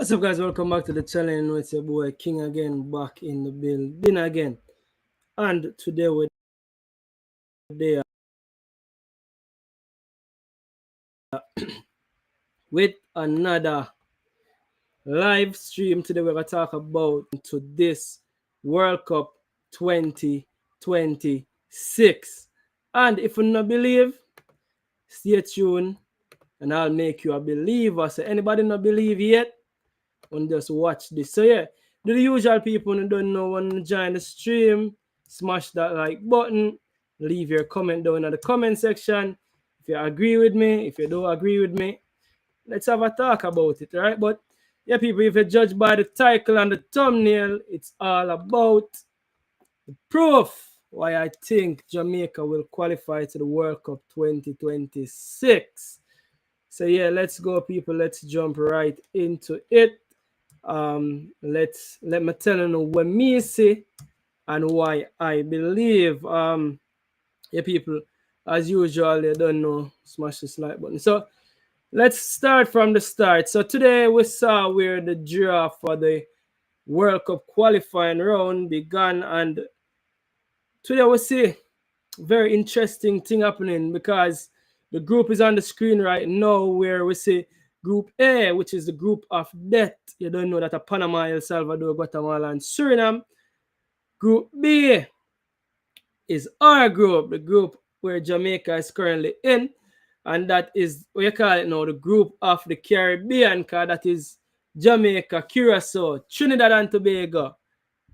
What's up, guys? Welcome back to the channel. You know, it's your boy King again, back in the building again. And today we're there with another live stream. Today we're going to talk about to this World Cup 2026. And if you not believe, stay tuned and I'll make you a believer. So anybody not believe yet, and just watch this. So yeah, do the usual people who don't know when to join the stream, smash that like button, leave your comment down in the comment section. If you agree with me, if you don't agree with me, let's have a talk about it, right? But yeah, people, if you judge by the title and the thumbnail, it's all about the proof why I think Jamaica will qualify to the World Cup 2026. So yeah, let's go, people. Let's jump right into it. Let me tell you what me see and why I believe. Yeah, people, as usual, you don't know, smash this like button. So let's start from the start. So today we saw where the draw for the World Cup qualifying round began, and today we see very interesting thing happening because the group is on the screen right now where we see Group A, which is the group of death. You don't know that a Panama, El Salvador, Guatemala, and Suriname. Group B is our group, the group where Jamaica is currently in. And that is, what you call it now, the group of the Caribbean, because that is Jamaica, Curacao, Trinidad and Tobago,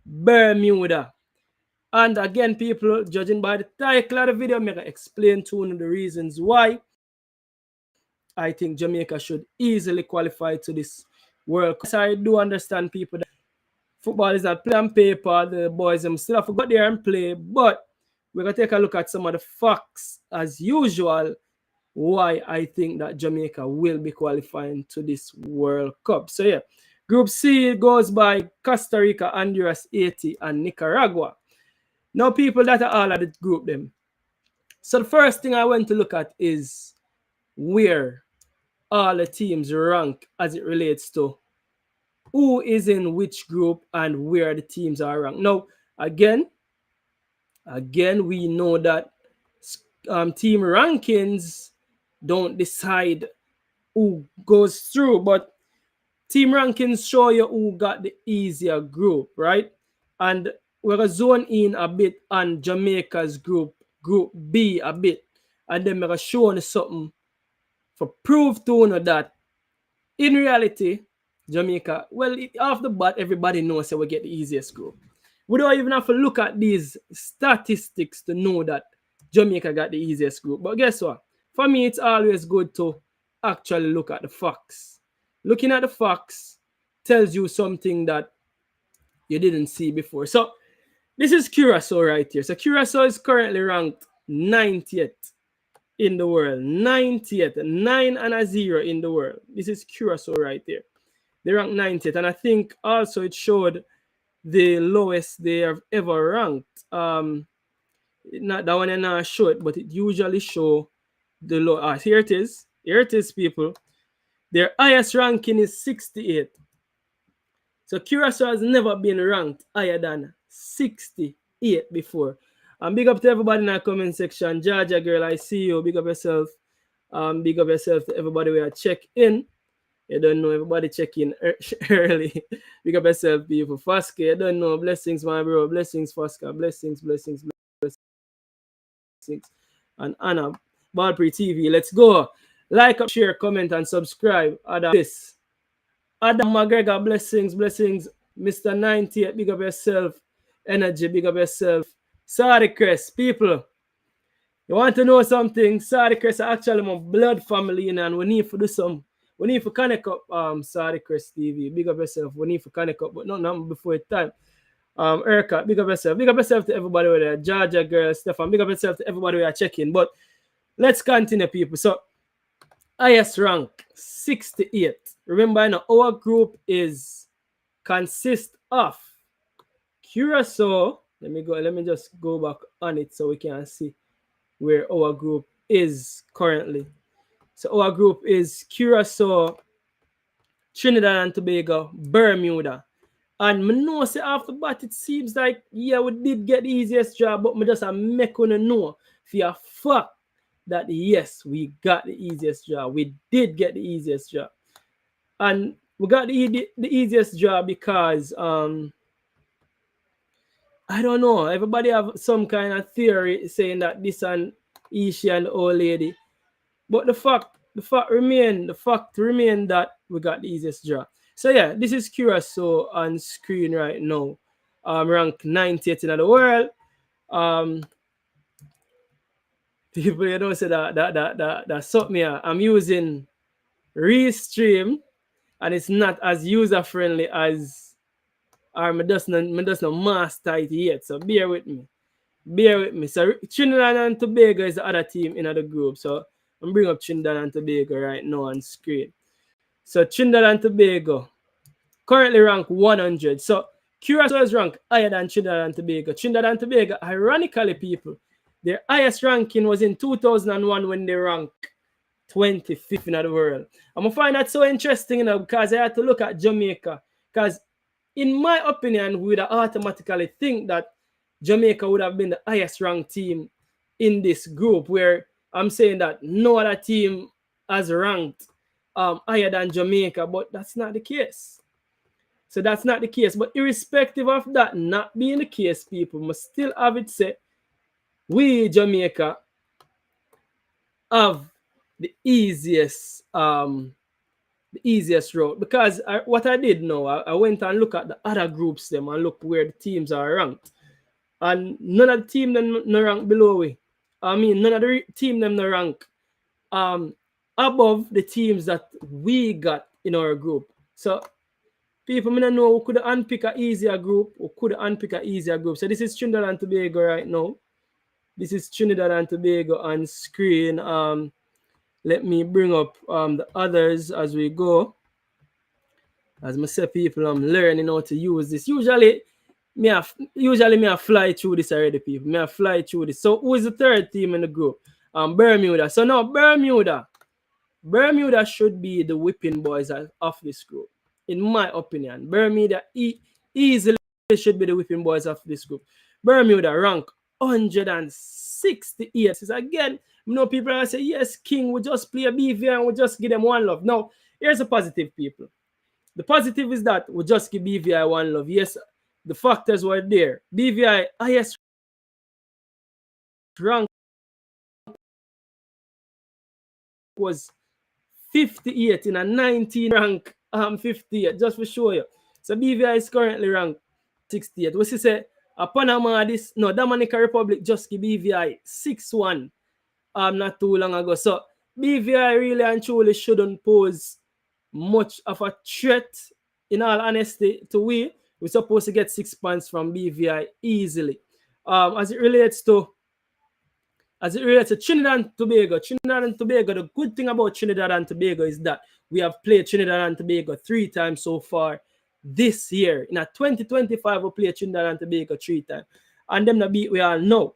Bermuda. And again, people, judging by the title of the video, I'm going to explain to one of the reasons why I think Jamaica should easily qualify to this World Cup. So I do understand, people, that football is not play on paper. The boys still have to go there and play. But we're going to take a look at some of the facts, as usual, why I think that Jamaica will be qualifying to this World Cup. So yeah, Group C goes by Costa Rica, Honduras, Haiti, and Nicaragua. Now, people, that are all of the group them. So the first thing I want to look at is where all the teams rank as it relates to who is in which group and where the teams are ranked. Now, again, we know that team rankings don't decide who goes through, but team rankings show you who got the easier group, right? And we're going to zone in a bit on Jamaica's group B a bit. And then we're going to show you something for proof to know that in reality, Jamaica, well, off the bat, everybody knows that we get the easiest group. We don't even have to look at these statistics to know that Jamaica got the easiest group. But guess what? For me, it's always good to actually look at the facts. Looking at the facts tells you something that you didn't see before. So this is Curacao right here. So Curacao is currently ranked 90th in the world. 90th, 9 and a 0 in the world. This is Curacao right there. They ranked 90th. And I think also it showed the lowest they have ever ranked. Not that one, I not show it, but it usually show the low. Here it is. Here it is, people. Their highest ranking is 68. So Curacao has never been ranked higher than 68 before. And big up to everybody in the comment section. Georgia girl, I see you. Big up yourself. Big up yourself to everybody who check in. You don't know, everybody check in early. Big up yourself, beautiful. Faska, you don't know. Blessings, my bro. Blessings, Faska. Blessings. And Anna, Pree TV. Let's go. Like, share, comment, and subscribe. Adam McGregor, blessings. Mr. 98, big up yourself. Energy, big up yourself. Sorry, Chris, people. You want to know something? Sorry, Chris, actually my blood family, and we need to do some. We need to connect up. Sorry, Chris TV, big up yourself. We need to connect up, but not before time. Erica, big up yourself. Big up yourself to everybody with there. Georgia girl, Stefan, big up yourself to everybody who are checking. But let's continue, people. So, highest rank, 68. Remember, now, our group consists of Curacao. Let me just go back on it so we can see where our group is currently. So our group is Curacao, Trinidad and Tobago, Bermuda. And me know say after that it seems like yeah we did get the easiest job, but me just make you know for a fact that yes we got the easiest job. We did get the easiest job, and we got the easiest job because I don't know. Everybody have some kind of theory saying that this and Ishi and the old lady, but the fact remain that we got the easiest job. So yeah, this is Curacao on screen right now. Ranked 90th in the world. People you know say that something here. I'm using Restream and it's not as user friendly as me just not master it yet. So bear with me. So Trinidad and Tobago is the other team in the group. So I'm bringing up Trinidad and Tobago right now on screen. So Trinidad and Tobago currently ranked 100. So Curacao is ranked higher than Trinidad and Tobago. Trinidad and Tobago, ironically, people, their highest ranking was in 2001 when they ranked 25th in the world. I'm going to find that so interesting, because I had to look at Jamaica. Because in my opinion, we would automatically think that Jamaica would have been the highest ranked team in this group, where I'm saying that no other team has ranked higher than Jamaica, but that's not the case. So that's not the case. But irrespective of that not being the case, people must still have it said, we Jamaica have the easiest route. Because what I did know, I went and looked at the other groups them and look where the teams are ranked. And none of the team them no rank below we. I mean, none of the team them no rank above the teams that we got in our group. So people may not know who could unpick an easier group or could unpick an easier group. So this is Trinidad and Tobago right now. This is Trinidad and Tobago on screen. Let me bring up the others as we go. As I say, people, I'm learning how to use this. Usually me fly through this already, people. Me fly through this. So who is the third team in the group? Bermuda. So now Bermuda should be the whipping boys of this group, in my opinion. Bermuda easily should be the whipping boys of this group. Bermuda rank 168. So again, you know, people are say, yes, King, we just play a BVI and we just give them one love. Now, here's the positive, people. The positive is that we just give BVI one love. Yes, the factors were there. BVI highest rank was 58 in a 19 rank 58, just for show you. So BVI is currently ranked 68. We say Panama Dominican Republic just give BVI 6-1 not too long ago. So BVI really and truly shouldn't pose much of a threat, in all honesty, to we. We're supposed to get 6 points from BVI easily. As it relates to Trinidad and Tobago, the good thing about Trinidad and Tobago is that we have played Trinidad and Tobago 3 times so far this year. In 2025, we played Trinidad and Tobago 3 times. And them the beat we all know.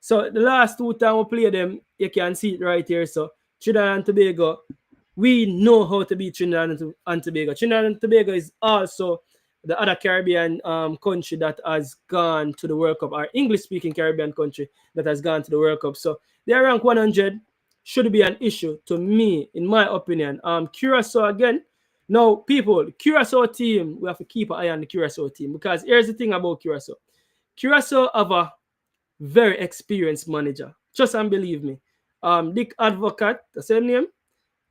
So the last 2 times we played them, you can see it right here. So Trinidad and Tobago, we know how to beat Trinidad and Tobago. Trinidad and Tobago is also the other Caribbean country that has gone to the World Cup, or English-speaking Caribbean country that has gone to the World Cup. So they are ranked 100. Should be an issue to me, in my opinion. Curacao again. Now, people, Curacao team, we have to keep an eye on the Curacao team, because here's the thing about Curacao. Curacao have a very experienced manager. Trust and believe me. Dick Advocat, the same name.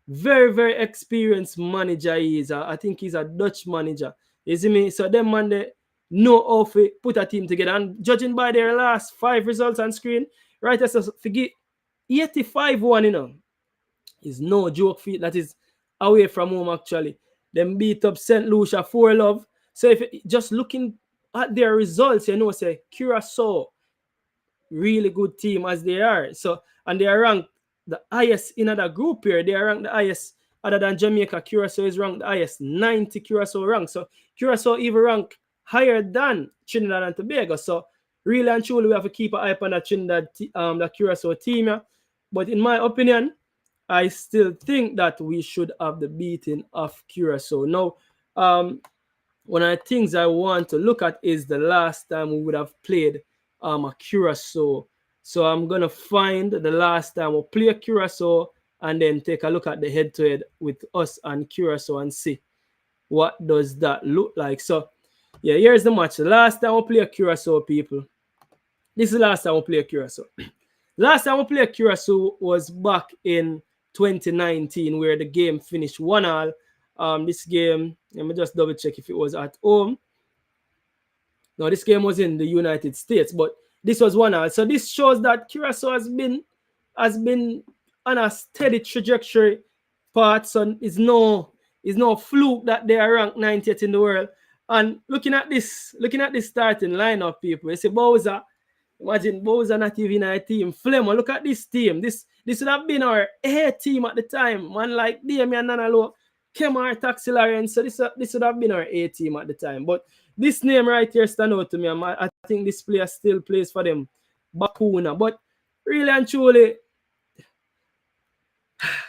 Very, very experienced manager he is. I think he's a Dutch manager. You see me? So them man, they know how to put a team together. And judging by their last 5 results on screen, right, that's a forget 85-1, you know, is no joke feat. That is away from home, actually. Them beat up St. Lucia 4-love. So if just looking at their results, you know, say Curacao, really good team as they are. So, and they are ranked the highest in the group here. They are ranked the highest other than Jamaica. Curacao is ranked the highest, 90 Curacao rank. So Curacao even rank higher than Trinidad and Tobago. So really and truly, we have to keep an eye on that Trinidad, the Curacao team. But in my opinion, I still think that we should have the beating of Curacao. Now, one of the things I want to look at is the last time we would have played a Curacao. So I'm going to find the last time we'll play a Curacao and then take a look at the head-to-head with us and Curacao and see what does that look like. So, yeah, here's the match. The last time we play a Curacao, people. This is the last time we play a Curacao. Last time we played Curacao was back in 2019, where the game finished 1-1. This game, let me just double check if it was at home. No, this game was in the United States, but this was 1-1. So this shows that Curacao has been on a steady trajectory path. So it's no fluke that they are ranked 90th in the world. And looking at this starting lineup, people, you see Bowser. Imagine Bowser not even a team. Flemmer, look at this team. This would have been our A team at the time. Man like Damian Nanalo, Kemar Taxilarian. So this would have been our A team at the time. But this name right here stand out to me. I think this player still plays for them. Bakuna. But really and truly,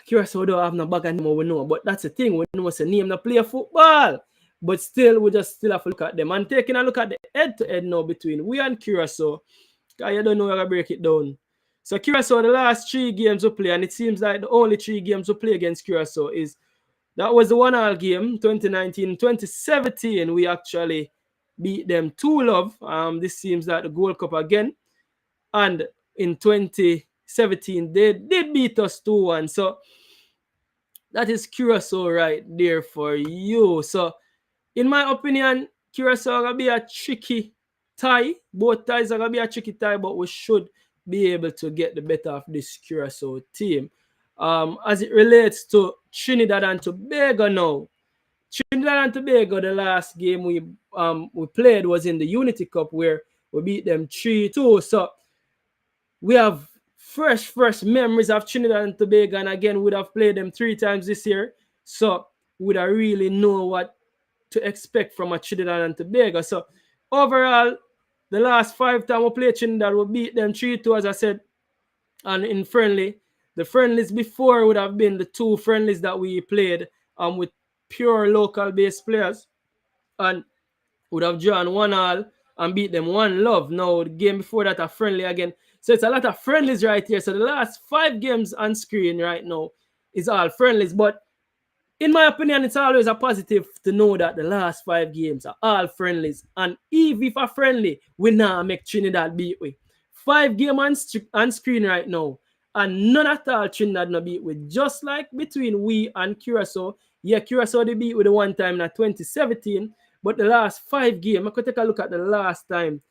Curacao don't have no bag anymore, we know. But that's the thing. We know it's a name to play football. But still, we just still have to look at them. And taking a look at the head-to-head now between we and Curacao. I don't know how to break it down. So Curacao, the last 3 games we play, and it seems like the only 3 games we play against Curacao is that was the 1-1 game, 2019. 2017, we actually beat them 2-0. This seems like the Gold Cup again. And in 2017, they did beat us 2-1. So that is Curacao right there for you. So in my opinion, Curacao are going to be a tricky tie. Both ties are going to be a tricky tie, but we should be able to get the better of this Curacao team. As it relates to Trinidad and Tobago now, Trinidad and Tobago, the last game we played was in the Unity Cup, where we beat them 3-2. So we have fresh memories of Trinidad and Tobago, and again, we'd have played them 3 times this year. So we'd have really know what to expect from a Trinidad and Tobago. So overall, the last 5 times we played Trinidad, we beat them 3-2, as I said. And in friendly, the friendlies before would have been the 2 friendlies that we played with pure local based players, and would have drawn 1-1 and beat them 1-0. Now the game before that, a friendly again. So it's a lot of friendlies right here. So the last 5 games on screen right now is all friendlies. But in my opinion, it's always a positive to know that the last 5 games are all friendlies. And even if a friendly, we now make Trinidad beat we. 5 games on screen right now. And none at all Trinidad no beat with. Just like between we and Curacao. Yeah, Curacao they beat with the one time in 2017. But the last 5 games, I could take a look at the last time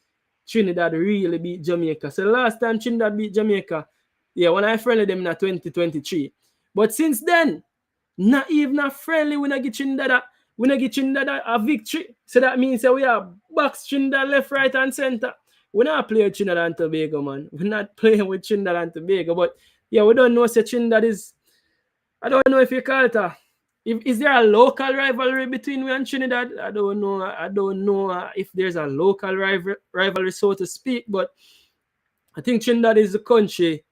Trinidad really beat Jamaica. So the last time Trinidad beat Jamaica, yeah, when I friendly them in 2023. But since then, not even a friendly, we not get Trinidad a victory. So that means that we have box Trinidad left, right, and center. We're not playing with Trinidad and Tobago, man. We're not playing with Trinidad and Tobago. But yeah, we don't know if Trinidad is, I don't know if you call it is there a local rivalry between we and Trinidad? I don't know if there's a local rivalry, so to speak. But I think Trinidad is the country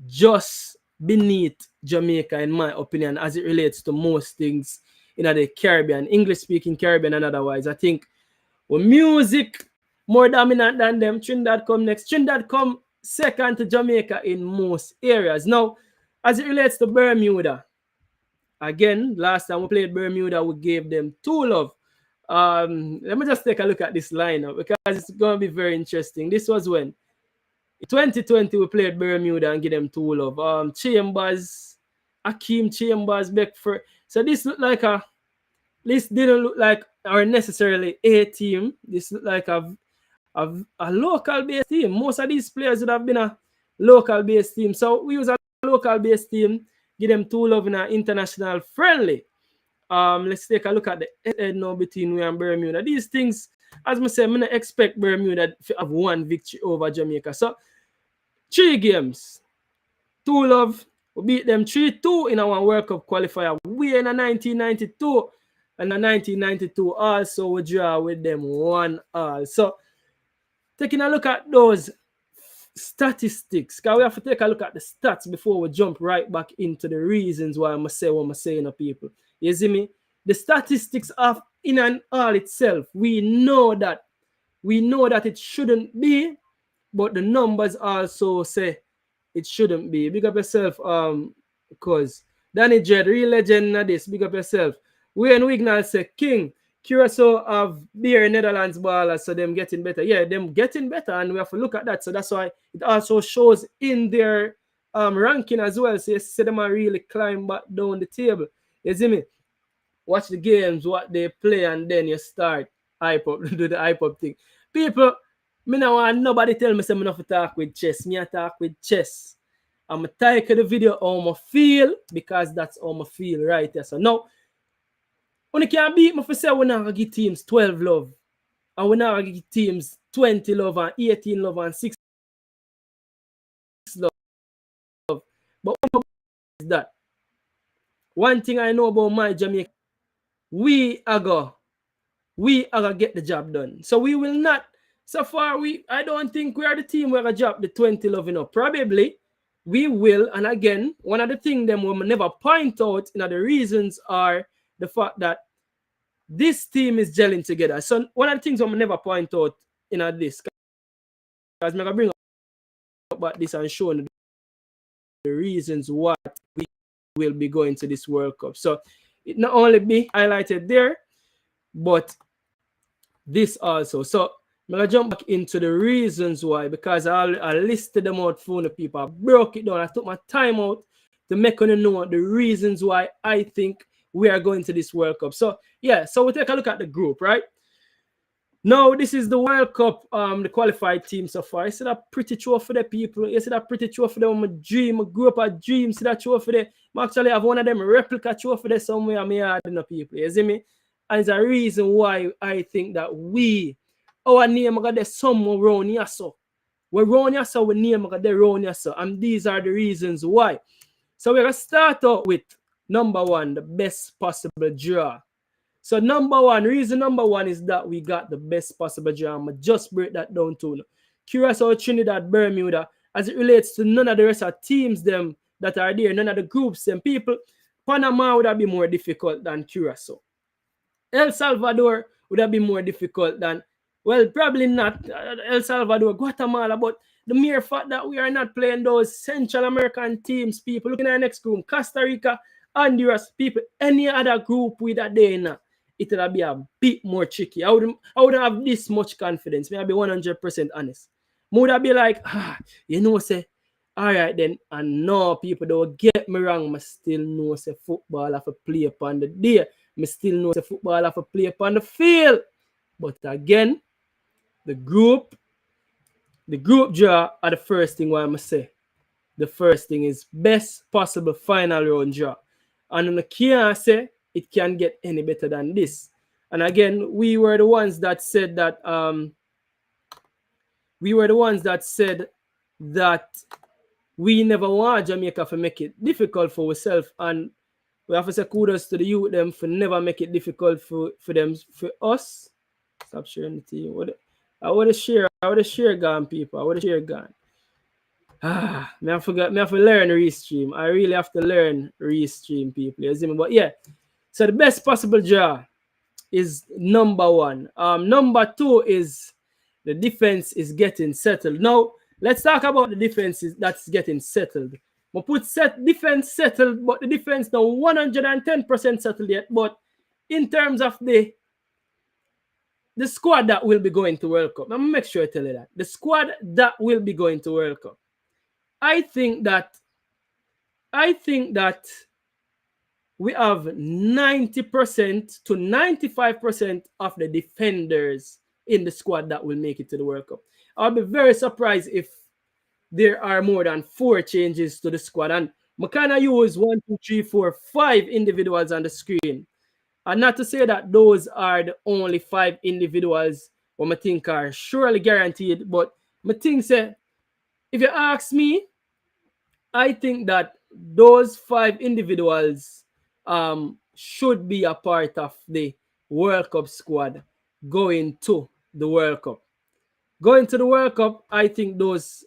just beneath Jamaica, in my opinion, as it relates to most things in the Caribbean, English-speaking Caribbean and otherwise. I think with music more dominant than them, Trinidad come next. Trinidad come second to Jamaica in most areas. Now, as it relates to Bermuda, again, last time we played Bermuda, we gave them 2-0. Let me just take a look at this lineup because it's going to be very interesting. This was when? In 2020, we played Bermuda and give them 2-0. Chambers, Akeem Chambers, Beckford. So this didn't look like our necessarily A team. This looked like a local based team. Most of these players would have been a local based team. So we use a local based team, give them 2-0 in an international friendly. Let's take a look at the head now between we and Bermuda. These things, as I said, I'm going to expect Bermuda to have 1 victory over Jamaica. So 3 games, 2-0. We beat them 3-2 in our World Cup qualifier. We in 1992. And in 1992 also we draw with them 1-1. So taking a look at those statistics, because we have to take a look at the stats before we jump right back into the reasons why I'm say what I'm saying to people. You see me? The statistics of in and all itself, we know that it shouldn't be, but the numbers also say it shouldn't be. Big up yourself, because Danny Jed, real legend of this. Big up yourself. Wayne Wignall say King. Curacao have beer Netherlands ballers, so them getting better. Yeah, them getting better, and we have to look at that. So that's why it also shows in their ranking as well. So you see them are really climb back down the table. You see me? Watch the games, what they play, and then you start hype up, do the hype up thing. People, me now want nobody tell me say me not to talk with chess. Me I talk with chess. I'm type the video how I feel, because that's how I feel right here. So now, when you can't beat me for say we're not gonna give teams 12 love, and we're not gonna give teams 20 love and 18 love and 6 love. But what is that? One thing I know about my Jamaica, we are gonna get the job done. So we will not, so far I don't think we are the team where I drop the 20 love, you know. Probably we will, and again, one of the things them we never point out, you know, the reasons are the fact that this team is gelling together. So one of the things I'm never point out in this, because I'm gonna bring up about this and show the reasons why we will be going to this World Cup. So it not only be highlighted there, but this also. So I'm gonna jump back into the reasons why, because I listed them out for the people. I broke it down. I took my time out to make you know the reasons why I think we are going to this World Cup. So yeah, so we'll take a look at the group, right? Now, this is the World Cup, the qualified team so far. You see that pretty true for the people. You see that pretty true for them. My dream, I grew up a dream. See that true for them. I actually have one of them replica true for them somewhere. I'm here in the people. You see me? And it's a reason why I think that our name got there somewhere around here. So we're around here, so we name got there around here. So, and these are the reasons why. So we're gonna start out with number one, the best possible draw. So reason number one is that we got the best possible draw. I'm just break that down to you. Curacao, Trinidad, Bermuda, as it relates to none of the rest of teams them that are there, none of the groups and people, Panama would have been more difficult than Curacao. El Salvador would have been more difficult than, well, probably not El Salvador, Guatemala, but the mere fact that we are not playing those Central American teams, people, looking at our next group, Costa Rica, Honduras, people, any other group with a day now, it would be a bit more tricky. I wouldn't have this much confidence. May I be 100% honest. I would be like, you know, say, all right then, and no, people don't get me wrong, I still know say football have to play upon the day. I still know say football have to play upon the field. But again, the group draw are the first thing what I'm say. The first thing is best possible final round draw. And I can't say it can get any better than this. And again, we were the ones that said that we never want Jamaica to make it difficult for ourselves, and we have to say kudos to the youth them for never make it difficult for them, for us. Stop sharing the team. I would have share gone, people. I would have share gone. I have to learn restream. I really have to learn restream, people. You see me? But yeah, so the best possible draw is number one. Number two is the defense is getting settled. Now, let's talk about the defense that's getting settled. We put defense settled, but the defense now 110% settled yet. But in terms of the squad that will be going to World Cup, I'm gonna make sure I tell you that. The squad that will be going to World Cup, I think that we have 90% to 95% of the defenders in the squad that will make it to the World Cup. I'll be very surprised if there are more than 4 changes to the squad. And I kind of use 1, 2, 3, 4, 5 individuals on the screen. And not to say that those are the only 5 individuals what I think are surely guaranteed, but I think say, if you ask me, I think that those 5 individuals should be a part of the World Cup squad going to the World Cup. Going to the World Cup, I think those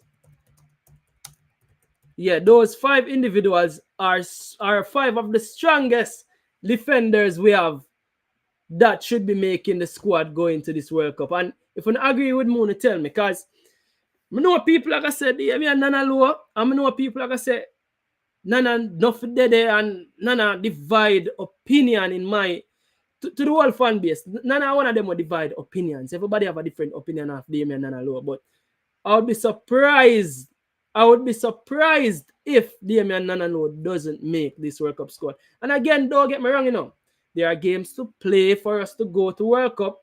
Yeah, those 5 individuals are 5 of the strongest defenders we have that should be making the squad going to this World Cup. And if you agree with me, tell me, because I know people like I said, yeah, me and Nana low, and I know people like I said, Nana nothing there and Nana divide opinion in my to the whole fan base. Nana one of them will divide opinions. Everybody have a different opinion of Damian Nana Low, but I would be surprised. I would be surprised if Damian Nana Low doesn't make this World Cup squad. And again, don't get me wrong, you know, there are games to play for us to go to World Cup.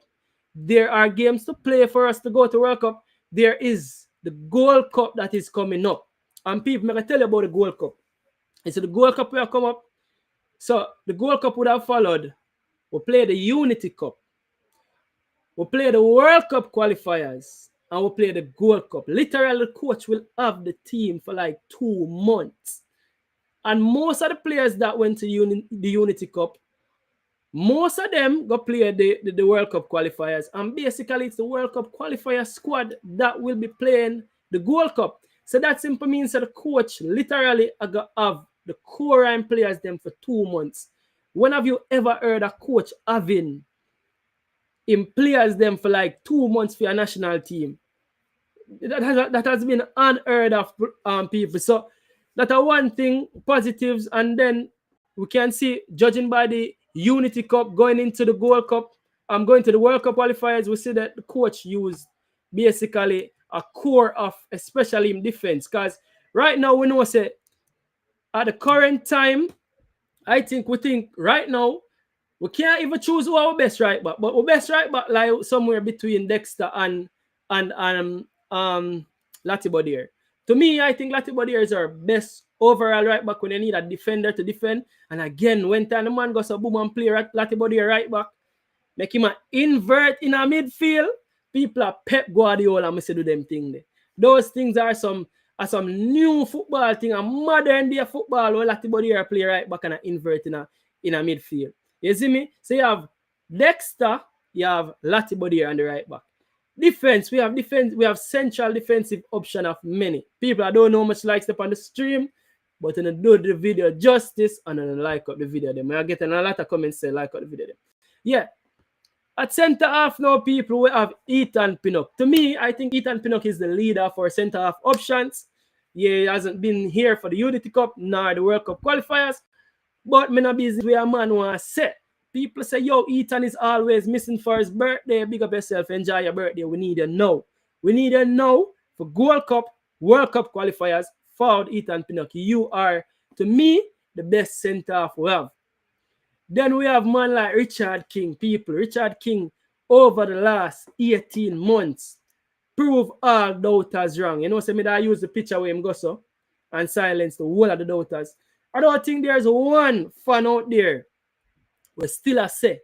There are games to play for us to go to World Cup. There is the Gold Cup that is coming up. And people, I can tell you about the Gold Cup. And so the Gold Cup will come up. So the Gold Cup would have followed. We'll play the Unity Cup. We'll play the World Cup qualifiers. And we'll play the Gold Cup. Literally, the coach will have the team for like 2 months. And most of the players that went to the Unity Cup, most of them go play the World Cup qualifiers. And basically, it's the World Cup qualifier squad that will be playing the Gold Cup. So that simply means that the coach literally going have the core players them for 2 months. When have you ever heard a coach having him players them for like 2 months for a national team? That has been unheard of people. So that are one thing, positives, and then we can see, judging by the Unity Cup going into the Gold Cup, going to the World Cup qualifiers, we see that the coach used basically a core of, especially in defense. Because right now we know, say, at the current time, we think right now we can't even choose who our best right back, but our best right back lie somewhere between Dexter and Latibodier. To me, I think Latibodier is our best overall right back when you need a defender to defend. And again, when time the man goes a boom and play Latibodier right back, make him an invert in a midfield, people are Pep Guardiola, I say do them thing there. Those things are some new football thing, a modern day football where Latibodier play right back and invert in a midfield. You see me? So you have Dexter, you have Latibodier on the right back. Defense, we have central defensive option of many. People I don't know much like step on the stream, but when I do the video justice and then like up the video them. I get a lot of comments say like up the video them. Yeah. At center half now, people we have Ethan Pinnock. To me, I think Ethan Pinnock is the leader for center half options. Yeah, he hasn't been here for the Unity Cup nor the World Cup qualifiers. But me not busy with a man who I say. People say, yo, Ethan is always missing for his birthday. Big up yourself. Enjoy your birthday. We need you now. We need you now for Gold Cup, World Cup qualifiers. Forward Ethan Pinnock. You are, to me, the best center half we have. Then we have man like Richard King. People, Richard King, over the last 18 months, prove all doubters wrong. You know, say me that I use the picture where him go so and silence the whole of the doubters. I don't think there's one fan out there who still a say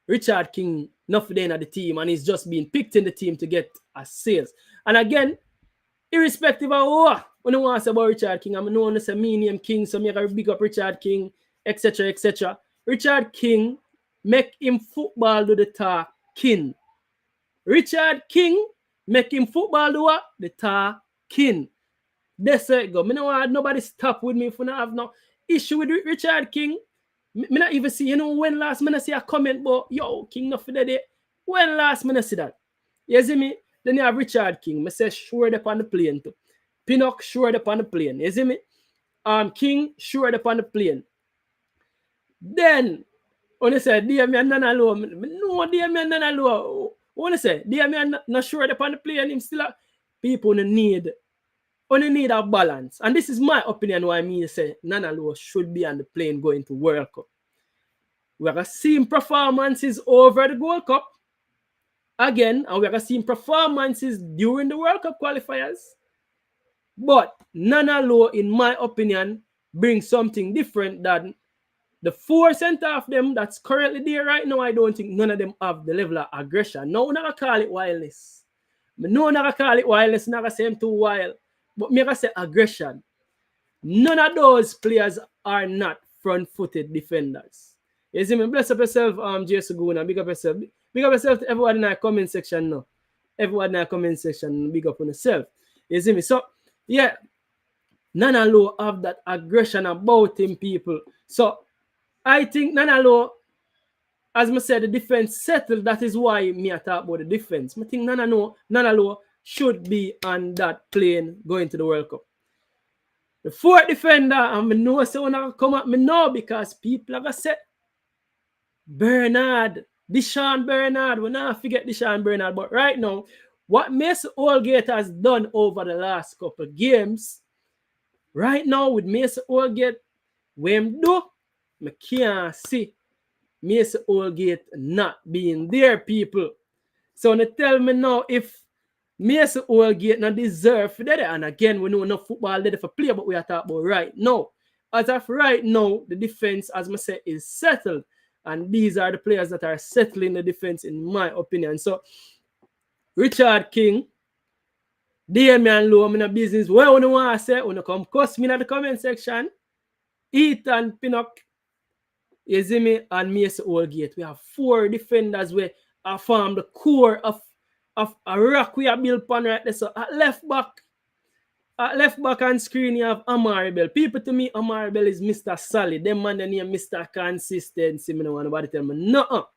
Richard King not there in the team and he's just being picked in the team to get a sales. And again, irrespective of what I want to say about Richard King, I'm known as a me name King, so I gotta big up Richard King, etc. etc. Richard King make him football do the talking. Richard King make him football do what? The talking. That's it go. Me no want nobody stop with me if I have no issue with Richard King. Me not even see, you know, when last me not see a comment about, yo, King not for the day. When last me not see that? You see me? Then you have Richard King. Me say sure up on the plane too. Pinnock sure up on the plane. You see me? King sure up on the plane. Then, when you say, Damian Nana Low, no, Damian Nana Low. When you say, Damian not sure up on the plane, him still people need a balance. And this is my opinion why me say Nana Low should be on the plane going to World Cup. We're going to see him performances over the Gold Cup again, and we're going to see him performances during the World Cup qualifiers. But Nana Low, in my opinion, brings something different than the 4 center of them that's currently there right now. I don't think none of them have the level of aggression. No, I'm not going to call it wildness. No, I'm not going to call it wildness. I'm not going to say him too wild. But me gonna say aggression. None of those players are not front-footed defenders. You see me? Bless up yourself, J. Suguna. Big up yourself. Big up yourself to everyone in our comment section now. Everyone in our comment section, big up on yourself. You see me? So, yeah. Nanalo have that aggression about him, people. So I think Nanalo, as I said, the defense settled. That is why me I talk about the defense. I think Nanalo should be on that plane going to the World Cup. The fourth defender, and I know someone come at me now because people have said Bernard, Deshaun Bernard. We not forget Deshaun Bernard, but right now, what Mason Holgate has done over the last couple of games, right now with Mason Holgate, when do I can't see Mason Holgate not being there, people. So they tell me now if Mason Holgate not deserve for that. And again, we know enough football there for play, but we are talking about right now. As of right now, the defense, as I said, is settled. And these are the players that are settling the defense, in my opinion. So, Richard King, Damian Lowe, I'm in a business. What you want to say? You come cuss me in the comment section. Ethan Pinnock, you see me, and Mason Holgate. We have 4 defenders where I form the core of a rock we are built upon right there. So at left back on screen, you have Amari Bell. People to me, Amari Bell is Mr. Solid. Them man, they name Mr. Consistency. I don't want nobody tell me no.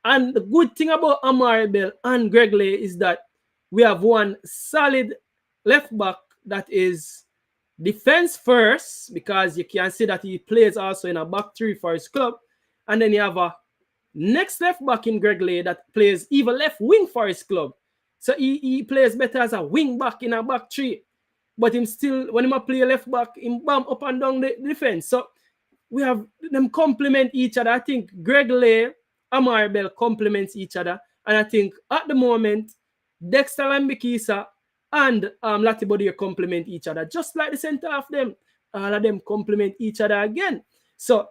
And the good thing about Amari Bell and Greg Lay is that we have one solid left back that is defense first, because you can see that he plays also in a back 3 for his club. And then you have a next left back in Greg Lay that plays even left wing for his club. So he plays better as a wing back in a back 3. But him still, when he play left back, him bam up and down the defense. So we have them complement each other. I think Greg Lay, Amari Bell complements each other. And I think at the moment, Dexter Lambikisa and Lati Bodier complement each other. Just like the center of them. All of them complement each other again. So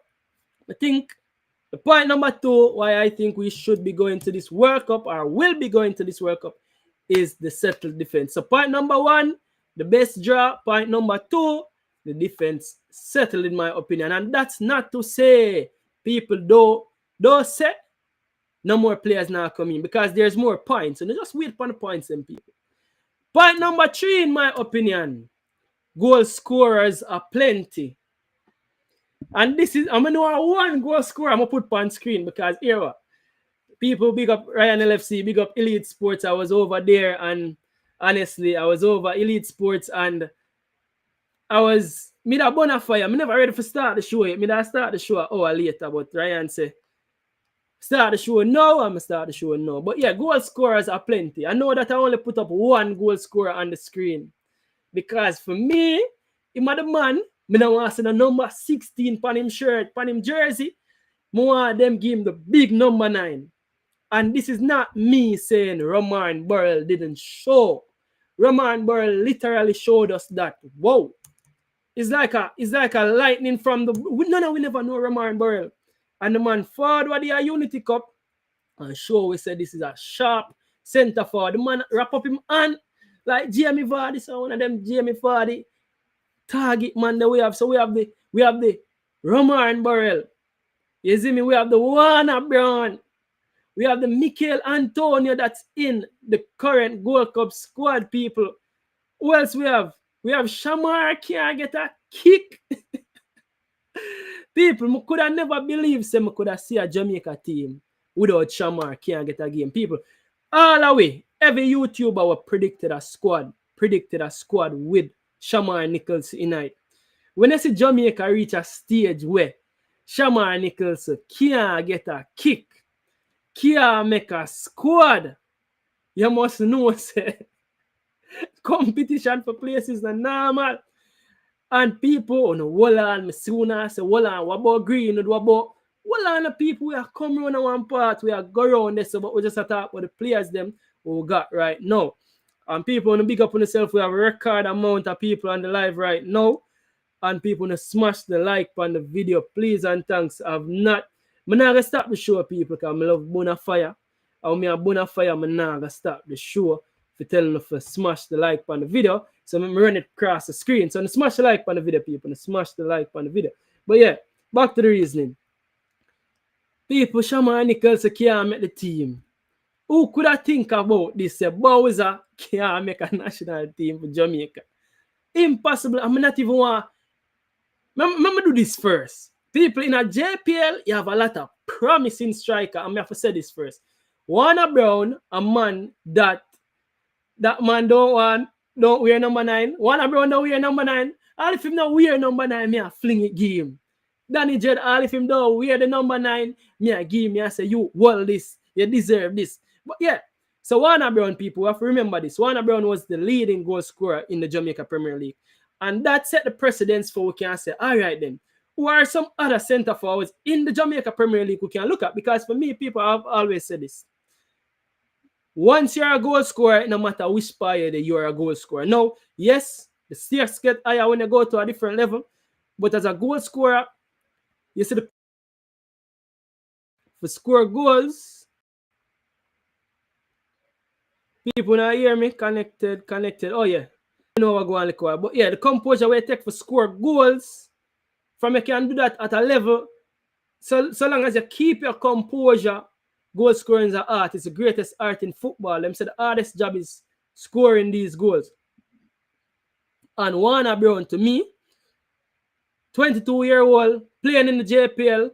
I think the point number 2, why I think we should be going to this World Cup or will be going to this World Cup, is the settled defense. So point number 1, the best draw. Point number 2, the defense settled, in my opinion. And that's not to say people don't say no more players now coming, because there's more points. And they just wait for the points, them people. Point number 3, in my opinion, goal scorers are plenty. And this is, I'm going to know one goal scorer I'm going to put on screen, because here, people big up Ryan LFC, big up Elite Sports. I was over there, and honestly, I was over Elite Sports, and I was mid a bonfire. I'm never ready to start the show. I start the show an hour later, but Ryan said, start the show now, I'm going to start the show now. But yeah, goal scorers are plenty. I know that I only put up one goal scorer on the screen, because for me, I'm the man. I don't want to see the number 16 on him shirt, on him jersey. I want them give him the big number 9. And this is not me saying Romain Burrell didn't show. Romain Burrell literally showed us that. Whoa. It's like a lightning from the... we never know Romain Burrell. And the man forward the Unity Cup. And show we said this is a sharp center forward. The man wrap up him hand like Jamie Vardy. So one of them Jamie Vardy target man that we have. So we have the Romain Burrell. You see me? We have the Warner Brown. We have the Mikel Antonio that's in the current Gold Cup squad, people. Who else we have? We have Shamar can't get a kick. People, I could have never believed I could have seen a Jamaica team without Shamar can't get a game. People, all the way, every YouTuber predicted a squad with Shamar Nichols in it. When I see Jamaica reach a stage where Shamar Nichols can't get a kick, can't make a squad, you must know, say, competition for places is not normal. And people on Wallan, Misuna, say Wallan, what about Green, what about Wallan, people we are coming around one part, we are go around this, but we just talk about the players them we got right now. And people want to big up on themselves, we have a record amount of people on the live right now. And people want to smash the like on the video, please and thanks. I'm not gonna stop the show, people, because I love Bonafire. And me a Bonafire, I'm not gonna stop the show for telling them to smash the like on the video. So I'm run it across the screen. So smash the like on the video, people. Smash the like on the video. But yeah, back to the reasoning. People, Shamar Nichols can't make the team. Who could I think about this? Bowser can't make a national team for Jamaica. Impossible. I'm not even want. Let me do this first. People in a JPL, you have a lot of promising striker. I'm have to say this first. Warner Brown, a man that man don't wear number 9. Warner Brown don't wear number 9. All if him don't wear number 9, me a fling it game. Danny Jed, all if him don't wear the number 9, me a give me, I say, you well this, you deserve this. But yeah, so Warner Brown, people, we have to remember this. Warner Brown was the leading goal scorer in the Jamaica Premier League. And that set the precedence for we can say, all right then, who are some other centre forwards in the Jamaica Premier League we can look at? Because for me, people have always said this. Once you're a goal scorer, no matter which spire you're a goal scorer. Now, yes, the stakes get higher when you go to a different level, but as a goal scorer, you see for score goals, people now hear me connected. Oh yeah, you know what going on, but yeah, the composure we take for score goals, from you can do that at a level. So long as you keep your composure. Goal scoring is an art. It's the greatest art in football. Them say the hardest job is scoring these goals. And Warner Brown, to me, 22-year-old, playing in the JPL,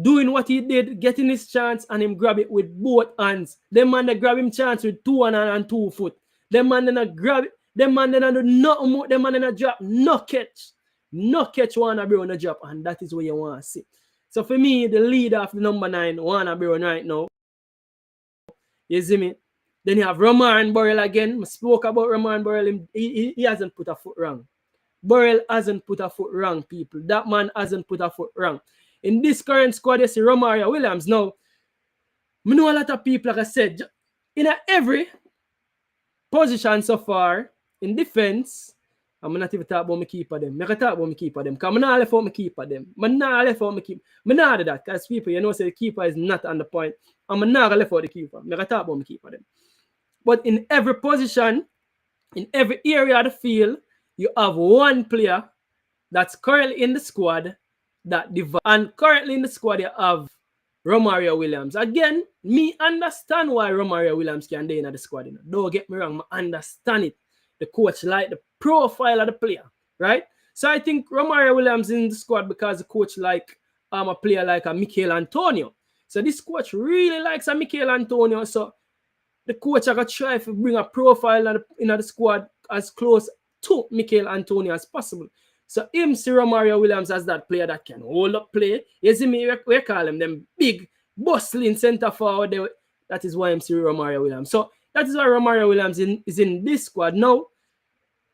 doing what he did, getting his chance, and him grab it with both hands. Them man, they grab him chance with 2 hand and 2 foot. Them man, they grab it. Them man, they do nothing more. Them man, they drop no catch. No catch Warner Brown a drop, and that is what you want to see. So for me, the leader of the number 9, Warner Brown right now, you see me? Then you have Romain Burrell again. I spoke about Romain Burrell. He hasn't put a foot wrong. Burrell hasn't put a foot wrong, people. That man hasn't put a foot wrong. In this current squad, you see Romario Williams. Now, I know a lot of people, like I said, in every position so far, in defense, I'm not even talk about my keeper them. I can talk about my keeper them. Because I'm not left out my keeper them. I'm not left out my keeper. I'm not do that. Because people, you know, say the keeper is not on the point. I'm not left out the keeper. I can talk about my keeper them. But in every position, in every area of the field, you have one player that's currently in the squad that divides. And currently in the squad, you have Romario Williams. Again, me understand why Romario Williams can be in the squad. You know? Don't get me wrong. I understand it. The coach like the profile of the player, right? So I think Romario Williams in the squad because the coach like a player like a Michael Antonio. So this coach really likes a Michael Antonio. So the coach are going to try to bring a profile in the squad as close to Michael Antonio as possible. So him see Romario Williams as that player that can hold up play. You see me, we call them big, bustling centre forward. That is why I'm see Romario Williams. So that is why Romario Williams is in this squad. Now,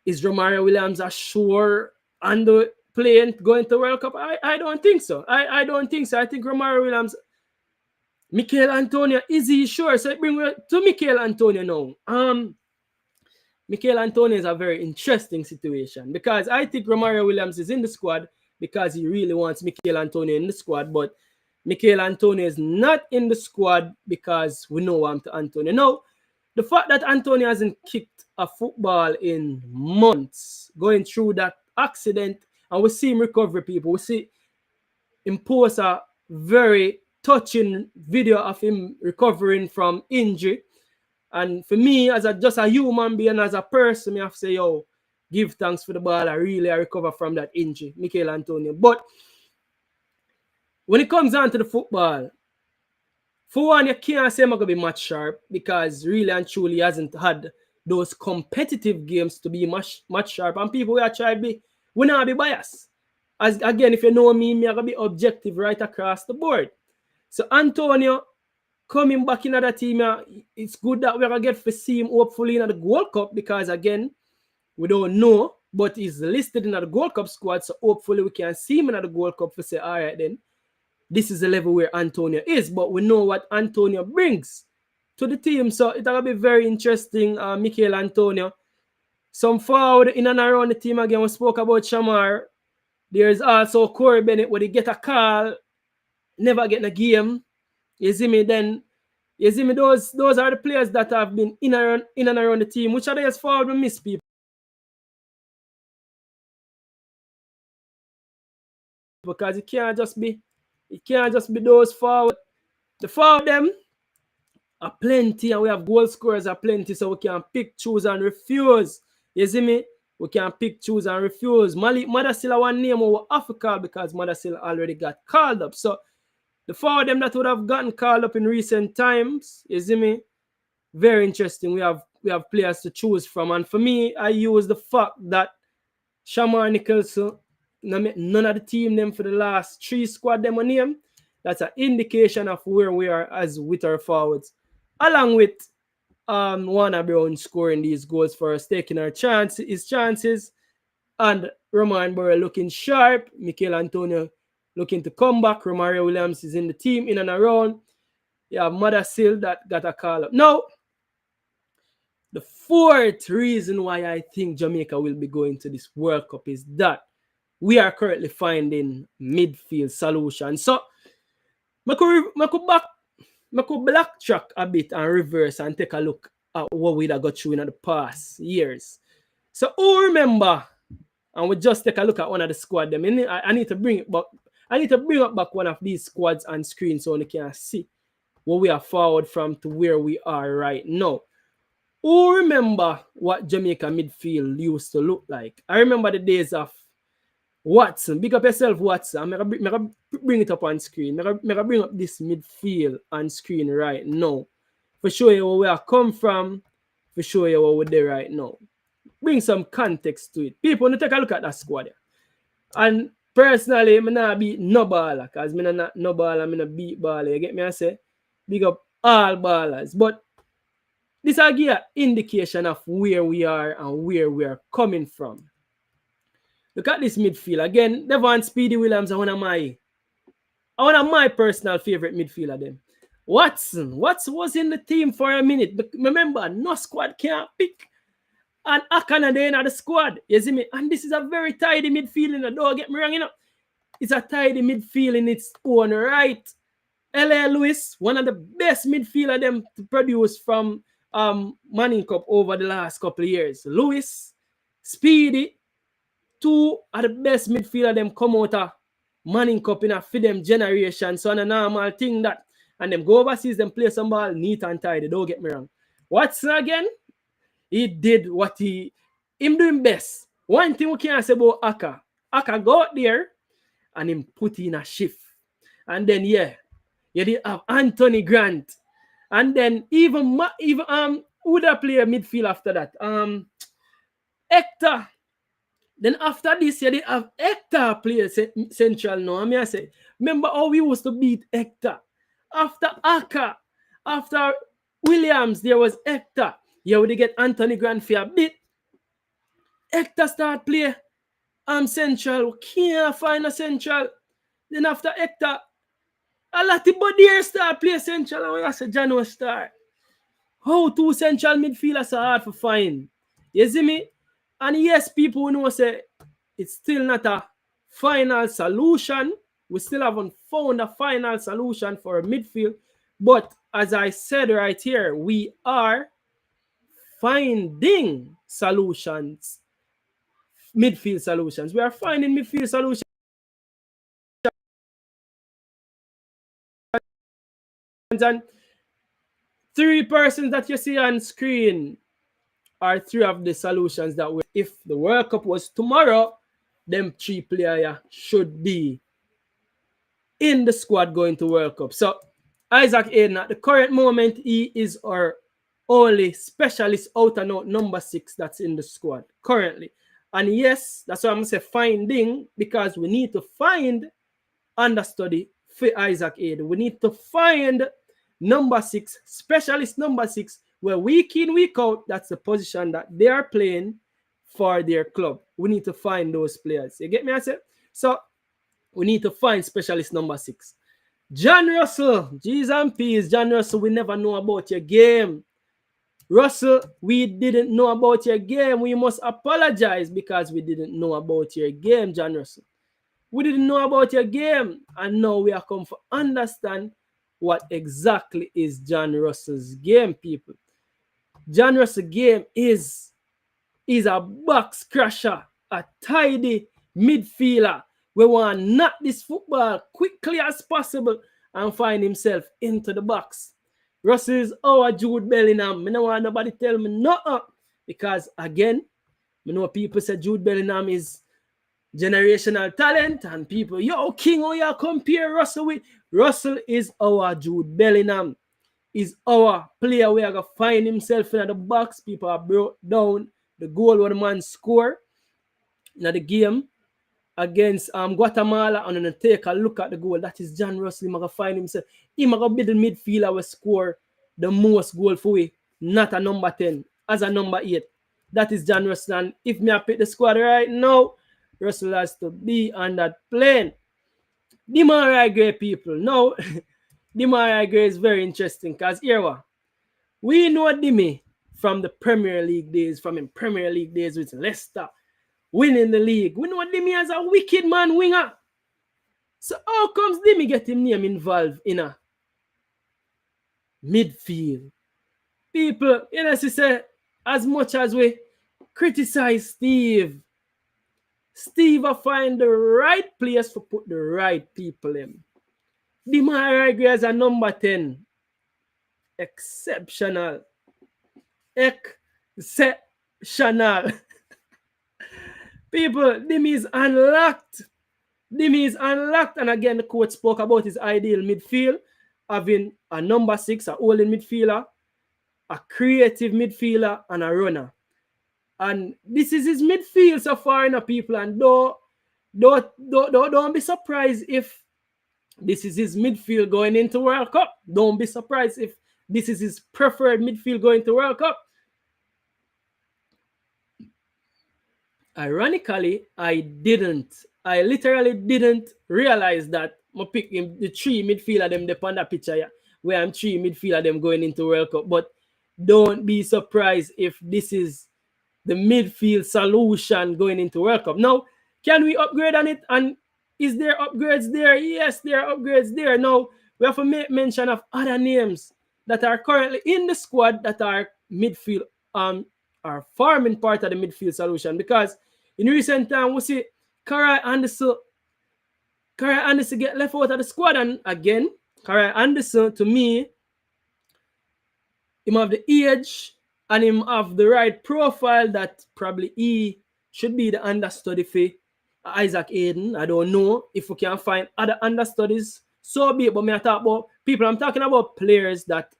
is Romario Williams a sure and playing going to World Cup? I don't think so. I don't think so. I think Romario Williams, Michael Antonio, is he sure? So bring me to Michael Antonio now. Michael Antonio is a very interesting situation because I think Romario Williams is in the squad because he really wants Michael Antonio in the squad, but Michael Antonio is not in the squad because we know him to Antonio. Now, the fact that Antonio hasn't kicked a football in months, going through that accident, and we see him recover, people. We see him post a very touching video of him recovering from injury. And for me, as just a human being, as a person, I have to say, yo, give thanks for the ball. I recover from that injury, Michael Antonio. But when it comes down to the football, for one, you can't say I'm going to be much sharp because really and truly hasn't had those competitive games to be much sharp. And people will try to be, we not be biased. As again, if you know me, I'm going to be objective right across the board. So Antonio coming back in the team, it's good that we're going to get to see him hopefully in the World Cup because again, we don't know, but he's listed in the World Cup squad. So hopefully we can see him in the World Cup to say, all right then, this is the level where Antonio is, but we know what Antonio brings to the team. So it's going to be very interesting, Michael Antonio. Some forward in and around the team again. We spoke about Shamar. There's also Corey Bennett where they get a call, never get in a game. You see me then? You see me? Those are the players that have been in and around the team. Which are the forward we miss, people? Because it can't just be those forward. The forward them are plenty, and we have goal scorers are plenty, so we can pick, choose, and refuse. You see me? We can pick, choose, and refuse. Malik Madasil one name we have to call because Madasil already got called up. So the four of them that would have gotten called up in recent times, you see me? Very interesting. We have players to choose from. And for me, I use the fact that Shamar Nicholson, none of the team them for the last 3 squad them on name. That's an indication of where we are as with our forwards. Along with Warner Brown scoring these goals for us, taking his chances, and Roman Burrow looking sharp, Mikel Antonio looking to come back, Romario Williams is in the team, in and around. You have Madasil that got a call up. Now, the fourth reason why I think Jamaica will be going to this World Cup is that we are currently finding midfield solutions. So, I could backtrack a bit and reverse and take a look at what we have got through in the past years. So, who remember? And we just take a look at one of the squad. Them. I need to bring it back. I need to bring up back one of these squads on screen so you can see where we are forward from to where we are right now. Who remember what Jamaica midfield used to look like? I remember the days of Watson. Big up yourself, Watson. I'm going to bring it up on screen. I'm going to bring up this midfield on screen right now. For show you where we are come from. For show you where we're there right now. Bring some context to it. People, want to take a look at that squad. And personally, I'm not beat no baller. Because I'm not no baller, I'm not beat baller. You get me? I say, big up all ballers. But this will give an indication of where we are and where we are coming from. Look at this midfield. Again, Devon Speedy Williams are one of my personal favorite midfielder them. Watson was in the team for a minute. But remember, no squad can't pick. And Akana there in the squad. You see me? And this is a very tidy midfield. Don't get me wrong, you know. It's a tidy midfield in its own right. L.A. Lewis, one of the best midfielder them to produce from Manning Cup over the last couple of years. Lewis, Speedy, 2 of the best midfielder them come out of Manning Cup in a for them generation. So on a normal thing that. And them go overseas, them play some ball neat and tidy. Don't get me wrong. Watson again? He did what him doing best. One thing we can't say about Aka go out there and him put in a shift. And then you did have Anthony Grant. And then even who that play a midfield after that? Hector. Then after this, you did have Hector play central now. I mean, I say, remember how we used to beat Hector? After Aka, after Williams, there was Hector. You would get Anthony Grant for a bit. Hector start play central. Can't find a central. Then after Hector, a lot of body here start play central. And when I say Jano start. How 2 central midfielders are hard to find. You see me? And yes, people know say it's still not a final solution. We still haven't found a final solution for a midfield. But as I said right here, we are finding solutions, midfield solutions. We are finding midfield solutions. And 3 persons that you see on screen are 3 of the solutions that we, if the World Cup was tomorrow, them 3 players should be in the squad going to World Cup. So Isaac Aiden, at the current moment, he is our only specialist out and out number 6 that's in the squad currently. And yes, that's why I'm going to say finding, because we need to find understudy for Isaac Aiden. We need to find number 6, specialist number 6, where week in, week out, that's the position that they are playing for their club. We need to find those players. You get me, I said? So we need to find specialist number 6. John Russell, G's and P's. John Russell, we never know about your game. Russell, we didn't know about your game. We must apologize because we didn't know about your game, John Russell. We didn't know about your game. And now we are come to understand what exactly is John Russell's game, people. John Russell's game is a box crusher, a tidy midfielder. We want to knock this football quickly as possible and find himself into the box. Russell is our Jude Bellingham. I don't want nobody tell me nothing. Because again, I know people say Jude Bellingham is generational talent, and people, yo, King, oh, you compare Russell with. Russell is our Jude Bellingham. Is our player where I got find himself in the box. People are brought down the goal where the man score in the game against Guatemala, and then take a look at the goal. That is John Russell. He might find himself. He might be the midfielder will score the most goal for we, not a number 10, as a number 8. That is John Russell. And if me I pick the squad right now, Russell has to be on that plane. Demarai Gray, people. Now, Demarai Gray is very interesting because here we know Demi from the Premier League days, from in Premier League days with Leicester, winning the league. We know Demi as a wicked man winger. So how comes Demi get him name involved in a midfield? People, you know, she say, as much as we criticize Steve will find the right place to put the right people in. Demarai Gray as a number 10. Exceptional. Exceptional. People, Demi is unlocked. Demi is unlocked. And again, the coach spoke about his ideal midfield, having a number 6, a holding midfielder, a creative midfielder, and a runner. And this is his midfield so far, people. And don't be surprised if this is his midfield going into World Cup. Don't be surprised if this is his preferred midfield going to World Cup. Ironically, I literally didn't realize that I pick the 3 midfielder them on that picture here, where I'm 3 midfielder them going into World Cup. But don't be surprised if this is the midfield solution going into World Cup. Now, can we upgrade on it? And is there upgrades there? Yes, there are upgrades there. Now, we have to make mention of other names that are currently in the squad that are midfield, are forming part of the midfield solution. Because in recent time, we see Karai Anderson get left out of the squad. And again, Karai Anderson, to me, him have the age and him have the right profile that probably he should be the understudy for Isaac Hayden. I don't know if we can find other understudies. So be it, but me I talk about people. I'm talking about players that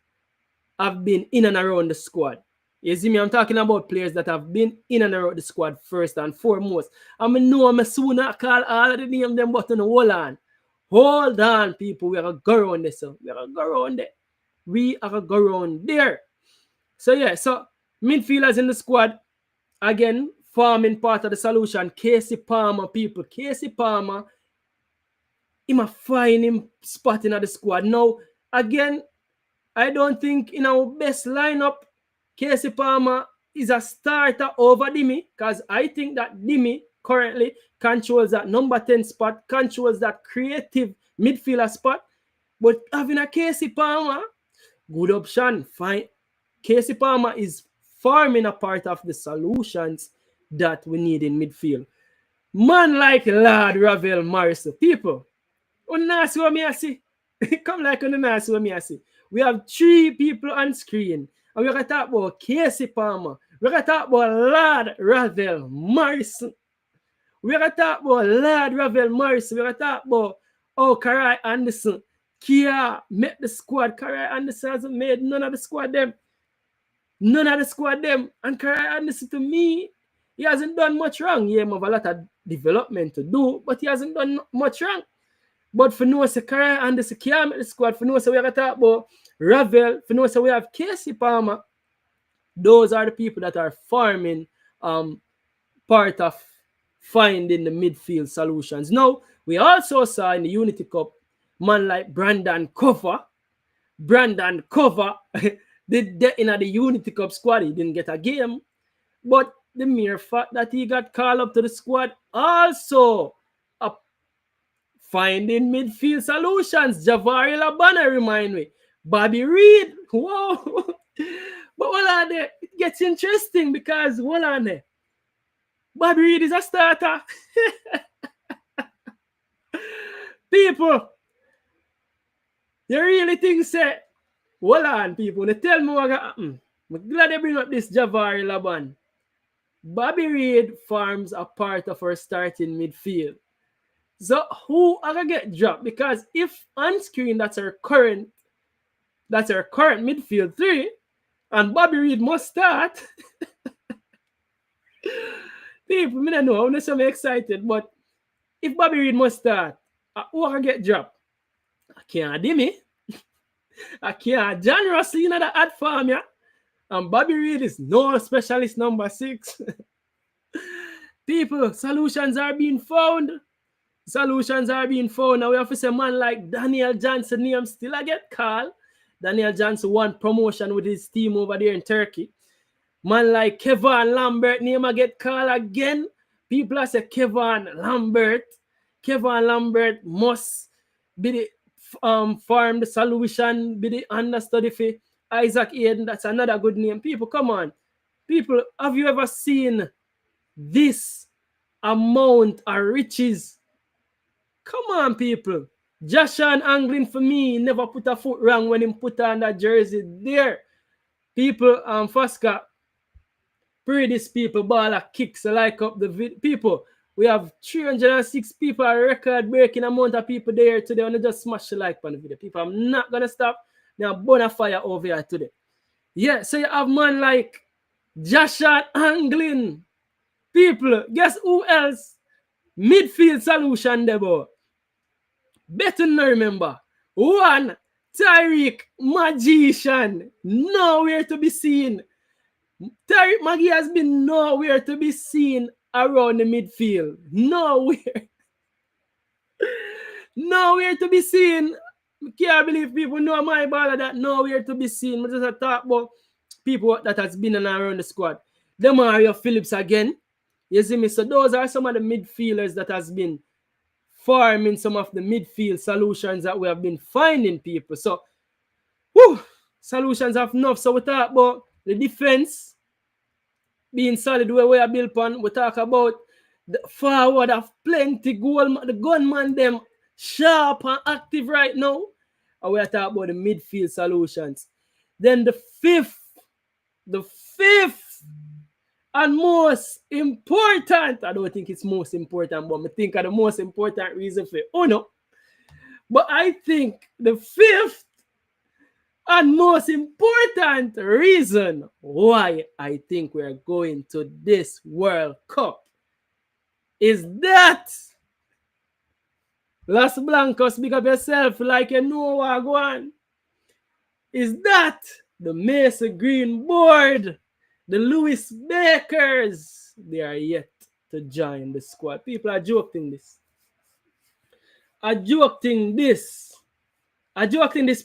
have been in and around the squad. You see me, I'm talking about players that have been in and around the squad first and foremost. I know I'm soon I call all of the names them, but hold on. Hold on, people. We are going to go around this. We are going to go around there. We are going to go around there. So, yeah. So, midfielders in the squad, again, forming part of the solution. Casey Palmer, people. Casey Palmer, he might find him spotting at the squad. Now, again, I don't think in our best lineup, Casey Palmer is a starter over Demi, because I think that Demi currently controls that number 10 spot, controls that creative midfielder spot. But having a Casey Palmer, good option. Fine. Casey Palmer is forming a part of the solutions that we need in midfield. Man like Lord Ravel Morrison. People, see what me I see. Come like see what me I see. We have 3 people on screen. And we're going to talk about Casey Palmer. We're going to talk about Lord Ravel Morrison. We're going to talk about Lord Ravel Morrison. We're going to talk about Karai Anderson. Kia met the squad. Karai Anderson hasn't made none of the squad them. None of the squad them. And Karai Anderson, to me, he hasn't done much wrong. He has a lot of development to do, but he hasn't done much wrong. But for no, Karai Anderson can't make the squad. For no, we're going to talk about Ravel. For no, we have Casey Palmer. Those are the people that are forming part of finding the midfield solutions. Now, we also saw in the Unity Cup, man like Brandon Cover. Brandon Cover did in the Unity Cup squad. He didn't get a game. But the mere fact that he got called up to the squad also finding midfield solutions. Javari Labana remind me. Bobby Reed. Whoa. But hold on there. It gets interesting because hold on there. Bobby Reed is a starter. People, you really think say, hold on, people. They tell me what happen. I'm glad they bring up this Javari Laban. Bobby Reid forms a part of our starting midfield. So who are gonna get dropped? Because if on screen that's our current midfield three, and Bobby Reid must start. People, me don't know, I'm not so excited, but if Bobby Reid must start, who are gonna get dropped? I can't do me. I can't. John Russell, you know that ad farm, yeah? And Bobby Reid is no specialist number 6. People, solutions are being found. Solutions are being found. Now we have to say man like Daniel Johnson name still I get called. Daniel Johnson won promotion with his team over there in Turkey. Man like Kevin Lambert name I get called again. People are say Kevin Lambert. Kevin Lambert must be the farm the solution, be the understudy for Isaac Aiden. That's another good name. People, come on. People, have you ever seen this amount of riches? Come on, people. Joshua Anglin for me never put a foot wrong when he put on that jersey there. People, Fosca, Pree these people, baller kicks, like up the people. We have 306 people, a record breaking amount of people there today. And just smash the like on the video. People, I'm not gonna stop. Now, burn a fire over here today. Yeah, so you have man like Joshua Anglin. People, guess who else? Midfield solution, Debo. Better not remember. One, Tyreek Magician. Nowhere to be seen. Tyreek Maggie has been nowhere to be seen around the midfield. Nowhere. Nowhere to be seen. I can't believe people know my baller that nowhere to be seen. I just talk about people that has been around the squad. Demario Phillips again. You see me? So those are some of the midfielders that has been farming some of the midfield solutions that we have been finding, people. So, solutions have enough. So we talk about the defense being solid where we are built on. We talk about the forward of plenty goal. The gunman them sharp and active right now. And we are talking about the midfield solutions. Then the fifth and most important, I don't think it's most important, but I think of the most important reason for Uno. But I think the fifth and most important reason why I think we're going to this World Cup is that Los Blancos, big up yourself like you know what I'm going. Is that the Mesa Green Board, the Louis Bakers, they are yet to join the squad. People are joking this.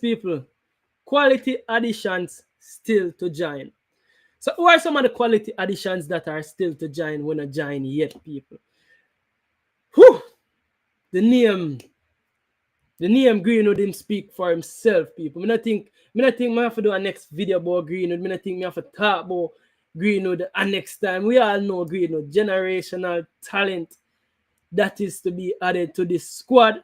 People. Quality additions still to join. So who are some of the quality additions that are still to join when not join yet, people? Whew! The name Greenwood him speak for himself, people. I think I have to do a next video about Greenwood. I think I have to talk about Greenwood and next time. We all know Greenwood, generational talent that is to be added to this squad.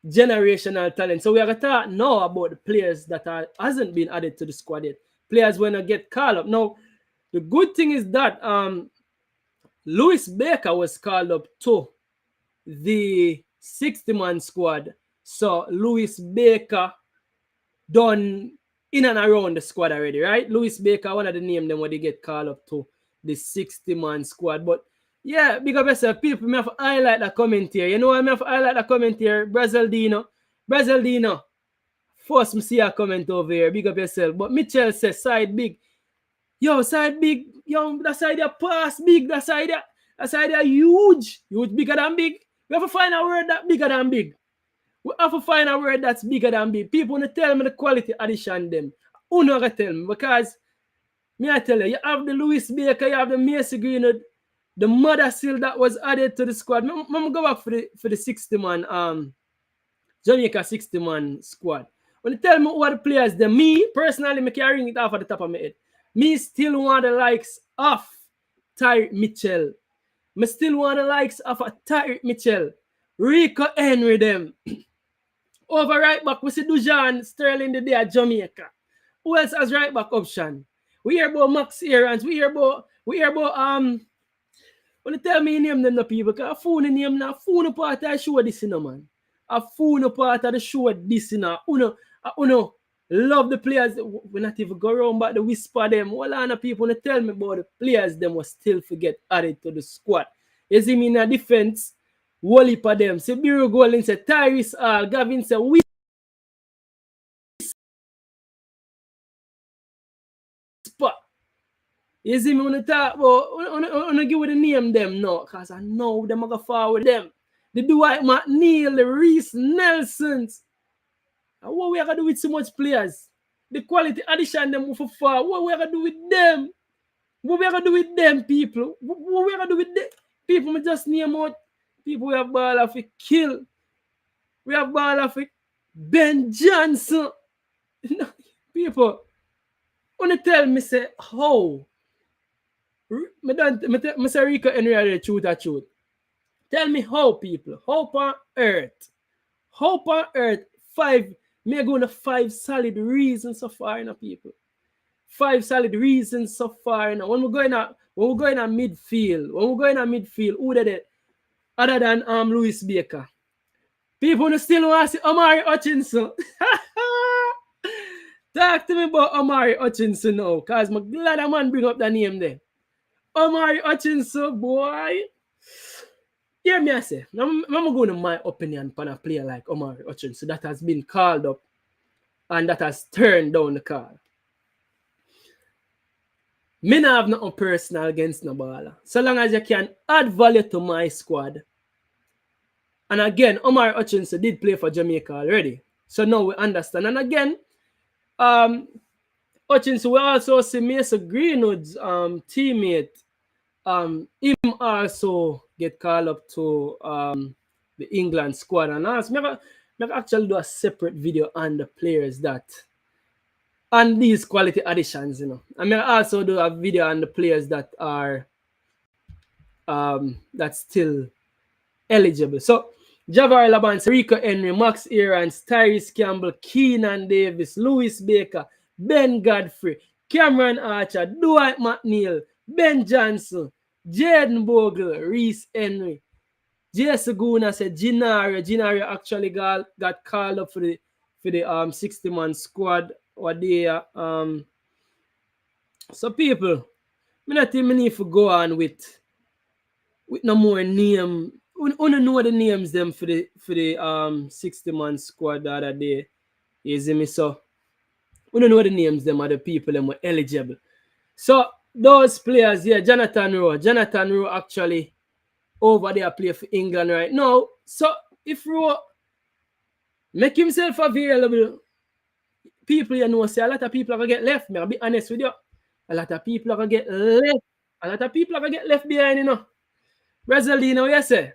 Generational talent. So we are going to talk now about the players that hasn't been added to the squad yet. Players when I get called up. Now, the good thing is that Louis Baker was called up to the 60-man squad. So Louis Baker done in and around the squad already, right? Louis Baker, one of the names them when they get called up to the 60-man squad. But yeah, big up yourself. People, me have to highlight the comment here. You know why I have to highlight the comment here? Brazildino. First, me see a comment over here. Big up yourself. But Mitchell says, side big. Yo, side big. Yo, that side there pass big. That side there huge. Huge, bigger than big. We have to find a word that's bigger than big. We have to find a word that's bigger than big. People want to tell me the quality addition them. Who not going to tell me? Because, me I tell you have the Louis Baker, you have the Macy Greenwood, the mother seal that was added to the squad. I'm going to go back for the 60-man, Jamaica 60-man squad. When you tell me who are the players, then me, personally, me can ring it off at the top of my head. Me still want the likes of Tyreek Mitchell. Me still want the likes of Tyreek Mitchell. Rico Henry them. Over right back, we see Dujan Sterling the day at Jamaica. Who else has right back option? We hear about Max Aarons. We hear about We hear about when you tell me name them the people, because a phone name now, phone part of the show this in man. A phone part of the show this in uno love the players. We not even go around but the whisper them. All of people when tell me about the players, them will still forget added to the squad. You see me in a defense, Wally for them. Say Biro Golden say Tyrese Gavin say whisper. You see me when you talk about, when give the name them no, because I know them are going to forward them. The Dwight McNeil, the Reese Nelsons. And what we are going to do with so much players? The quality addition them for far. What we are going to do with them? What we are going to do with them, people? What we are going to do with them? People, we just name out people we have ball of a kill. We have ball of a Ben Johnson. People, when you tell me, say, how? I say Rico Henry are the truth. Tell me how, people. How on earth, me go to 5 solid reasons so far, people. 5 solid reasons so far. When we go in a midfield, who did it? Other than Louis Baker. People still want to see Omari Hutchinson. Talk to me about Omari Hutchinson now, because I'm glad a man bring up the name there. Omari Hutchinson, boy. Hear me I say, I'm going to my opinion on a player like Omari Hutchinson that has been called up and that has turned down the call. Me not have nothing personal against no baller. So long as you can add value to my squad. And again, Omari Hutchinson did play for Jamaica already. So now we understand. And again, Hutchinson, we also see Mason Greenwood's teammate. Him also get called up to the England squad. And I actually do a separate video on the players that and these quality additions, I mean, I also do a video on the players that are that's still eligible. So Javari Laban, Rico Henry, Max Aarons, Tyrese Campbell, Keenan Davis, Louis Baker, Ben Godfrey, Cameron Archer, Dwight McNeil, Ben Johnson, Jaden Bogle, Reese Henry, Jay Saguna said Ginario actually got called up for the 60-man squad or there. So people, me not think me need to go on with no more name. We don't know the names them for the 60-man squad the other day. You see me? So we don't know the names them of the people them were eligible. So those players, yeah, Jonathan Rowe actually over there play for England right now. So if Rowe make himself available, people say a lot of people are gonna get left. I'll be honest with you. A lot of people are gonna get left. A lot of people are gonna get left behind, Brazilino, what you say?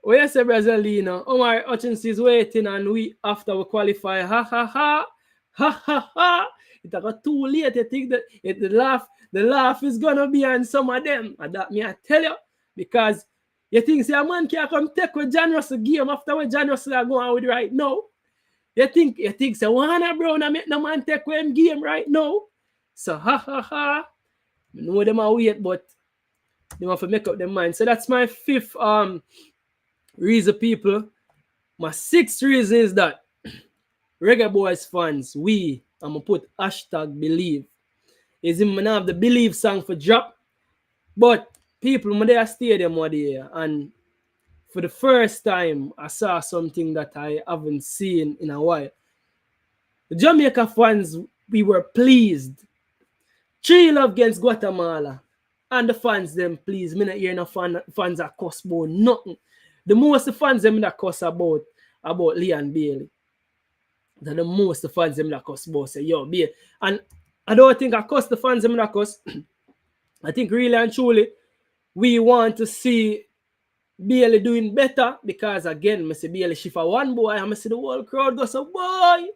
What you say, Brazilino? Omar Hutchinson is waiting and we after we qualify. Ha ha ha. Ha ha ha. It got too late. You think that the laugh is gonna be on some of them. And that me I tell you. Because you think say a man can come take with John Russell game after what John Russell are going with right now. You think say Warner Brown and make no man take with him game right now. So ha ha ha. I know them are wait, but they want to make up their mind. So that's my 5th reason, people. My 6th reason is that Reggae Boyz fans, I'm gonna put #believe. Is him have the Believe song for drop. But people, when they are stadium over there, and for the first time I saw something that I haven't seen in a while. The Jamaica fans, we were pleased. 3-0 against Guatemala. And the fans them please. Me not hear no fans that cuss about nothing. The most the fans them that cuss about Leon Bailey. The most the fans them that cuss about say, yo, Bailey. And I don't think I cuss the fans them that cuss. I think really and truly we want to see Bailey doing better because again, I see Bailey shift for one boy and I see the whole crowd go so boy.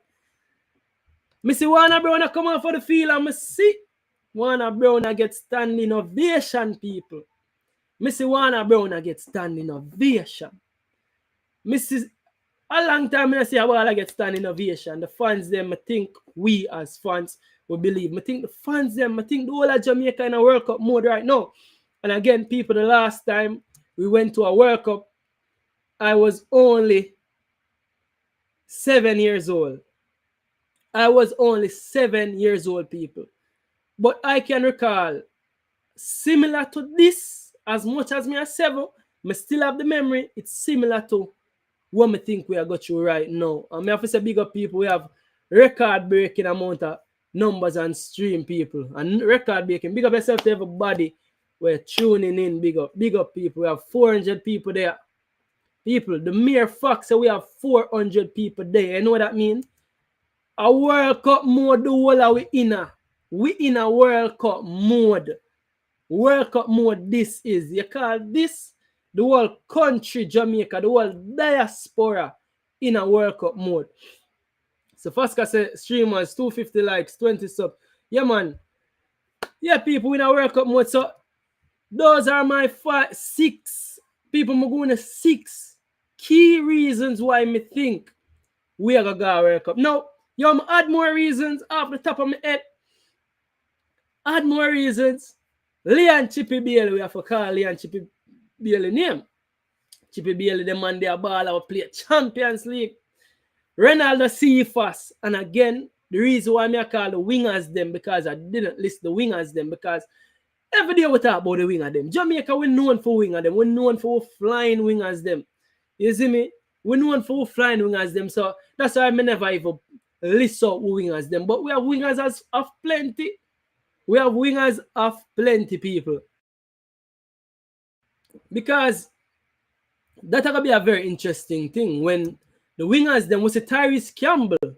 I see Warner Brown come on for the field and I see Warner Brown get standing ovation, people. I see Warner Brown get standing ovation. A long time I say about I get standing ovation. The fans them, I think we as fans will believe. I think the fans them, I think the whole of Jamaica in a World Cup mode right now. And again, people, the last time we went to a World Cup, I was only 7 years old. I was only 7 years old, people. But I can recall, similar to this, as much as me as 7, I still have the memory. It's similar to what me think we are got through right now. And me have to say big up people. We have record breaking amount of numbers and stream people. And record breaking. Big up yourself to everybody. We're tuning in. Big up people. We have 400 people there. People, the mere fact that we have 400 people there. You know what that means? A World Cup mode, the whole of we in a. We in a World Cup mode. World Cup mode this is. You call this the whole country, Jamaica, the whole diaspora in a World Cup mode. So Fasca said streamers, 250 likes, 20 sub. Yeah, man. Yeah, people in a World Cup mode. So those are my 6 people. I'm going to 6 key reasons why me think we are going to go a World Cup. Now, you want to add more reasons off the top of my head. Add more reasons. Leon Chippy Bailey, we have to call Leon Chippy Bailey name. Chippy Bailey, the man there ball our play Champions League. Ronaldo Cephas. And again, the reason why I call the wingers them, because I didn't list the wingers them, because every day we talk about the winger them. Jamaica, we're known for winger them. We're known for flying wingers them. You see me? We're known for flying wingers them. So that's why I never even list out wingers them. But we have wingers of plenty. We have wingers of plenty, people. Because that's going to be a very interesting thing. When the wingers, then we see Tyrese Campbell.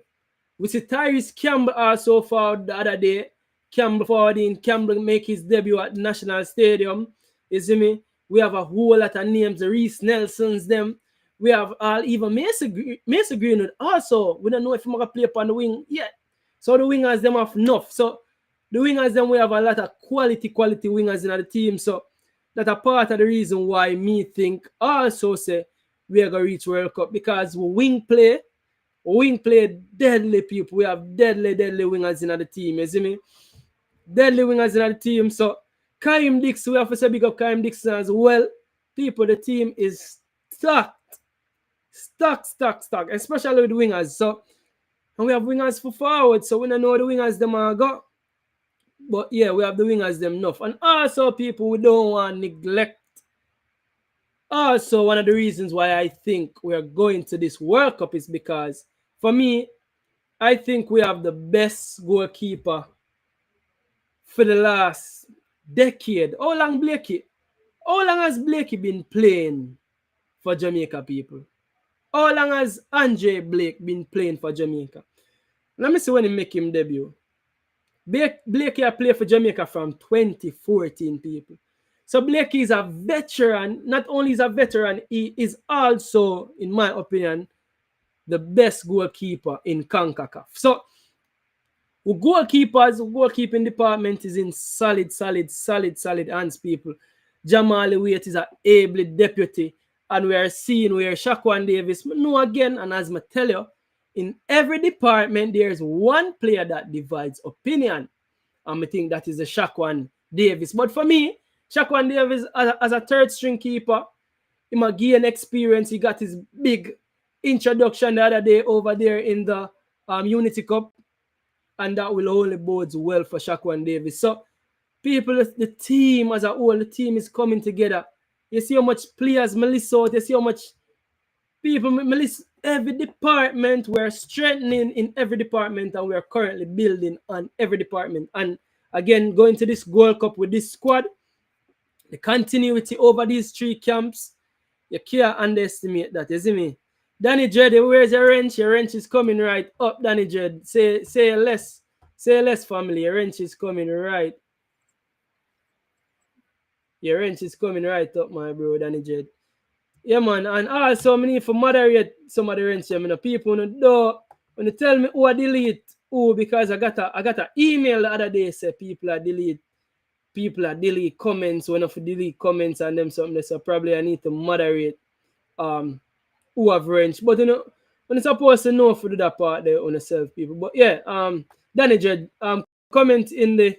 We see Tyrese Campbell also for the other day. Campbell make his debut at the National Stadium. You see me? We have a whole lot of names. The Reese Nelsons, them. We have even Mason Greenwood also. We don't know if he's going to play upon the wing yet. So the wingers, them have enough. So the wingers, then we have a lot of quality wingers in the team. So that's a part of the reason why me think also say we are going to reach World Cup, because we wing play deadly people. We have deadly wingers in the team. You see me? Deadly wingers in the team. So Kaim Dixon, we have to say big up Kaim Dixon as well. People, the team is stacked, especially with the wingers. So, and we have wingers for forward, so we don't know the wingers them are got. But yeah, we have the wingers them enough. And also, people, we don't want to neglect. Also, one of the reasons why I think we are going to this World Cup is because, for me, I think we have the best goalkeeper for the last decade. How long has Blakey been playing for Jamaica, people? How long has Andre Blake been playing for Jamaica? Let me see when he make him debut. Blakey played for Jamaica from 2014, people. So Blakey is a veteran. Not only is a veteran, he is also, in my opinion, the best goalkeeper in CONCACAF. So goalkeeping department is in solid hands, people. Jamali Waite is an able deputy. And we are seeing where Shaquan Davis, no again, and as I tell you, in every department, there's one player that divides opinion. And I think that is the Shaquan Davis. But for me, Shaquan Davis, as a third string keeper, he might gain experience. He got his big introduction the other day over there in the Unity Cup. And that will only bode well for Shaquan Davis. So, people, the team as a whole, the team is coming together. You see how much players Melissa, you see how much people, Melissa, every department, we're strengthening in every department, and we're currently building on every department. And again, going to this World Cup with this squad, the continuity over these 3 camps, you can't underestimate that, you see me? Danny Jed, where's your wrench? Your wrench is coming right up, Danny Jed. Say less. Say less, family. Your wrench is coming right. Your wrench is coming right up, my bro, Danny Jed. Yeah, man. And also, I need to moderate some of the wrench. I mean, people when they tell me who I delete, because I got an email the other day say people are delete comments. When I delete comments and them something, so probably I need to moderate who have wrench. But When it's supposed to know for do that part there on yourself, people. But yeah, Danny Jed, comment in the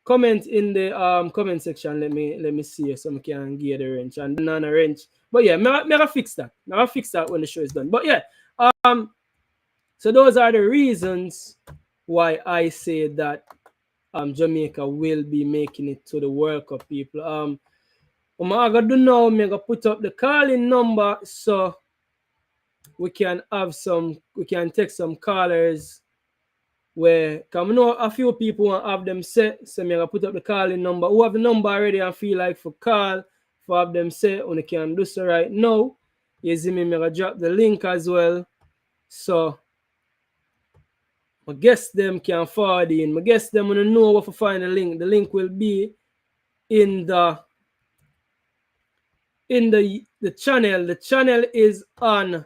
comment section. Let me see so I can get the wrench and then a wrench. But yeah, me I fix that. I fix that when the show is done. But yeah, so those are the reasons why I say that Jamaica will be making it to the World Cup, people. What I'm gonna do now, I'm gonna put up the calling number so we can take some callers where come know a few people want to have them set. So I'm gonna put up the calling number. Who have the number already and feel like for call for have them set, and can do so right now. You see me, I'm gonna drop the link as well. So my guests them can forward in. My guests them wanna know where to find the link. The link will be in the channel. The channel is on.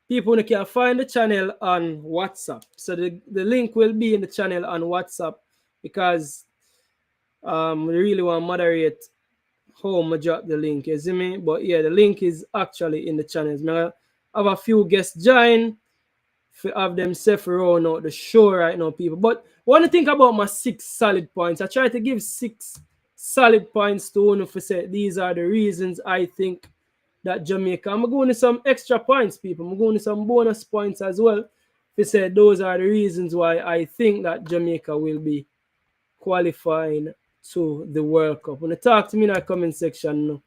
People who can find the channel on WhatsApp. So the link will be in the channel on WhatsApp because we really want to moderate how I drop the link, you see me? But yeah, the link is actually in the channels. I have a few guests join to have them safe around out the show right now, people. But when I think about my 6 solid points, I try to give 6 solid points to one to say these are the reasons I think that Jamaica. I'm going to some extra points, people. I'm going to some bonus points as well. They said those are the reasons why I think that Jamaica will be qualifying to the World Cup. When you talk to me in the comment section,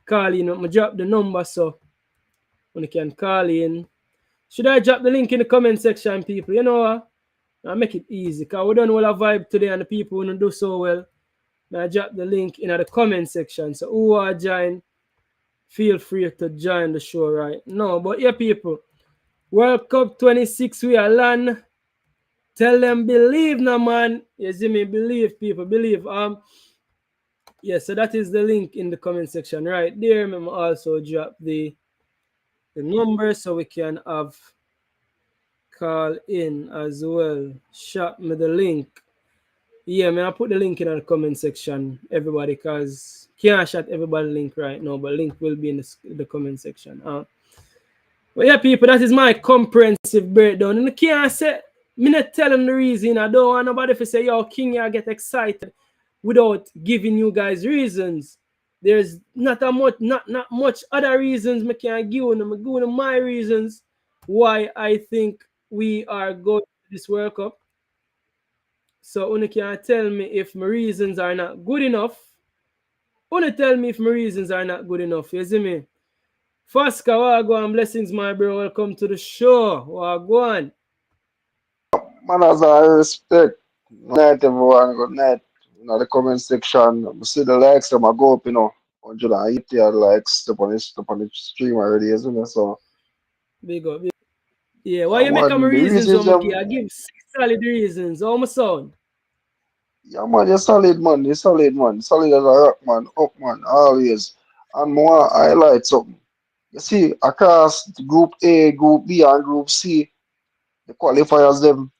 call in. I'm drop the number so when you can call in. Should I drop the link in the comment section, people? You know what? I make it easy because we don't know a vibe today and the people who don't do so well. I drop the link in the comment section. So who are join? Feel free to join the show right now. But yeah, people, World Cup 26 we are land. Tell them believe now, man. You see me? Believe, people, believe. Yeah, so that is the link in the comment section right there. I'm also drop the number so we can have call in as well. Shop me the link. Yeah, man, I put the link in the comment section, everybody, because can't shot everybody link right now, but link will be in the comment section. But yeah, people, that is my comprehensive breakdown. And I can't say, me not tell them the reason. I don't want nobody to say, yo, King, I get excited without giving you guys reasons. There's not much other reasons I can give them. I'm giving them my reasons why I think we are going to this World Cup. So you can tell me if my reasons are not good enough. You tell me if my reasons are not good enough. You see me? Faska, wagwan, blessings, my bro. Welcome to the show. Wagwan. Man, as I respect, good night everyone, good night. The comment section, I see the likes, them I go up, 180 likes up on the stream already, isn't it? So, Big up. Yeah, why yeah, you make them man, the reasons, reasons, Omaki? I give 6 solid reasons. How my sound? yeah, man, you're solid, man, you're solid, man, solid as a rock, man, up, man, always. And more highlight something. You see, across the Group A, Group B, and Group C, the qualifiers, them,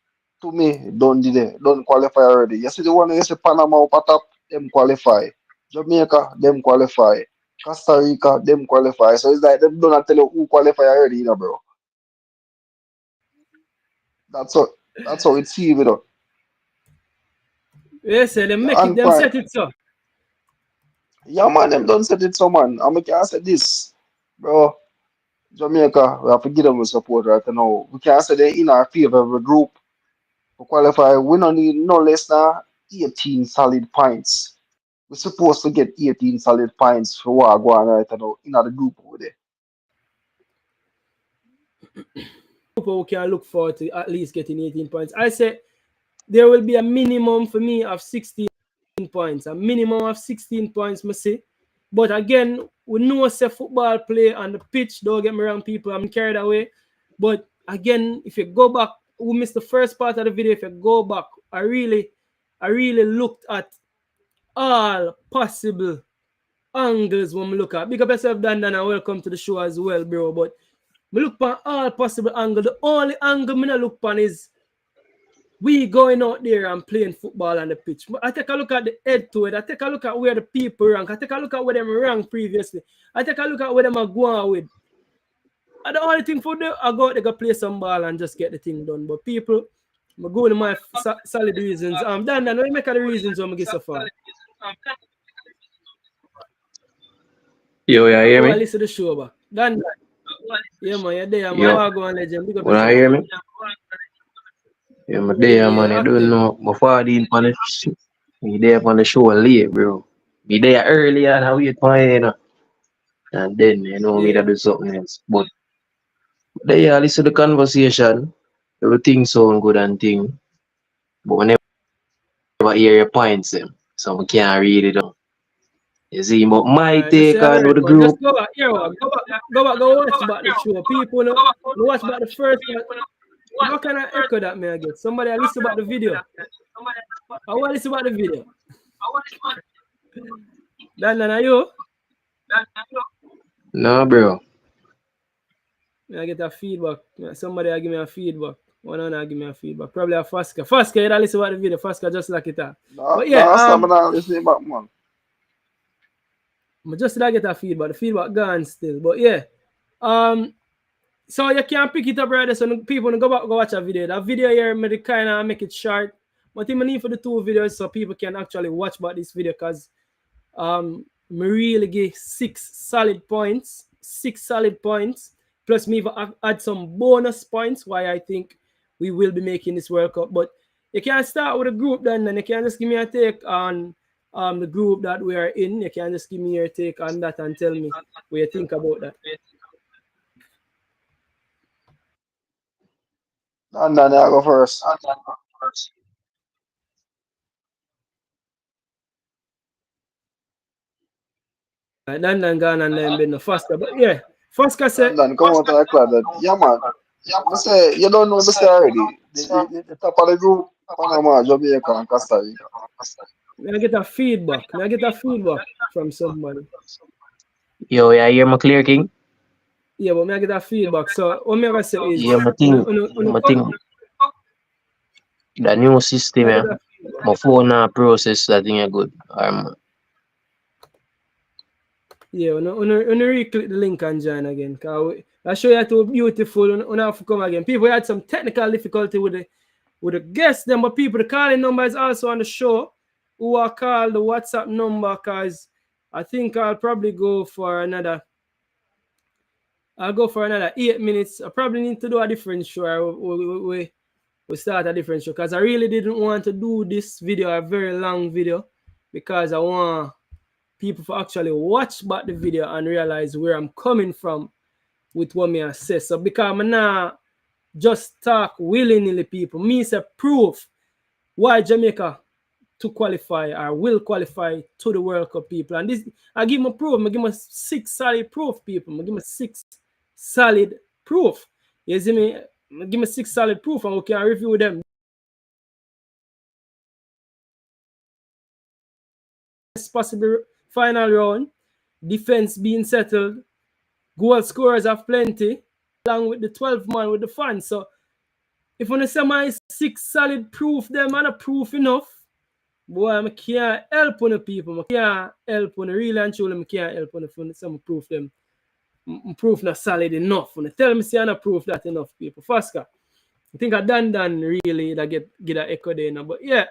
to me, don't qualify already. You see, the one you see Panama up at top, them qualify. Jamaica, them qualify. Costa Rica, them qualify. So it's like them don't tell you who qualify already, bro. That's how that's how it's even. Yes, they make it, And them fine. set it so. Yeah, man, them don't set it so, man. I'm going to say this, bro. Jamaica, we have to give them the support right now. We can't say they're in our favor of a group to qualify. We don't need no less than 18 solid points. We're supposed to get 18 solid points for what going on right now in the group over there. People can look forward to at least getting 18 points. I say there will be a minimum for me of 16 points. A minimum of 16 points, I say. But again, we know say football play on the pitch. Don't get me wrong, people. I'm carried away. But again, if you go back, we missed the first part of the video. If you go back, I really looked at all possible angles when we look at. Big up yourself, Dan, and welcome to the show as well, bro. But we look at all possible angles. The only angle I look at is we going out there and playing football on the pitch. I take a look at the head to it. I take a look at where the people rank. I take a look at where them rank previously. I take a look at where them are going with. And the only thing for them, I go out there go play some ball and just get the thing done. But people, I'm going to my solid reasons. Dan, let me make the reasons why I get so far. Yo, yeah, hear I me? listen to the show back. Dan, yeah, man, you're there. Yo, Man, go on legend. Big up when I yourself. hear me? Yeah, my there, man. Yeah, I don't active. know. Before I did on the be there on the show late, bro. Be there early and I wait for you, you know. And then, you know, me to Yeah. do something else. But there, yeah, listen to the conversation. Everything sound good and thing. But whenever hear your points, so we can't read it out. You see, but my Just say take a on word, with the man. group. Just go back. Here, go watch back the show. People, no watch back the first one. What kind of echo that may I get? Somebody I listen about the video. I want to listen about the video. Dan, are you? No, bro. I get a feedback. Somebody I give me a feedback. One I give me a feedback. Probably a Fasca. Fasca, you don't listen about the video. Fasca just like it up. Nah, But nah, yeah, stop now listening back, man. I just like get a feedback. The feedback gone still. But yeah. So you can't pick it up right there. So people go back go watch a video. That video here me kind of make it short. But I need for the 2 videos so people can actually watch about this video because me really give 6 solid points. 6 solid points. Plus me even add some bonus points why I think we will be making this World Cup. But you can start with a group then and you can just give me a take on the group that we are in. You can just give me your take on that and tell me what you think about that. And then I go first. Dan gone and then been faster. But yeah, Fasca said, And then come out of the club. Yeah, man. I say, you don't know, I say already. The top of the group, Panama, Jamaica, and Costa Rica. may I get a feedback? May I get a feedback from somebody? Yo, yeah, hear my clear king? Yeah, but may I get a feedback? So what me ever say Yeah, is, my thing, the new system, may I yeah. get a feedback? My phone process that thing are good. Yeah, re-click the link and join again. Cause I show you too beautiful. Have to come again. People had some technical difficulty with the guests, them, but people, the calling number is also on the show. Who are called the WhatsApp number? Cause I think I'll probably go for another. I'll go for another 8 minutes. I probably need to do a different show. We start a different show because I really didn't want to do this video, a very long video, because I want people to actually watch back the video and realize where I'm coming from with what me I say. So because I'm not just talk willy-nilly people, me say proof why Jamaica to qualify or will qualify to the World Cup, people. And this I give my proof. I give my 6 solid proof, people. I give my 6 solid proof. You see me? I give me 6 solid proof and we can review them. Possible final round, defense being settled, goal scorers have plenty, along with the 12 man with the fans. So if you say my 6 solid proof, them and a proof enough, boy, I can't help on the people. I can't help on the really and truly. I can't help on the some proof them. Proof not solid enough. When they tell me say I not proof that enough, people. Fasca. I think I done really that get an echo there now. But yeah.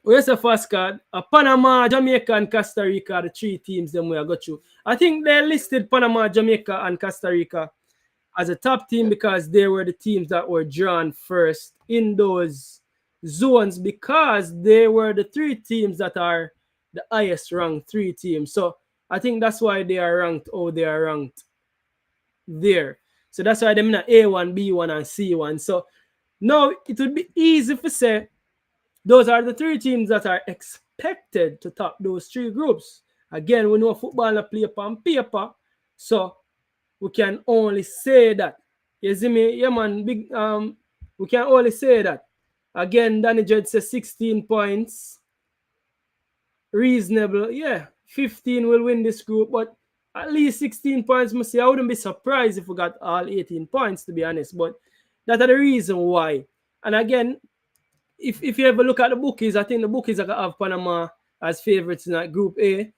Where's the first card? Panama, Jamaica, and Costa Rica, the 3 teams them we are got through. I think they listed Panama, Jamaica, and Costa Rica as a top team because they were the teams that were drawn first in those zones because they were the 3 teams that are the highest ranked 3 teams. So I think that's why they are ranked. Oh, they are ranked there. So that's why they're in A1, B1, and C1. So now it would be easy to say those are the 3 teams that are expected to top those 3 groups. Again, we know football not play upon paper, so we can only say that. You see me? Yeah, man. We can only say that. Again, Danny Judge says 16 points. Reasonable. Yeah, 15 will win this group, but at least 16 points, must say. I wouldn't be surprised if we got all 18 points, to be honest, but that's the reason why. And again, if you ever look at the bookies, I think the bookies are going to have Panama as favorites in Group A,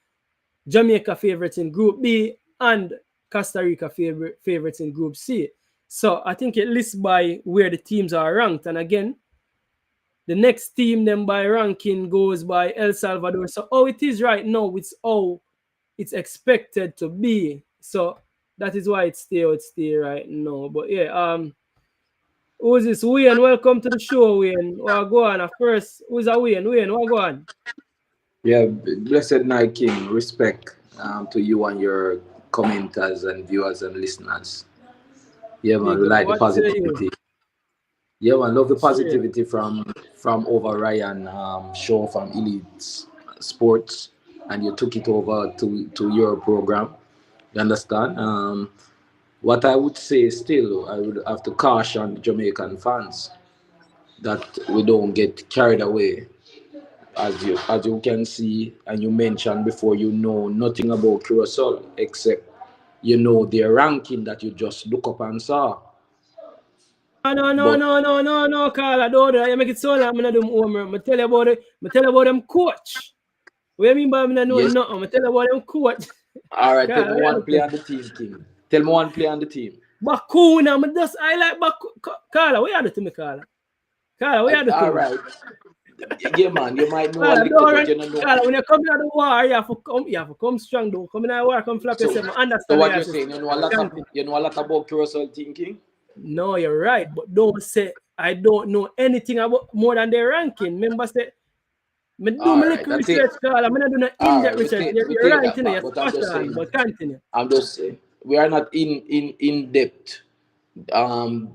Jamaica favorites in Group B, and Costa Rica favorites in Group C. So I think it lists by where the teams are ranked. And again, the next team then by ranking goes by El Salvador. So how it is right now, it's how it's expected to be. So that is why it's stay right now. But yeah, who's this? Wayne, welcome to the show, Wayne. What go on? First, who's a Wayne? Wayne, what go on? Yeah, blessed night, King. Respect to you and your commenters and viewers and listeners. Yeah, man, Big we up. like the What say you? positivity. Yeah, man, love the Straight. positivity from over Ryan show from Elite Sports, and you took it over to your program. You understand? What I would say still, I would have to caution the Jamaican fans that we don't get carried away. As you can see and you mentioned before, you know nothing about Curacao except you know their ranking that you just look up and saw. But No, Carla, don't do that. You make it so like I'm not doing homework. I tell you about it. I tell you about them coach. What you mean by me not know yes, nothing? I tell you about them coach. all right. Tell Carla, me what one you player on the team, King. Tell me one player on the team. Bakuna, I like Bakuna. Carla, what you do to me, Carla? Carla, what you do to All me? right. Yeah, man. You might know a Carla, little, don't but run. you don't know. Carla, when you come to the war, you have to come strong, though. Come in the war, come flap So, yourself. I so understand what what you you're have to saying? say. Continue. You know a lot about Curacao team, King. No, you're right, but don't say I don't know anything about more than their ranking. Remember, say me do All my right. little That's it. research, Carla. I'm not doing All in-depth right. research. We You're take right, that you know, back. you're But I'm spot just on, saying. but continue. I'm just saying. We are not in depth.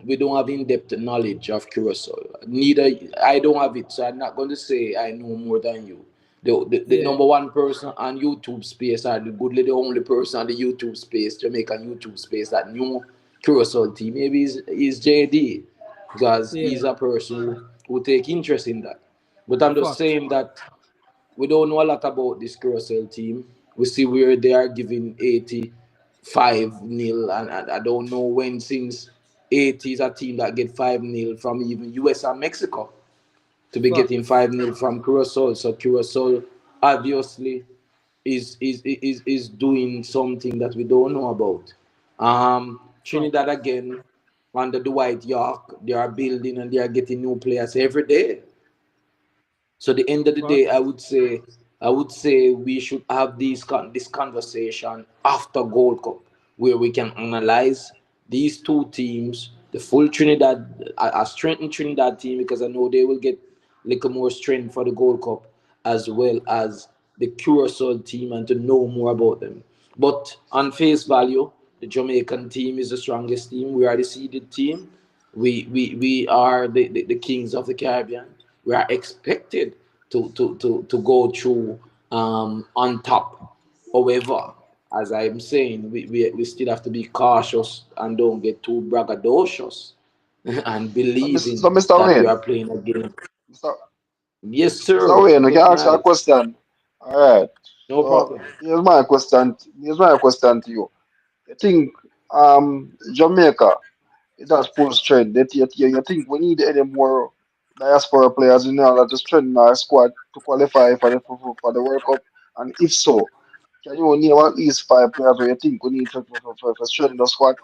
We don't have in-depth knowledge of Curacao. Neither I don't have it, so I'm not going to say I know more than you. The Yeah, number one person on YouTube space, or the only person on the YouTube space, Jamaican YouTube space that knew Curacao team, maybe is JD, because yeah, he's a person who take interest in that. But I'm just facts. saying that we don't know a lot about this Curacao team. We see where they are giving 85-0, and I don't know when since 80 is a team that get 5-0 from even US and Mexico to be getting Facts. 5-0 from Curacao. So Curacao obviously is doing something that we don't know about. Facts. Trinidad again under Dwight York, they are building and they are getting new players every day. So the end of the day, Facts. I would say we should have this conversation after Gold Cup, where we can analyze these two teams, the full Trinidad, a strengthened Trinidad team, because I know they will get a little more strength for the Gold Cup, as well as the Curacao team, and to know more about them. But on face value, the Jamaican team is the strongest team. We are the seeded team. We are the kings of the Caribbean. We are expected to go through on top. However, as I'm saying, we still have to be cautious and don't get too braggadocious and So, believing Mr. that we Wayne, are playing a game. Mr. Yes, Mr. sir. Wayne, we Good can ask you a night. question. All right. No So problem. here's my question to you. I think Jamaica it has full strength. You think we need any more diaspora players in order to strengthen our squad to qualify for the World Cup? And if so, can you name at least 5 players where you think we need for strengthen the squad?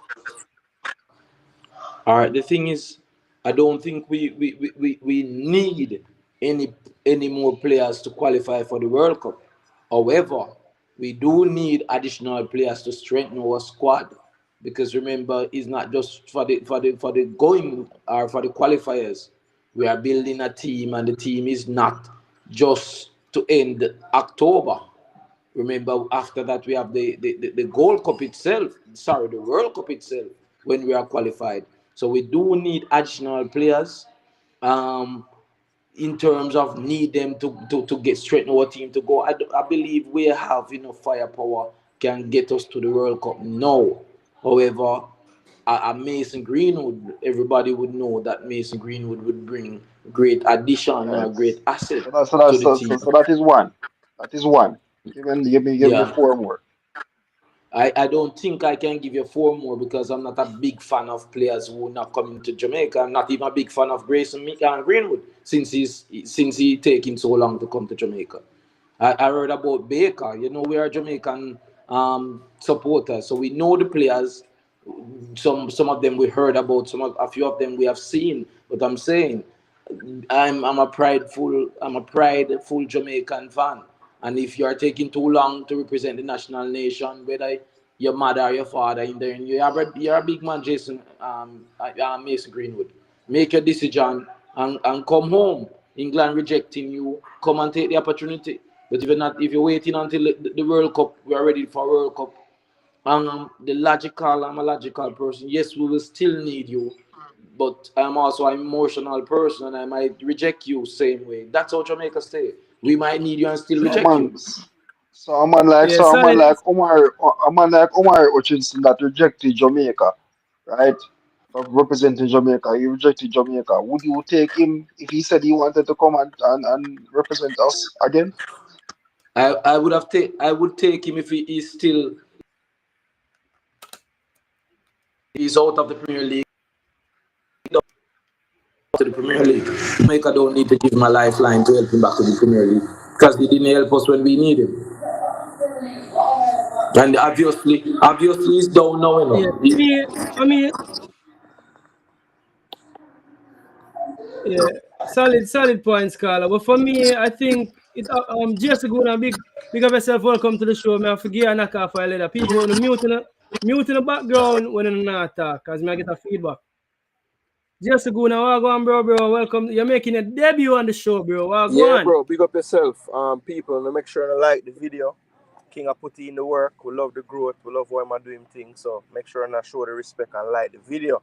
All right. The thing is, I don't think we need any any more players to qualify for the World Cup. However, we do need additional players to strengthen our squad, because remember, it's not just for the going or for the qualifiers. We are building a team, and the team is not just to end October. Remember, after that, we have the Gold Cup itself, sorry, the World Cup itself, when we are qualified. So we do need additional players, um, in terms of need them to get straight in our team to go. I believe we have enough firepower can get us to the World Cup now. However, a Mason Greenwood, everybody would know that Mason Greenwood would bring great All addition or right. great asset to the team. So that is one. That is one. Give me Yeah. four more. I don't think I can give you four more, because I'm not a big fan of players who are not coming to Jamaica. I'm not even a big fan of Grayson Greenwood, since he taking so long to come to Jamaica. I heard about Baker. You know, we are Jamaican supporters. So we know the players. Some of them we heard about. A few of them we have seen. But I'm saying, I'm a prideful Jamaican fan. And if you are taking too long to represent the national nation, whether your mother or your father in there, and you're a big man, Jason, Mason Greenwood. Make your decision and come home. England rejecting you, come and take the opportunity. But if you're waiting until the World Cup, we are ready for World Cup. I'm a logical person. Yes, we will still need you, but I'm also an emotional person, and I might reject you same way. That's how Jamaica stay. We might need you and still So reject you. man, so a man like Yeah, so solid. a man like Omar Hutchinson that rejected Jamaica, right? For representing Jamaica, he rejected Jamaica. Would you take him if he said he wanted to come and represent us again? I would take him if he is still he's out of the Premier League to the Premier League. Jamaica don't need to give him a lifeline to help him back to the Premier League because he didn't help us when we need him. And obviously he's down now, you Yeah, know. I mean, yeah, solid points, Carla. But for me, I think it just go on big of yourself. Welcome to the show. Man, forget and knock off a little. People want to mute in the background when they not talk, cause I get a feedback. Just go now, go on, bro. Welcome. You're making a debut on the show, bro. Go Yeah, on. bro, big up yourself. People, and make sure to like the video. King I put in the work. We love the growth. We love why I'm doing things. So make sure and show the respect and like the video.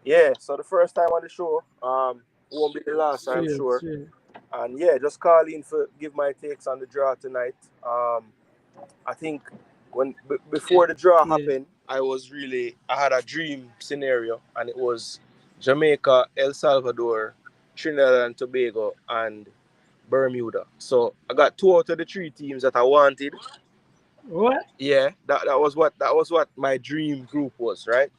Yeah, so the first time on the show, won't be the last, I'm sure. Straight. And yeah, just call in for give my takes on the draw tonight. I think before the draw Yeah. happened, I had a dream scenario, and it was Jamaica, El Salvador, Trinidad and Tobago, and Bermuda. So I got 2 out of the 3 teams that I wanted. What? Yeah, that was what my dream group was, right?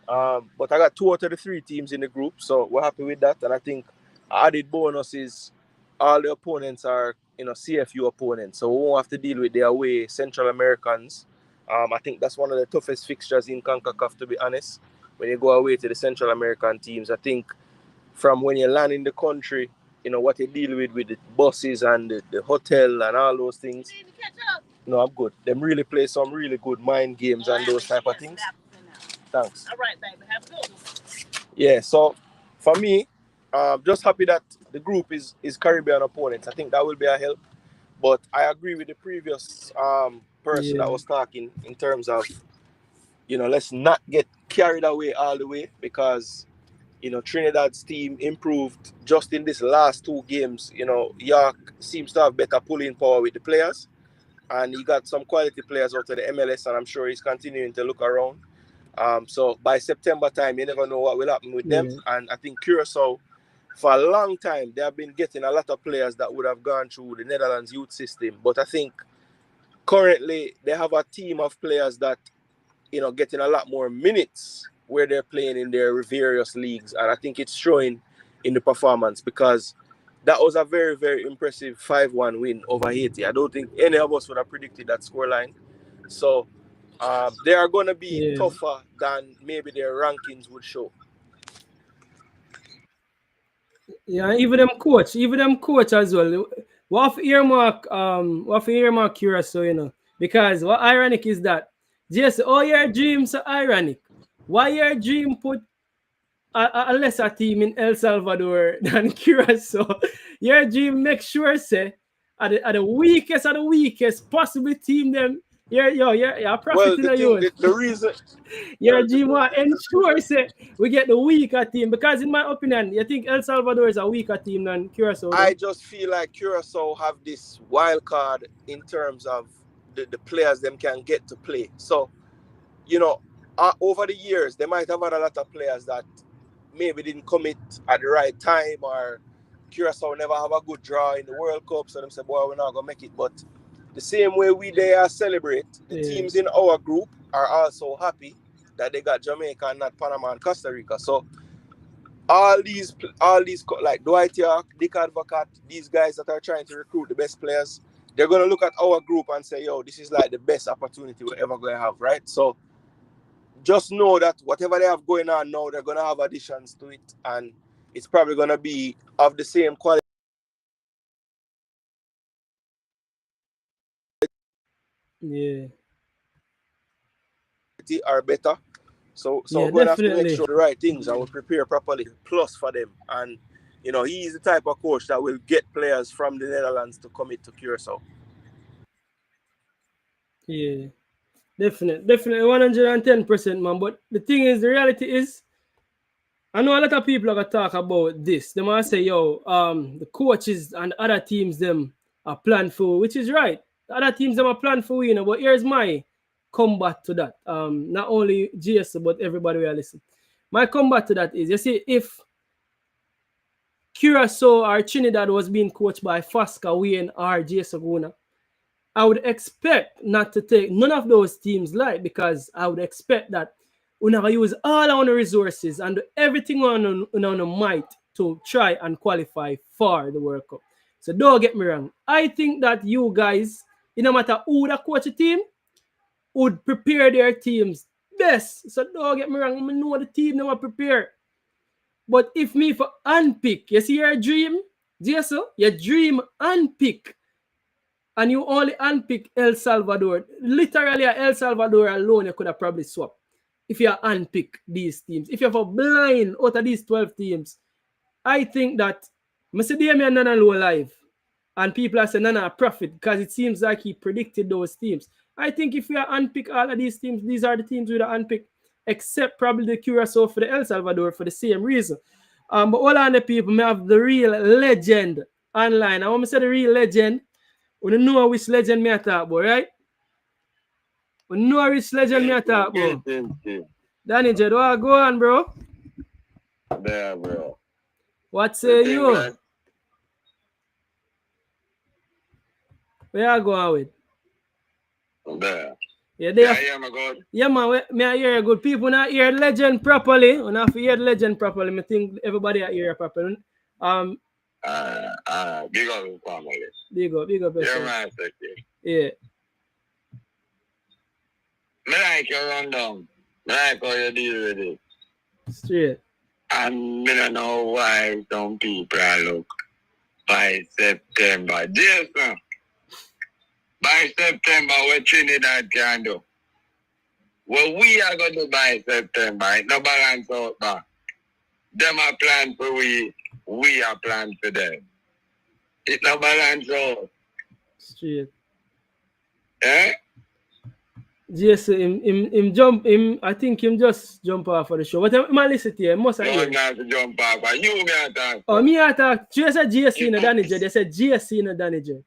But I got 2 out of the 3 teams in the group, so we're happy with that. And I think added bonus is all the opponents are CFU opponents, so we won't have to deal with the away Central Americans. I think that's one of the toughest fixtures in CONCACAF, to be honest. When you go away to the Central American teams, I think from when you land in the country, what you deal with the buses and the hotel and all those things. No, I'm good. Them really play some really good mind games and those type of things. Thanks. All right, baby. Have a good one. Yeah, so for me, just happy that the group is Caribbean opponents. I think that will be a help. But I agree with the previous person that Yeah. was talking in terms of, let's not get carried away all the way because, Trinidad's team improved just in this last 2 games. York seems to have better pulling power with the players. And he got some quality players out of the MLS, and I'm sure he's continuing to look around. So by September time, you never know what will happen with them. Yeah. And I think Curacao, for a long time, they have been getting a lot of players that would have gone through the Netherlands youth system. But I think currently they have a team of players that, getting a lot more minutes where they're playing in their various leagues. And I think it's showing in the performance because that was a very, very impressive 5-1 win over Haiti. I don't think any of us would have predicted that scoreline. So they are going to be Yeah. tougher than maybe their rankings would show. Yeah, even them coach as well. What for earmark Curacao, Because what ironic is that just all your dreams are ironic. Why your dream put a lesser team in El Salvador than Curacao? Your dream make sure say at the weakest of the weakest possible team them. You're Well, profiting the on thing, you. the reason, Your dream want ensure say we get the weaker team because in my opinion, you think El Salvador is a weaker team than Curacao? I just feel like Curacao have this wild card in terms of the players them can get to play. So, over the years, they might have had a lot of players that maybe didn't commit at the right time, or Curacao never have a good draw in the World Cup, so them say, boy, we're not going to make it. But the same way we there celebrate, the teams in our group are also happy that they got Jamaica and not Panama and Costa Rica. So all these like Dwight York, Dick Advocat, these guys that are trying to recruit the best players, they're going to look at our group and say, yo, this is like the best opportunity we're ever going to have, right? So just know that whatever they have going on now, they're going to have additions to it, and it's probably going to be of the same quality or better. So we're going to have to make sure the right things and we'll prepare properly, plus for them. And, you know, he's the type of coach that will get players from the Netherlands to commit to Curacao. Yeah, definitely 110%, man. But the thing is, the reality is, I know a lot of people are gonna talk about this. They might say, yo, the coaches and other teams them are planned for, which is right. The other teams them are planned for, you know. But here's my combat to that. Not only GS but everybody will listen. My combat to that is, you see, if Curacao or Trinidad was being coached by Fasca, Wayne, or GS Oguna, I would expect not to take none of those teams light, because I would expect that we're going to use all our resources and do everything on our might to try and qualify for the World Cup. So don't get me wrong. I think that you guys, no matter who the coach the team, would prepare their teams best. So don't get me wrong. I know the team they want to prepare. But if me for unpick, you see your dream, Jason, your dream unpick, and you only unpick El Salvador, literally El Salvador alone, you could have probably swapped. If you unpick these teams, if you have a blind out of these 12 teams, I think that Mr. Damian Nana low live, and people are saying Nana profit because it seems like he predicted those teams. I think if you unpick all of these teams, these are the teams we would unpick, except probably the Curacao for the El Salvador for the same reason. But all of the people may have the real legend online. I want to say the real legend. We don't know which legend me talk about, right? We know which legend me talk about. Danny Jed, what go on, bro? There, bro. What say you? Where you going with? There. Yeah, they hear me good? Yeah, man, me I hear good. People not hear legend properly. When I hear legend properly, I think everybody hear properly. Big up the family. Big up. You're my secretary. Yeah. Me like your rundown. Me like how you deal with it. Straight. And me don't know why some people are look by September. Jason, by September, what Trinidad can do? What we are going to do by September, it no balance out back. Them are planned for we are planned for them. It no balance out. Straight. Eh? Yes, I think him just jump off for the show. But I listen to you. Must I hear? Not to jump off, but you me attack. Oh, me attack. You said GSC in the Danny J. They said GSC in the Danny J.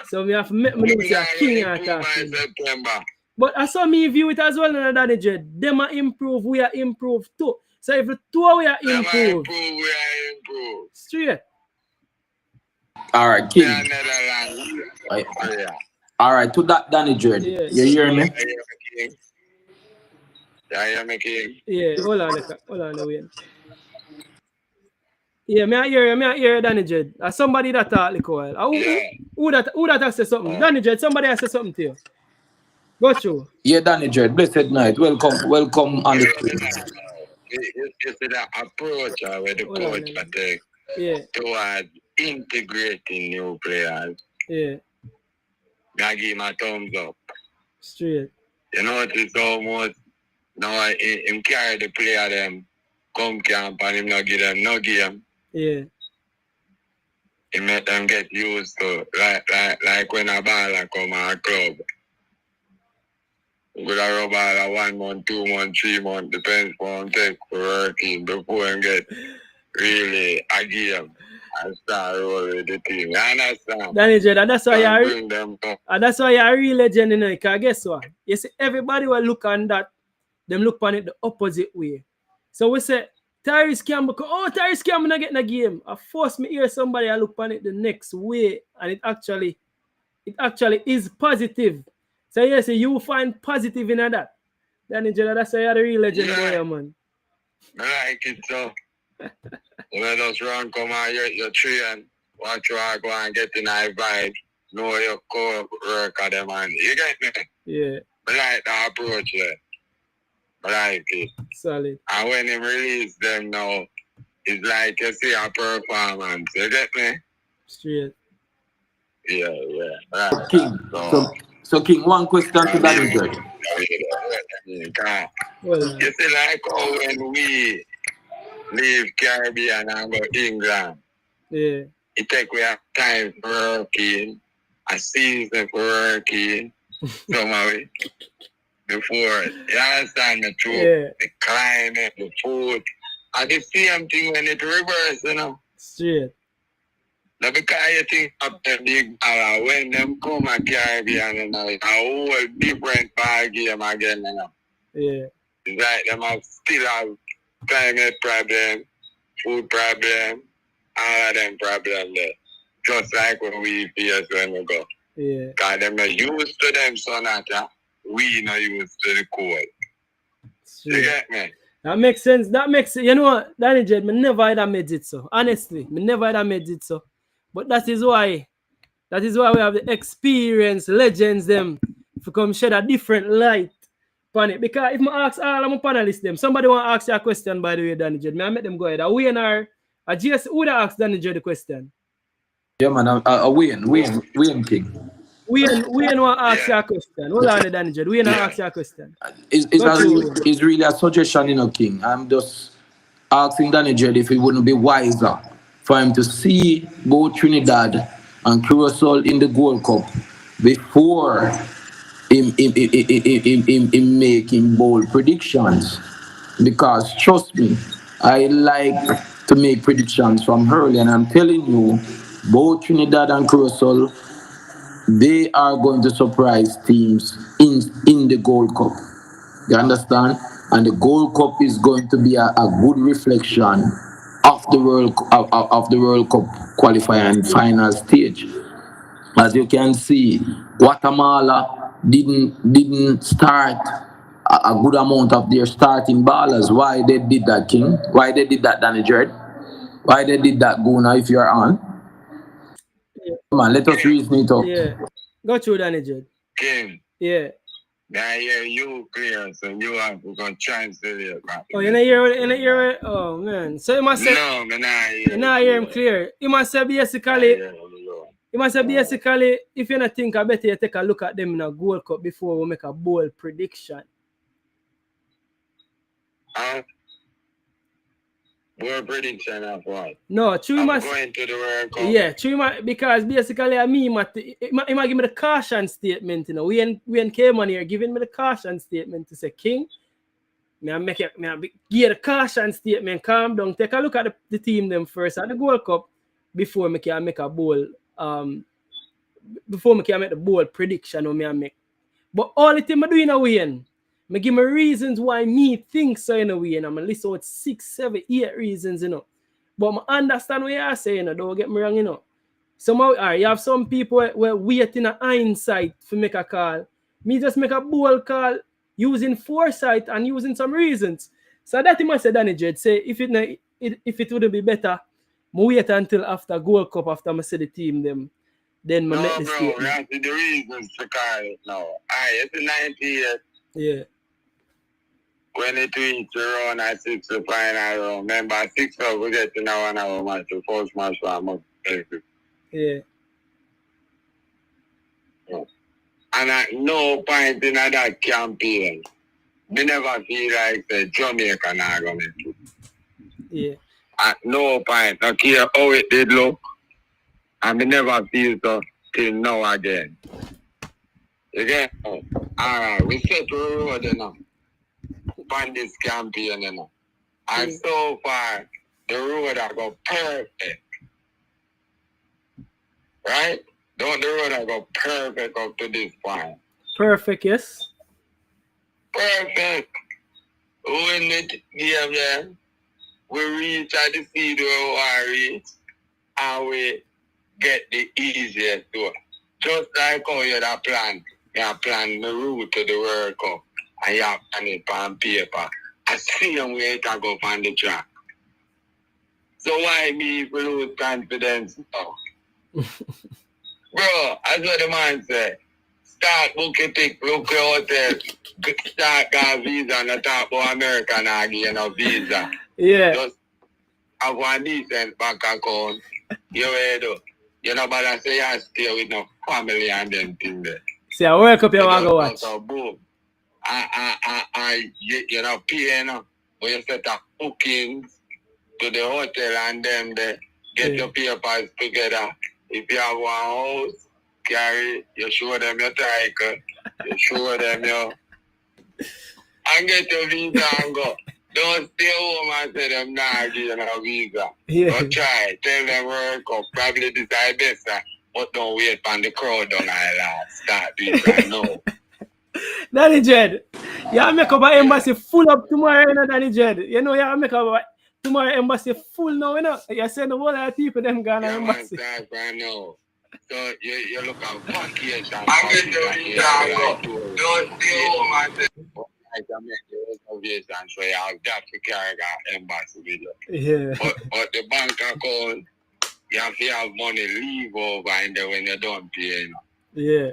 So we have to make me say King attack. But I saw me view it as well in the Danny J. Them are improve, we are improved too. So if the two we are improved. We are improved. Straight. All right, King. All right, to that Danny Dread. Yes. You hear me? Yeah, hear me, King. Yeah, hold on, wait. Yeah, me I hear Danny Dread. Somebody that talk like a while. Who that has said something? Danny Dread, somebody has said something to you. Go through. Yeah, Danny Dread, blessed night. Welcome on the street. You see that approach where the coach take towards integrating new players. Yeah. I give him a thumbs up. Straight. You know, it's almost now him carry the player them come camp and him not give them no game. Yeah. He make them get used to like when a baller come a club. Good a rub all 1 month, 2 months, 3 months, depends on take for working before him get really a game and start rolling with the team. You understand? Danny J, that's why you're a real legend, you know, because guess what? You see, everybody will look on that, them look on it the opposite way. So we say, Tyrese Campbell, Tyrese Campbell not getting a game. I force me hear somebody I look on it the next way, and it actually is positive. So yes, you find positive in that. Danny J, that's why you're the real legend, boy, man. I like it so. Let us run, come out, your tree and watch you go and get in our vibe. know your co-worker them and you get me? Yeah. I like the approach there. I like it. Solid. And when him release them now, it's like you see a performance. You get me? Straight. Yeah. Right. King. So King, one question to Danny Joy. Well, You see, like how when we leave Caribbean and go England, yeah. it take we have time for working, a season for working, somewhere before. You understand me too? Yeah. The climate, the food. And the same thing when it reverse, you know. Straight. Now because you think of the big dollar, when them come to Caribbean, you know, it's a whole different ball game again, you know. Yeah. It's like them have still have climate problem, food problem, all of them problem there. Just like when we face when we go. Yeah. Because them not used to them sonata, we not used to the cold. You Straight. get me? That makes sense. That makes sense. You know what, Danny Jed, me never had made it so. Honestly, me never had made it so. But that is why we have the experienced legends them to come shed a different light on it. Because if I ask all of my panelists them, somebody want to ask you a question by the way, Danny Jed, I make them go ahead. A Wayne or a GS who would ask Danny Jed the question? Yeah, man. Wayne King. Wayne want to ask you a question. Hold on, Danny Jed. Wayne ask you a question. It's really a suggestion, you know, King. I'm just asking Danny Jed if it wouldn't be wiser for him to see both Trinidad and Curacao in the Gold Cup before him making bold predictions. Because trust me, I like to make predictions from early, and I'm telling you, both Trinidad and Curacao, they are going to surprise teams in the Gold Cup. You understand? And the Gold Cup is going to be a good reflection of the World Cup qualifier and final stage. As you can see, Guatemala didn't start a good amount of their starting ballers. Why they did that, King? Why they did that, Danny Dread? Why they did that, Guna, if you're on? Yeah. Come on, let us reason it out. Yeah. Go through, Danny Jed. King, Yeah. now hear you clear, so you have to go translate. Oh, in a year, oh man. So you must say, No, man, you know, I hear him clear. You must say basically, if you not think I better you take a look at them in a Gold Cup before we make a bold prediction. Bold prediction of what? No, true must going to the World Cup. Yeah, true because basically he might give me the caution statement, you know. When came on here giving me the caution statement to say, King, give you the caution statement, calm down, take a look at the team them first at the Gold Cup before I can make a bold before I can make the bold prediction or I make. But all the thing I do in a way, I give me reasons why me think so in a way, and I'm gonna list out 6, 7, 8 reasons, you know. But I understand what you're saying, you know, don't get me wrong, you know. Somehow, you have some people who wait in a hindsight to make a call. Me just make a bold call using foresight and using some reasons. So that I say, Danny Jed, say if it would be better, I wait until after Gold Cup, after I see the team them. Then no, make the bro, statement. that's the reasons to call it now. It's the 90 years. Yeah. When it reached around at 6 the final round, remember 6 we get to now 1 hour match, the first match for a month. Yeah. And at no point in that campaign, we never feel like the Jamaica not going to make it. Yeah. At no point, not care how it did look, and we never feel so till now again. You get? Alright, we set the road, you know, on this campaign, you know. And so far, the road have got perfect. Right? Don't the road have got perfect up to this point. Perfect, yes. Perfect. When the game there, we reach at the seed where we reach, and we get the easiest door. Just like how you had planned. You have planned the route to the World Cup, and you have planned it on paper. I see them way to go on the track. So why me if we lose confidence now? Bro, that's what the man said. Start booking tick, look your hotel, start got visa and talk about America and give you no visa. Yeah. Just have one decent bank account. You know, you know, but I say you stay with no family and them thing there. See, I World Cup you want to go watch. So boom. You know, pay, you know, when you set up bookings to the hotel and then they get your papers together. If you have one house, carry, you show them your title, you show them your, and get your visa and go. Don't stay home and say them nah give you no visa. Yeah. Go try, tell them World Cup, probably decide this, but don't wait on the crowd on island. Start this right now. Danny Jed, you make up an embassy full up tomorrow, you know, Danny Jed. You know, you make up tomorrow embassy full now, you know. You send a whole lot of people them going to embassy. Man, right now. So you look at vacation. I get your visa and go. Don't stay home and say, I can make the reservation so you have that to carry that embassy with you. Yeah. But the bank account, you have to have money leave over in there when you don't pay. You know. Yeah.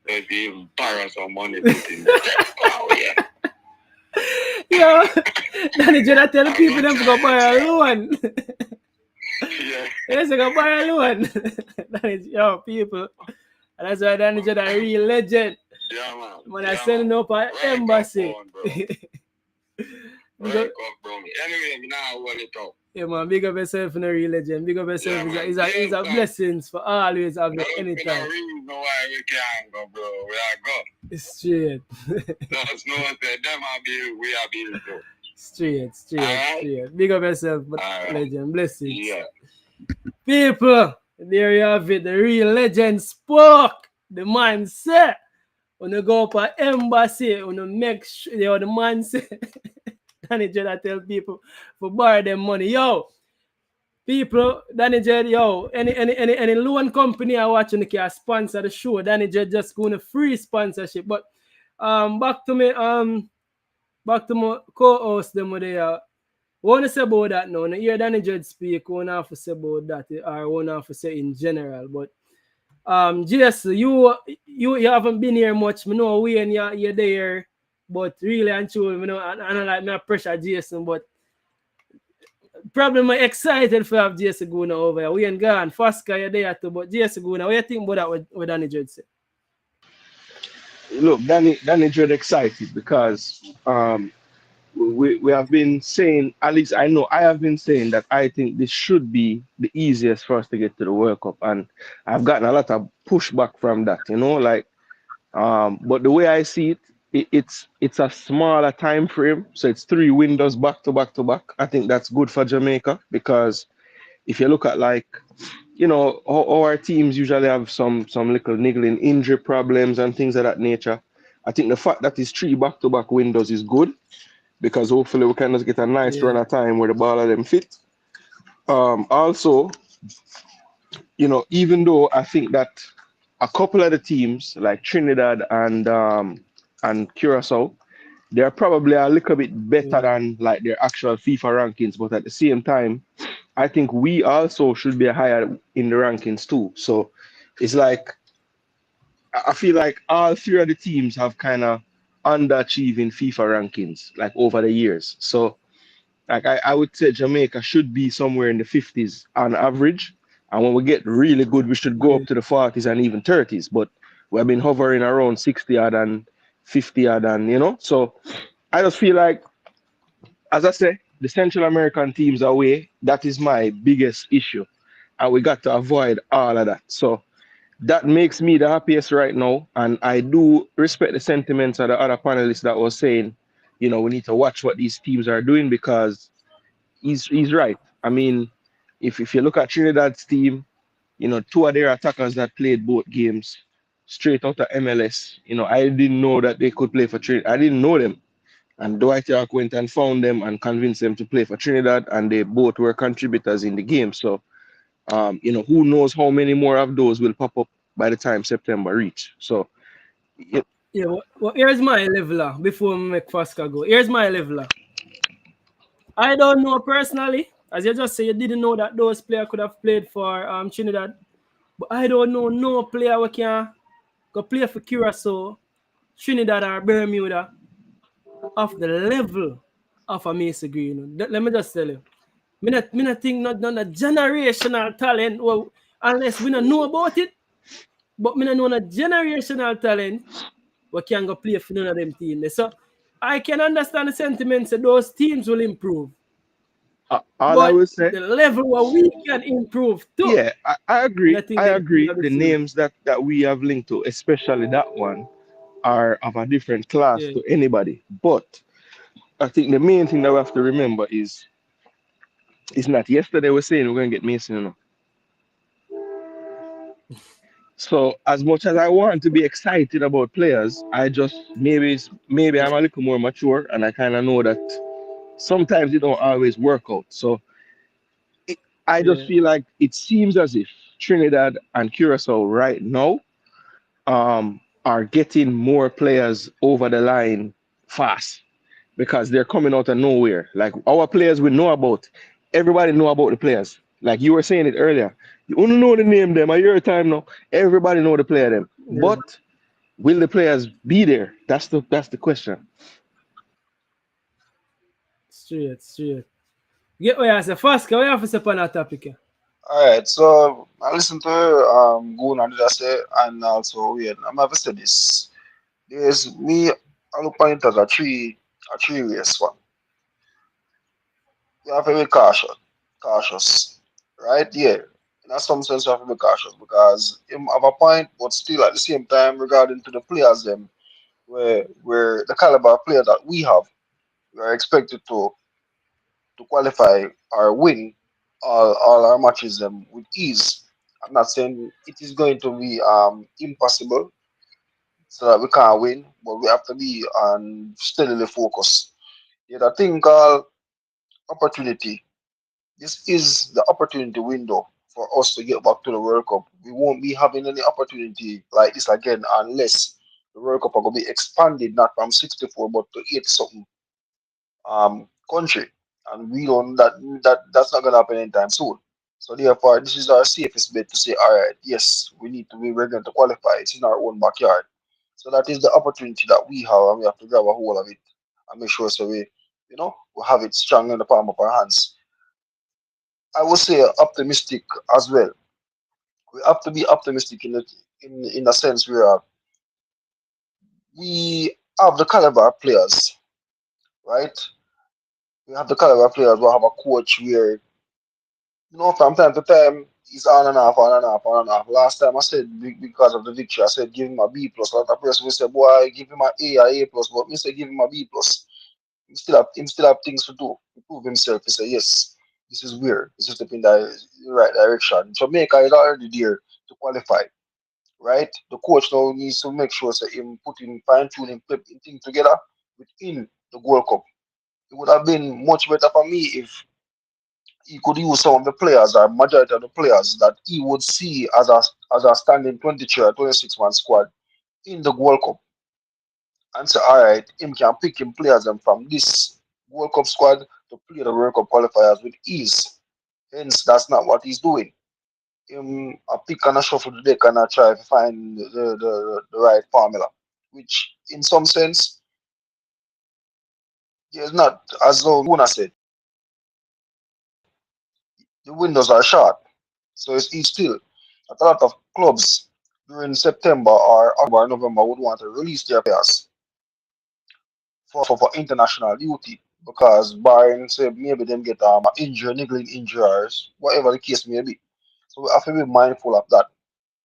So if you even borrow some money, put in there. Oh, yeah. Yo, Danny Jed, I tell the people them to go buy a loan. Yeah. Yes, I go buy a loan. Yo, people. And that's why Danny Jed a real legend. Yeah, man. Man, I send up an embassy. Right up, bro. Anyway, now what it up. Yeah, man, big up yourself in a real legend. Big up yourself. It's a blessings for always have it anytime. There's no reason why we can't go, bro. We are go. It's straight. There's no one said them are built, we are built, bro. Straight. Big up yourself, but legend. Blessings. Yeah. People, there you have it. The real legend spoke. The man said, when you go up an embassy, when you make sure, you know, the man said, Danny Jed, I tell people for borrow them money. Yo, people, Danny Jed, yo, any loan company I watching the can sponsor the show. Danny Jed just going to free sponsorship. But back to my co-host them there. What want to say about that now? Now hear Danny Jed speak, what have to say about that, or what have to say in general. But JS, you haven't been here much. I know when you're there. But really and truly, you know, I don't like my pressure Jason, but probably I'm excited for have Jason going over here. We ain't gone. Fasca, you're there too, but Jason going over. What do you think about that what Danny Jed said? Look, Danny Jed excited because we have been saying, at least I know I have been saying that I think this should be the easiest for us to get to the World Cup, and I've gotten a lot of pushback from that, you know, like but the way I see it, it's a smaller time frame, so it's 3 windows back to back to back. I think that's good for Jamaica because if you look at, like, you know, our teams usually have some little niggling injury problems and things of that nature. I think the fact that it's 3 back to back windows is good because hopefully we can just get a nice run of time where the ball of them fit. Also, you know, even though I think that a couple of the teams like Trinidad and Curacao, they're probably a little bit better than like their actual FIFA rankings, but at the same time, I think we also should be higher in the rankings too. So it's like, I feel like all 3 of the teams have kind of underachieved in FIFA rankings like over the years. So like I would say Jamaica should be somewhere in the 50s on average. And when we get really good, we should go up to the 40s and even 30s. But we've been hovering around 60 odd and 50 odd, and you know. So I just feel like, as I say, the Central American teams are away. That is my biggest issue. And we got to avoid all of that. So that makes me the happiest right now. And I do respect the sentiments of the other panelists that was saying, you know, we need to watch what these teams are doing because he's right. I mean, if you look at Trinidad's team, you know, 2 of their attackers that played both games straight out of MLS. You know, I didn't know that they could play for Trinidad. I didn't know them. And Dwight York went and found them and convinced them to play for Trinidad, and they both were contributors in the game. So, you know, who knows how many more of those will pop up by the time September reach. So, yeah, well, here's my leveler before we make Fasca go. Here's my leveler. I don't know personally, as you just say, you didn't know that those players could have played for Trinidad. But I don't know no player we can go play for Curacao, Trinidad or Bermuda of the level of a Macy Green. Let me just tell you. Me not think not a generational talent, well, unless we don't know about it. But me not know a generational talent we can go play for none of them teams. So I can understand the sentiments that those teams will improve. All I But will say, the level where we can improve too. yeah, I And I agree. think I that is agree. a The bit serious. names that we have linked to, especially that one, are of a different class Yeah. to anybody. But I think the main thing that we have to remember is it's not yesterday we're saying we're gonna get Mason, you know. So as much as I want to be excited about players, I just maybe I'm a little more mature and I kind of know that sometimes it don't always work out. So it, I just Yeah. feel like it seems as if Trinidad and Curacao right now are getting more players over the line fast because they're coming out of nowhere. Like our players we know about, everybody know about the players. Like you were saying it earlier, you only know the name them. A year time now, everybody know the player them. Yeah. But will the players be there? That's the question. Straight, straight. Get what you say. First, what you have to say on that topic? Alright, so I listened to Goon and did I say, and also Wayne. I'm gonna say this. There's me. I look at it as a three race one. You have to be cautious, right? Yeah. In some sense, you have to be cautious because him have a point, but still at the same time, regarding to the players them, where the caliber of player that we have, we are expected to qualify or win all our matches with ease. I'm not saying it is going to be impossible so that we can't win, but we have to be steadily focused. Yeah, the thing called opportunity. This is the opportunity window for us to get back to the World Cup. We won't be having any opportunity like this again unless the World Cup are going to be expanded not from 64 but to 80 something country, and we don't that's not gonna happen anytime soon. So therefore, this is our safest bet to say, all right, yes, we're going to qualify. It's in our own backyard. So that is the opportunity that we have, and we have to grab a hold of it and make sure so we have it strong in the palm of our hands. I would say optimistic as well. We have to be optimistic in a sense where we have the caliber of players, right? We have the caliber of players. We have a coach where from time to time, he's on and off, on and off, on and off. Last time I said because of the victory, I said give him a B plus. A lot of person will say, boy, give him a A or A plus, but me say give him a B plus. He still have things to do to prove himself. He say, yes, this is weird. This is step in the right direction. Jamaica is already there to qualify, right? The coach now needs to make sure that him putting fine tuning things together within the World Cup. It would have been much better for me if he could use some of the players or majority of the players that he would see as a standing 23 or 26 man squad in the World Cup and say, all right, him can pick him players and from this World Cup squad to play the World Cup qualifiers with ease. Hence, that's not what he's doing. Him a pick and a shuffle the deck and a try to find the right formula, which in some sense is not as though Guna said. The windows are short. So it's still a lot of clubs during September or October, November would want to release their players for international duty because barring say maybe them get a injury, niggling injuries, whatever the case may be. So we have to be mindful of that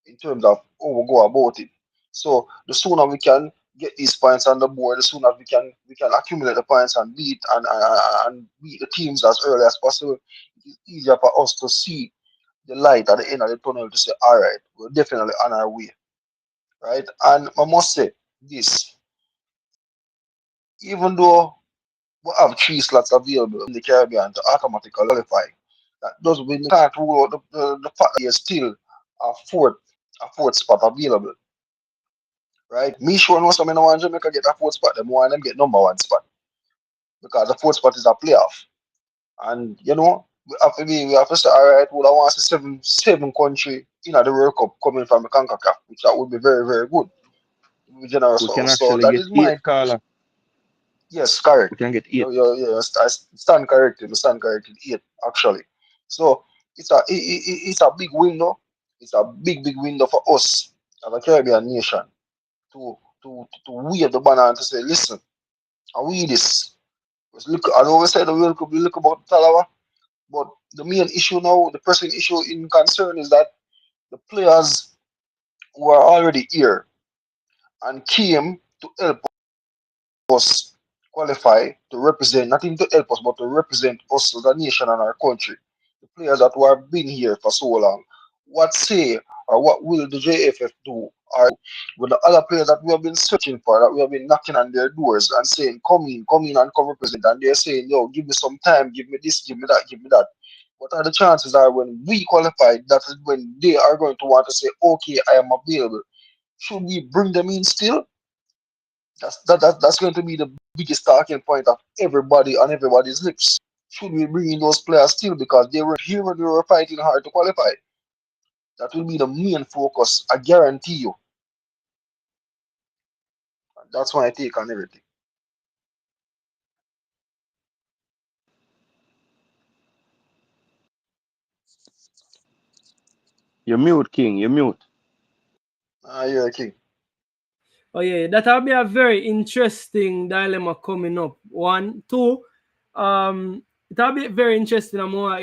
in terms of how we go about it. So the sooner we can get these points on the board, the sooner we can accumulate the points and and beat the teams as early as possible. It's easier for us to see the light at the end of the tunnel to say, all right, we're definitely on our way, right? And I must say this, even though we have three slots available in the Caribbean to automatically qualify, that doesn't mean you can't rule out the fact that there's still a fourth spot available, right? Me sure no some in Jamaica get a fourth spot, them want them get number one spot because the fourth spot is a playoff. And we have to say, all right, well, I want to see seven country in the World Cup coming from the CONCACAF, which that would be very, very good. With generous. We can So actually that get is eight, my Carla. yes, correct. We can get eight. I stand corrected. I stand corrected. Eight actually. So it's a big window. It's a big window for us as a Caribbean nation to wave the banner and to say, listen, are we this? Because look, I know we said the World Cup, we look about Talawa, but the main issue now, the pressing issue in concern is that the players who are already here and came to help us qualify to represent, not even to help us, but to represent us as a nation and our country. The players that who have been here for so long. What say or what will the JFF do or with the other players that we have been searching for, that we have been knocking on their doors and saying, come in and come represent, and they're saying, yo, give me some time, give me this, give me that, give me that. What are the chances are when we qualify, that is when they are going to want to say, okay, I am available. Should we bring them in still? That's going to be the biggest talking point of everybody on everybody's lips. Should we bring in those players still because they were here when we were fighting hard to qualify? That will be the main focus. I guarantee you. That's my take on everything. You mute, King. You mute. Yeah, King. Oh yeah, that'll be a very interesting dilemma coming up. One, two, it'll be very interesting. I'm more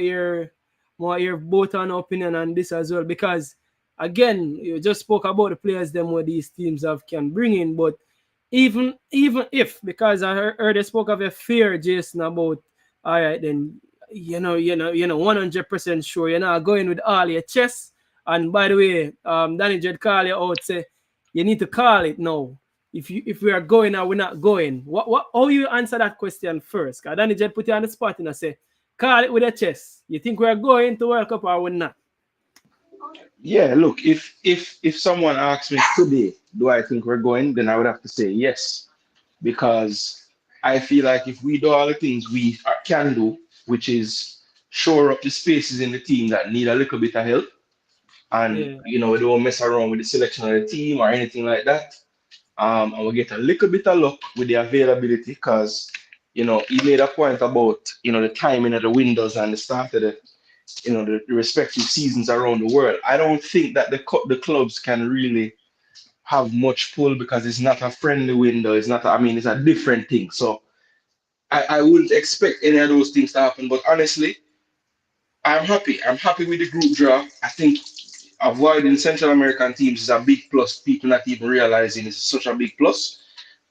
hear both an opinion on this as well because again, you just spoke about the players them where these teams have can bring in, but even if because I heard they spoke of a fear, Jason, about all right then you know 100% sure you're not going with all your chest. And by the way, Danny Jed call you out say you need to call it now. If we are going or we're not going, what how you answer that question first? Cause Danny Jed put you on the spot and I say, call it with a chest. You think we're going to World Cup or we're not? Yeah, look, if someone asks me today, do I think we're going, then I would have to say yes. Because I feel like if we do all the things we can do, which is shore up the spaces in the team that need a little bit of help, and Yeah, we don't mess around with the selection of the team or anything like that. And we get a little bit of luck with the availability because he made a point about the timing of the windows and the start of the respective seasons around the world. I don't think that the clubs can really have much pull because it's not a friendly window. It's not. I mean, it's a different thing. So I wouldn't expect any of those things to happen. But honestly, I'm happy. I'm happy with the group draw. I think avoiding Central American teams is a big plus. People not even realizing it's such a big plus.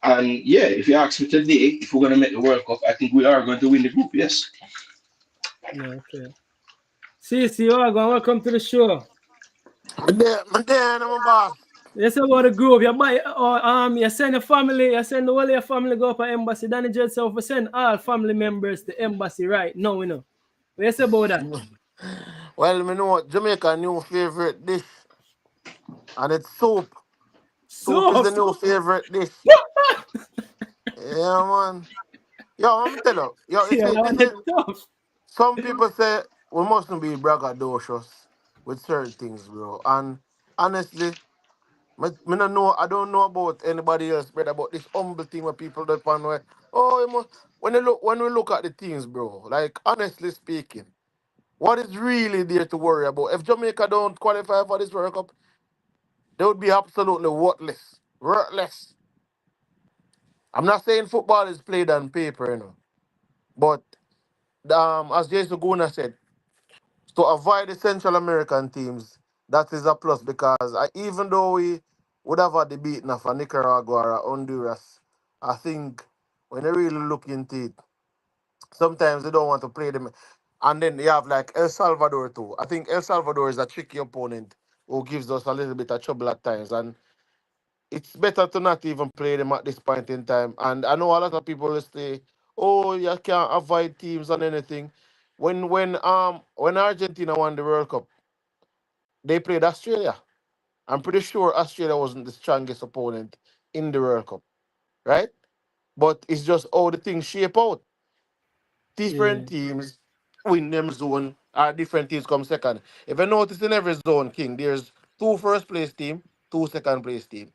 And yeah, if you ask me today, if we're gonna make the World Cup, I think we are going to win the group. Yes. no, okay. See you all going. Welcome to the show. Man, I'm a boss. Yes, about the group. You buy you send your family, you send the whole of your family go up to embassy. Danny Jed self send all family members to embassy right now, you know. What you say about that? Well, me know Jamaica new favorite dish, and it's soup. Soup is So the new favorite dish. Yeah, man. Yo, I'm tell you. Yo, you yeah, see, that this one is is tough. some people say we mustn't be braggadocious with certain things, bro. And honestly, me no know. I don't know about anybody else, but about this humble thing where people that pan where. Oh, you must, when we look at the things, bro. Like honestly speaking. What is really there to worry about? If Jamaica don't qualify for this World Cup, they would be absolutely worthless. Worthless. I'm not saying football is played on paper, but as Jason Guna said, to avoid the Central American teams, that is a plus because even though we would have had the beating of a Nicaragua or a Honduras, I think when they really look into it, sometimes they don't want to play them. And then you have like El Salvador too. I think El Salvador is a tricky opponent who gives us a little bit of trouble at times. And it's better to not even play them at this point in time. And I know a lot of people will say, oh, you can't avoid teams and anything. When Argentina won the World Cup, they played Australia. I'm pretty sure Australia wasn't the strongest opponent in the World Cup, right? But it's just how the things shape out. Yeah, Different teams. win them zone, different teams come second. If you notice in every zone, King, there's two first place team, two second place team,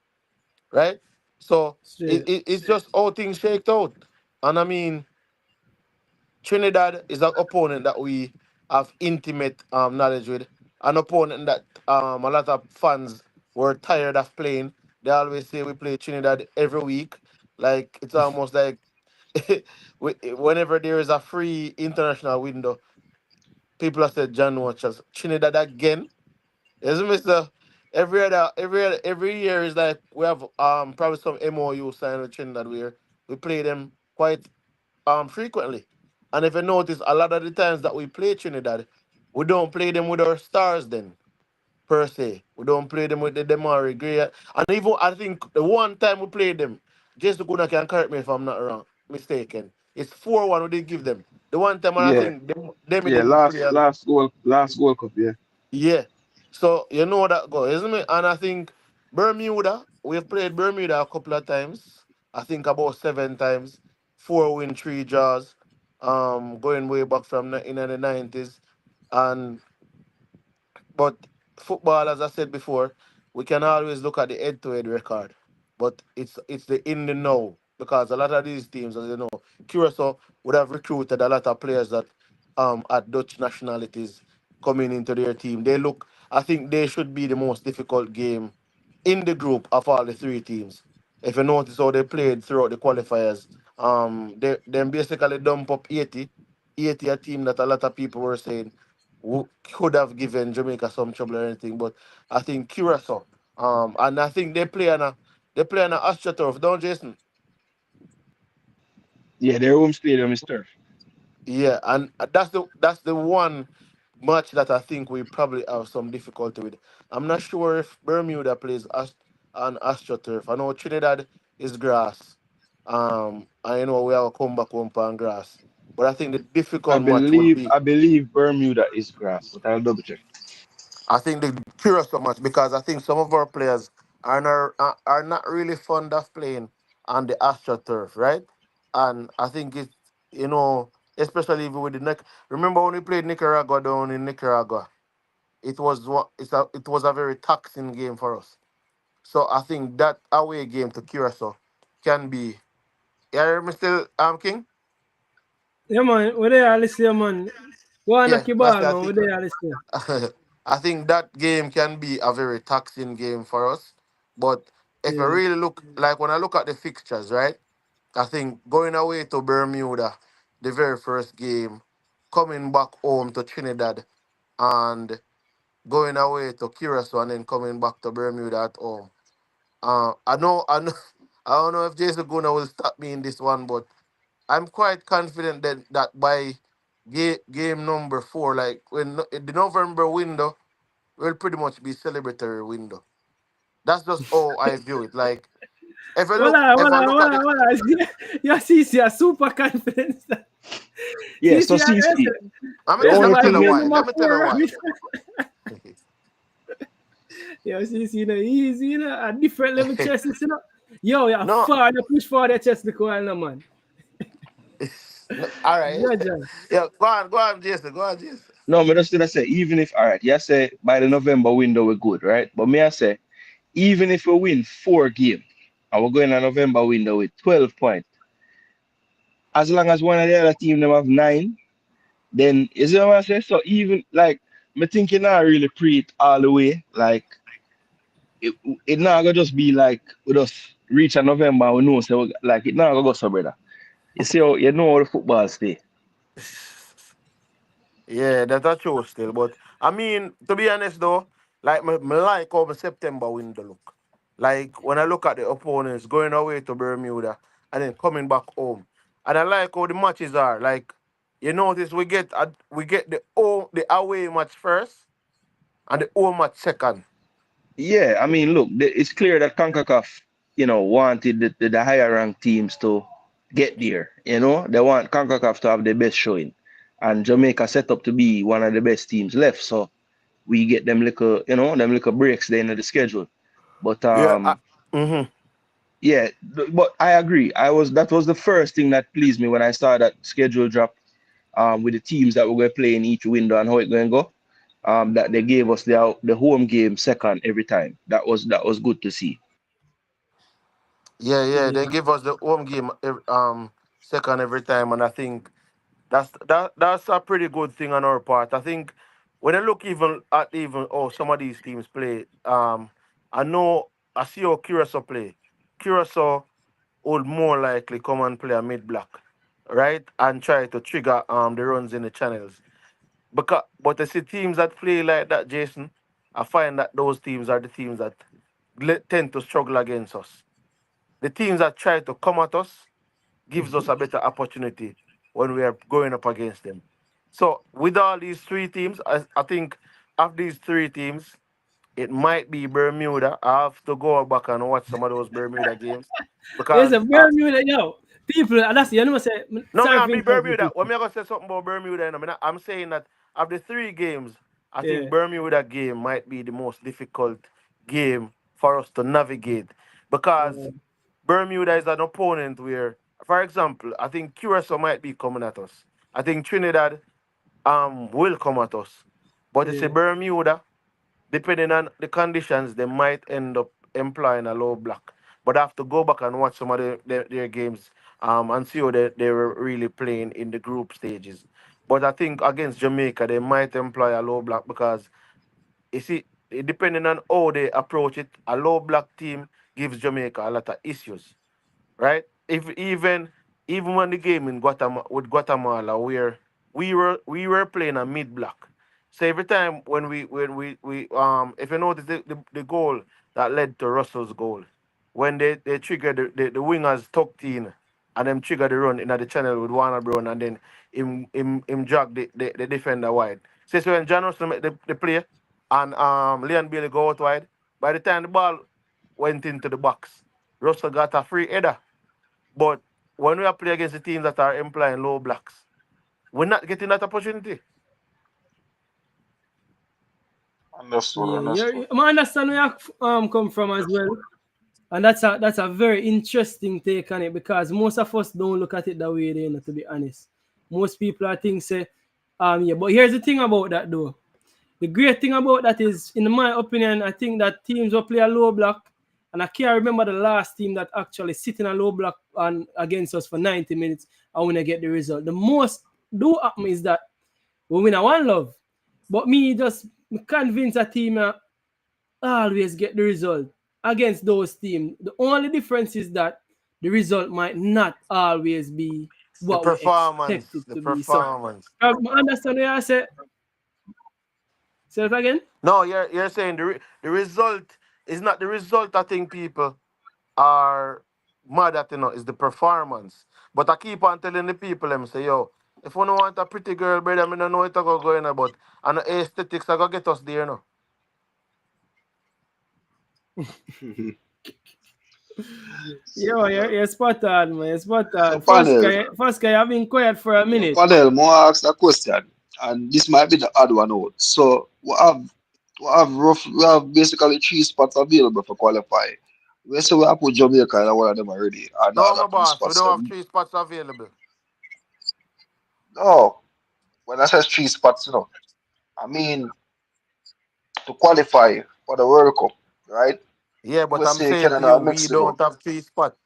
right? So Straight. it's just all things shaked out. And I mean, Trinidad is an opponent that we have intimate knowledge with, an opponent that a lot of fans were tired of playing. They always say we play Trinidad every week. Like it's almost like whenever there is a free international window, people have said John watches Trinidad again. Yes, Mister. Every year is like we have probably some MOU signed with Trinidad where we play them quite frequently. And if you notice, a lot of the times that we play Trinidad, we don't play them with our stars then, per se. We don't play them with the Demari Gray. And even I think the one time we played them, Jason Kuna can correct me if I'm not wrong, mistaken. It's 4-1 we did give them. The one time and I Yeah, think them yeah. didn't play as Last World Cup. Yeah, yeah. So you know that go, isn't it? And I think Bermuda, we've played Bermuda a couple of times. I think about 7 times. 4 win, 3 draws. Going way back from in the 90s. And but football, as I said before, we can always look at the head-to-head record, but it's the in the know because a lot of these teams, as you know, Curacao would have recruited a lot of players that at Dutch nationalities coming into their team. I think they should be the most difficult game in the group of all the three teams. If you notice how they played throughout the qualifiers, they then basically dump up 80 a team that a lot of people were saying could have given Jamaica some trouble or anything, but I think Curacao, and I think they play on a AstroTurf, don't Jason? yeah. Their home stadium is turf. Yeah, and that's the one match that I think we probably have some difficulty with. I'm not sure if Bermuda plays on AstroTurf. I know Trinidad is grass. I know we have a comeback home on grass, but I think the difficult match would be. I believe Bermuda is grass, but I'll double check. I think the curious so much because I think some of our players are not really fond of playing on the AstroTurf, right? And I think it's especially with the neck. Remember when we played Nicaragua down in Nicaragua? It was a very taxing game for us. So I think that away game to Curacao can be. Yeah, Mr. King. Yeah, man. Where they are listening, man. Go on, Yeah, knock your that's ball, the I man. Where think. they are listening. I think that game can be a very taxing game for us. But if I Yeah. really look, like when I look at the fixtures, right? I think going away to Bermuda, the very first game, coming back home to Trinidad, and going away to Curacao, and then coming back to Bermuda at home. I know, I don't know if Jason Guna will stop me in this one, but I'm quite confident that by game number 4, like when the November window will pretty much be celebratory window. That's just how I view it. Like Voila, if I voila, look at voila, it, voila. Yeah, CC are super confident. Yeah. So CC are CC, I'm the gonna yes, let only me tell about you thing game is, why. number Let me tell you 4. why. Yeah, CC, easy, a different level chesses. Yo, yeah, No, far, you push for the chest the coil, no, man. no, all right. Jaja. Yeah, go on, Jason. Go on, Jason. no, me just gonna say, even if all right, yeah, say by the November window we're good, right? But me I say, even if we win 4 games, and we're going a November window with 12 points, as long as one of the other team them have 9, then is it what I say? So even like me thinking not really pre it all the way. Like it, it not gonna just be like we just reach a November we know so like it not gonna go so brother. You see how you know how the football stay. Yeah, that's true still. But I mean, to be honest though, like me like how my September window look. Like when I look at the opponents going away to Bermuda and then coming back home, and I like how the matches are. Like you notice we get the away match first and the home match second. Yeah, I mean look, it's clear that CONCACAF, wanted the higher ranked teams to get there. They want CONCACAF to have the best showing. And Jamaica set up to be one of the best teams left. So we get them little breaks there in the schedule. But Yeah. Mm-hmm. yeah, but I agree. That was the first thing that pleased me when I saw that schedule drop. with the teams that we're going to play in each window and how it's going to go. That they gave us the home game second every time. That was good to see. Yeah. They Yeah. give us the home game second every time, and I think that's a pretty good thing on our part. I think when I look even at even some of these teams play, I know I see how Curacao play. Curacao would more likely come and play a mid block, right, and try to trigger the runs in the channels. But I see teams that play like that, Jason. I find that those teams are the teams that tend to struggle against us. The teams that try to come at us gives us a better opportunity when we are going up against them. So with all these three teams, I think of these three teams, it might be Bermuda. I have to go back and watch some of those Bermuda games There's a because Bermuda, yo. People, and that's, you know, say, no, me sorry not for be interrupting Bermuda. people. When me gonna say something about Bermuda, you know, I'm saying that of the three games, I think Yeah. Bermuda game might be the most difficult game for us to navigate because Bermuda is an opponent where, for example, I think Curacao might be coming at us. I think Trinidad will come at us, but it's a Yeah. Bermuda. Depending on the conditions, they might end up employing a low block. But I have to go back and watch some of their games and see how they were really playing in the group stages. But I think against Jamaica, they might employ a low block because, you see, depending on how they approach it, a low block team gives Jamaica a lot of issues, right? If even when the game in Guatemala with Guatemala, where we were playing a mid block. So every time when we if you notice the goal that led to Russell's goal, when they trigger the wingers tucked in and them trigger the run in the channel with Warner Brown and then him drag the defender wide. So when John Russell make the play and Leon Bailey go out wide, by the time the ball went into the box, Russell got a free header. But when we are playing against the teams that are implying low blocks, we're not getting that opportunity. Understood, Yeah, understood. I understand where you come from as well. And that's a very interesting take on it because most of us don't look at it that way, you know, to be honest. Most people are think say, yeah, but here's the thing about that though. The great thing about that is, in my opinion, I think that teams will play a low block, and I can't remember the last team that actually sit in a low block and against us for 90 minutes and when they get the result. The most do happen is that we win a one love. But me just convince a team always get the result against those teams. The only difference is that the result might not always be The what we expect performance, it the to be. So performance. I understand what I say. Say it again. No, you're saying the result is not the result. I think people are mad at, is the performance. But I keep on telling the people them say, yo, if you don't want a pretty girl, brother, I don't know what I go going about. And the aesthetics are gonna get us there, no. Yo, So, you're spot on, man. You're spot so on. panel, First guy, I've been quiet for a yo, minute. panel, more ask a question, and this might be the odd one out. So we have basically three spots available for qualify. We say we have put Jamaica in one of them already, and the No, other my two boss, we spots. don't have three spots available. No, when I say three spots, I mean to qualify for the World Cup, right? Yeah, but I'm USA, saying to Canada, you, and we Mexico. don't have three spots.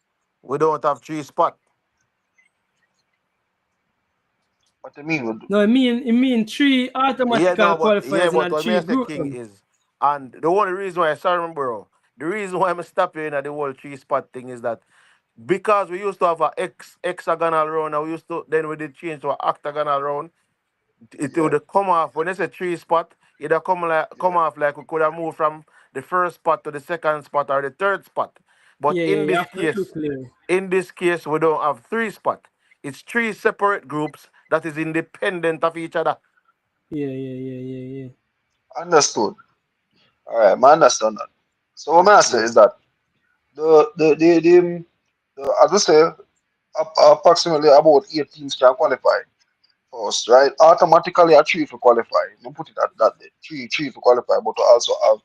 We don't have three spots. What do you mean? No, I mean three Yeah, automatical no, qualifiers but and what me three I say group King them. is, and the only reason why, sorry, bro, the reason why I'm stopping at the whole three spot thing is that because we used to have a hexagonal round, and we used to then we did change to a octagonal round. It Yeah, would come off when they say three spot. It'd come yeah, off like we could have moved from the first spot to the second spot or the third spot. But Yeah, yeah, yeah, absolutely clear. in this case, we don't have three spot. It's three separate groups that is independent of each other. Yeah, yeah, yeah, yeah, yeah. understood. All right, man, understand that. So what I say Yeah. is that as I say, approximately about 8 teams can qualify first, right? Automatically, a three for qualify. Don't put it at that day. Three for qualify, but we also have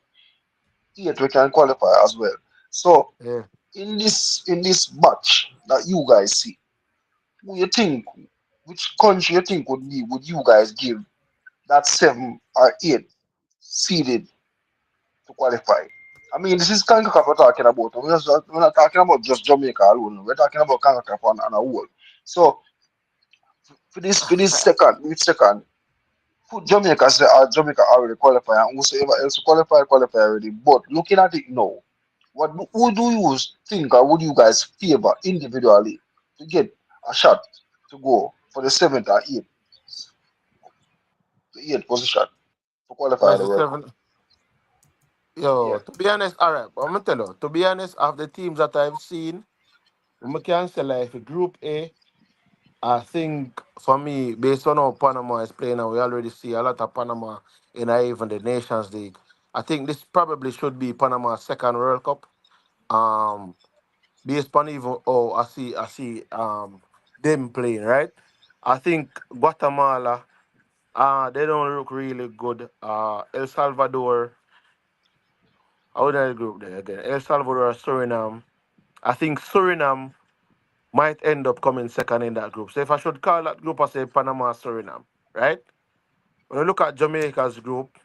eight we can qualify as well. So Yeah. in this batch that you guys see, who you think? which country you think would you guys give that 7 or 8 seeded to qualify? I mean, this is CONCACAF we're talking about. We're not talking about just Jamaica alone. We're talking about CONCACAF on a whole. So for this second, put Jamaica say Jamaica already qualify and whosoever else qualify already. But looking at it now, who do you think or would you guys favor individually to get a shot to go for the 7th or 8th position to qualify Where's the the World Cup? seven? Yo, Yeah. to be honest, all right, I'm gonna tell you. To be honest, of the teams that I've seen, we can say like for Group A, I think for me, based on how Panama is playing, and we already see a lot of Panama in even the Nations League. I think this probably should be Panama's second World Cup. Um, Based on even I see them playing, right? I think Guatemala, they don't look really good. El Salvador, I would not group there again. El Salvador, Suriname. I think Suriname might end up coming second in that group. So if I should call that group, I say Panama, Suriname, right? When you look at Jamaica's group,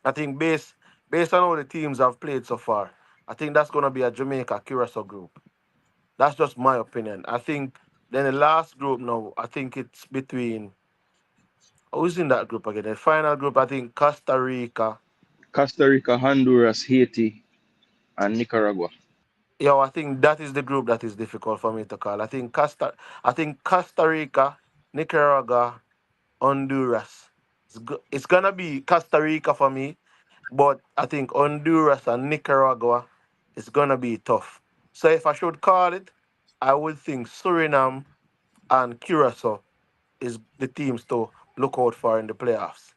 I think based on how the teams have played so far, I think that's gonna be a Jamaica Curacao group. That's just my opinion. I think then the last group now, I think it's between who's in that group again? The final group, I think Costa Rica. Costa Rica, Honduras, Haiti, and Nicaragua. Yo, I think that is the group that is difficult for me to call. I think Costa Rica, Nicaragua, Honduras. It's gonna be Costa Rica for me, but I think Honduras and Nicaragua is gonna be tough. So if I should call it, I would think Suriname and Curacao is the teams to look out for in the playoffs.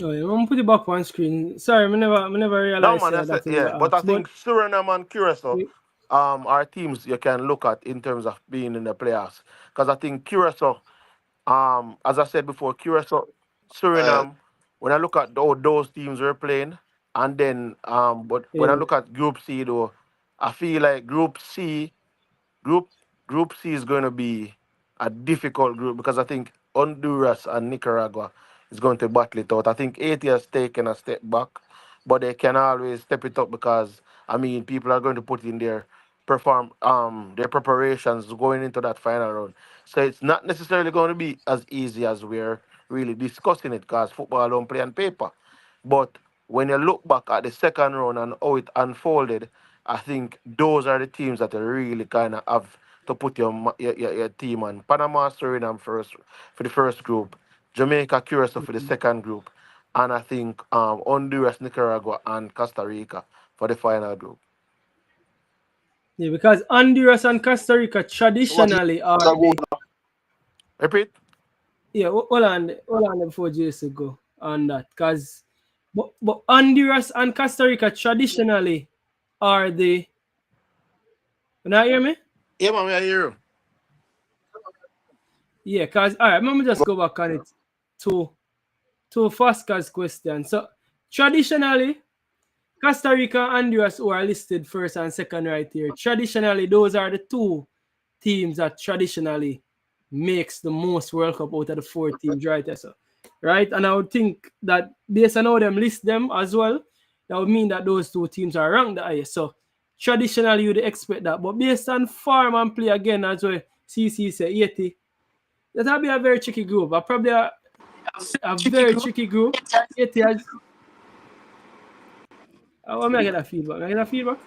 Oh, yeah, I'm gonna put it back on screen. Sorry, I never No realized man, I said that you yeah, were but I asked. But think Suriname and Curacao we- are teams you can look at in terms of being in the playoffs. Because I think Curacao, as I said before, Curacao, Uh, Suriname, when I look at those teams we're playing, and then but when I yeah, look at Group C though, I feel like Group Group C is going to be a difficult group because I think Honduras and Nicaragua is going to battle it out. I think Haiti has taken a step back, but they can always step it up because I mean people are going to put in their preparations going into that final round. So it's not necessarily going to be as easy as we're really discussing it because football don't play on paper. But when you look back at the second round and how it unfolded, I think those are the teams that you really kind of have to put your team on. Panama, Suriname first for the first group, Jamaica, Curacao for the second group, and I think Honduras, Nicaragua, and Costa Rica for the final group. yeah, because Honduras and Costa Rica so what traditionally teams are are going the Repeat. yeah. Hold on before JC go on that, because but Honduras and Costa Rica traditionally are the. You not hear me? Yeah, man, I hear you. Yeah, cause all right. Let me just go back on it to Fosca's question. So traditionally, Costa Rica and Honduras, who are listed first and second right here, traditionally those are the two teams that traditionally makes the most World Cup out of the four teams right there. So, right? And I would think that based on how them list them as well, that would mean that those two teams are ranked the highest. So traditionally you'd expect that. But based on form and play again, as well, CC say 80, that'll be a very tricky group. Probably a very tricky group. 80 has. How am I get that feedback? Am I get that feedback?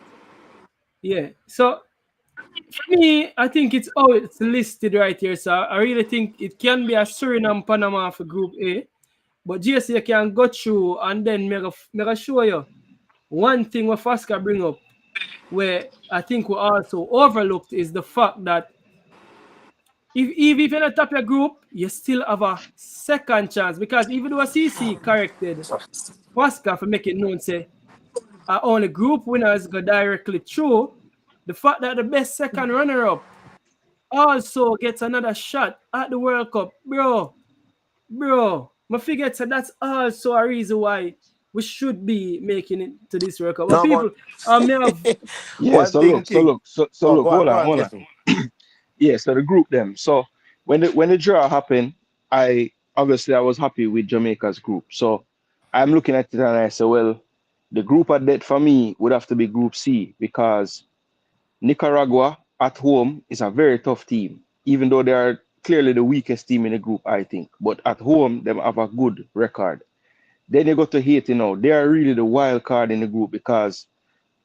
Yeah. So for me, I think it's it's listed right here. So I really think it can be a Suriname Panama for Group A. But JC can go through and then make a show you one thing what Fasca bring up where I think we also overlooked is the fact that if you're not top your group, you still have a second chance because even though CC corrected Fasca for making known say only group winners go directly through, the fact that the best second runner-up also gets another shot at the World Cup, bro. My figure so that's also a reason why we should be making it to this World Cup. But No, but people may have Yeah, one so thing, look, so King. look, so so Oh, look, go on, hold go on, on, hold on. Jesse. Yeah, so the group them. So when the draw happened, I was happy with Jamaica's group. So I'm looking at it and I say, well, the group of death for me would have to be Group C because Nicaragua at home is a very tough team, even though they are clearly the weakest team in the group, I think. But at home, they have a good record. Then you go to Haiti now. They are really the wild card in the group because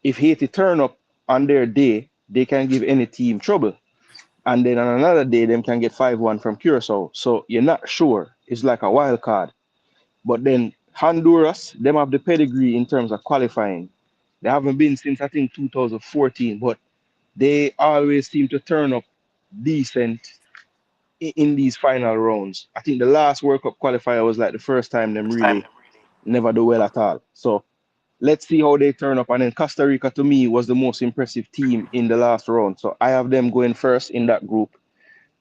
if Haiti turn up on their day, they can give any team trouble. And then on another day, them can get 5-1 from Curacao. So you're not sure. It's like a wild card. But then Honduras, them have the pedigree in terms of qualifying. They haven't been since I think 2014, but they always seem to turn up decent in these final rounds. I think the last World Cup qualifier was like the first time them really never do well at all. So let's see how they turn up. And then Costa Rica to me was the most impressive team in the last round. So I have them going first in that group.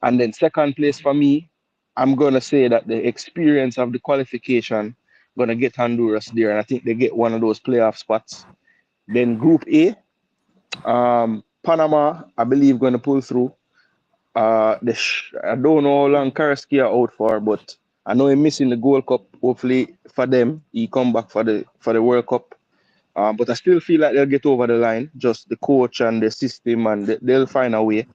And then second place for me, I'm gonna say that the experience of the qualification gonna get Honduras there, and I think they get one of those playoff spots. Then Group A, Panama, I believe gonna pull through. I don't know how long Karski are out for, but I know he's missing the Gold Cup. Hopefully for them, he come back for the World Cup. But I still feel like they'll get over the line. Just the coach and the system, and they'll find a way.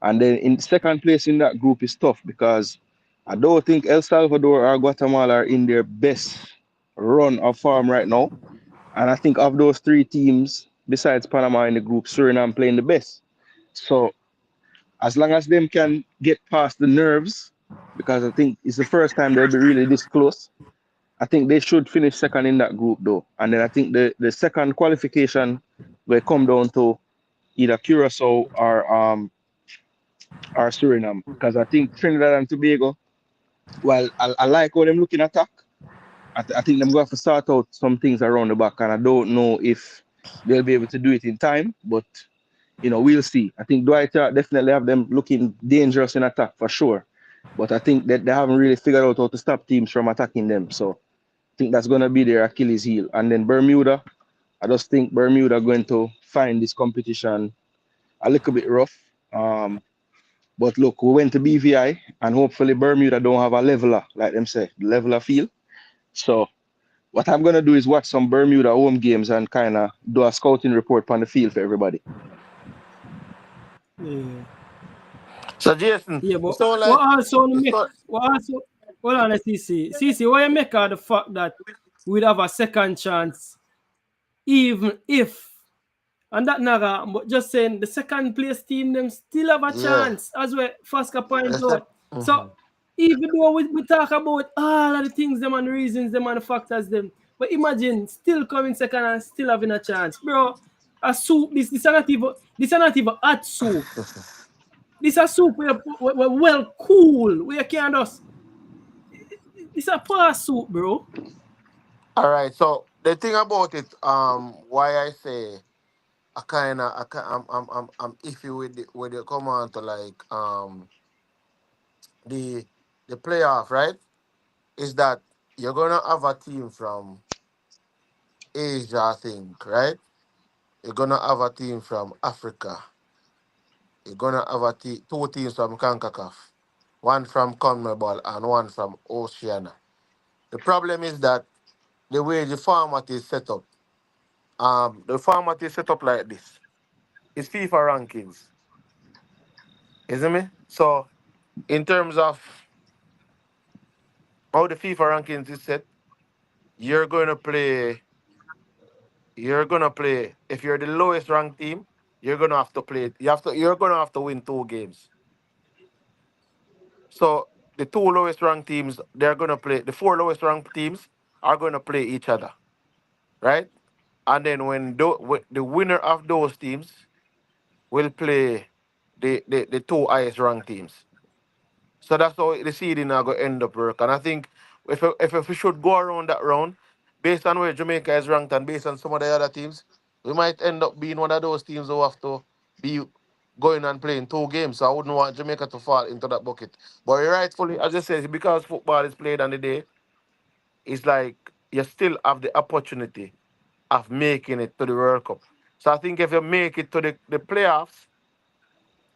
And then in second place in that group is tough because I don't think El Salvador or Guatemala are in their best run of form right now. And I think of those three teams, besides Panama in the group, Suriname playing the best. So as long as them can get past the nerves, because I think it's the first time they'll be really this close. I think they should finish second in that group though. And then I think the second qualification will come down to either Curacao or Suriname. Because I think Trinidad and Tobago, well, I like how them looking attack. I think them going to have to sort out some things around the back, and I don't know if they'll be able to do it in time, but we'll see. I think Dwight definitely have them looking dangerous in attack for sure. But I think that they haven't really figured out how to stop teams from attacking them. So I think that's going to be their Achilles heel. And then Bermuda, I just think Bermuda are going to find this competition a little bit rough. But look, we went to BVI, and hopefully Bermuda don't have a leveler, like them say, leveler field. So what I'm going to do is watch some Bermuda home games and kind of do a scouting report on the field for everybody. Yeah. So Jason, Yeah, it but sound what like also it's make not, what also hold on, CC. CC, what you make of the fact that we'd have a second chance, even if and that naga, but just saying the second place team them still have a yeah. chance as well Fasca point It's out. like, So even though we talk about all of the things them and the reasons them and the factors them, but imagine still coming second and still having a chance. Bro, a soup, this is not even hot soup. This a soup we well cool. We can just this a fast soup, bro. all right. So the thing about it, why I say I'm iffy with with the come on to like the the playoff, right? Is that you're gonna have a team from Asia, I think, right? You're gonna have a team from Africa. You're gonna have two teams from CONCACAF, one from CONMEBOL and one from Oceania. The problem is that the way the format is set up, the format is set up like this. It's FIFA rankings, isn't it? So in terms of how the FIFA rankings is set, you're gonna play. You're gonna play. If you're the lowest ranked team, you're gonna have to play. You have to. You're gonna have to win two games. So the two lowest ranked teams, they're gonna play. The four lowest ranked teams are gonna play each other, right? And then when the winner of those teams will play the two highest ranked teams. So that's how the seeding are going to end up work. And I think if we should go around that round, based on where Jamaica is ranked and based on some of the other teams, we might end up being one of those teams who have to be going and playing two games. So I wouldn't want Jamaica to fall into that bucket. But you're rightfully, as I said, because football is played on the day, it's like you still have the opportunity of making it to the World Cup. So I think if you make it to the playoffs,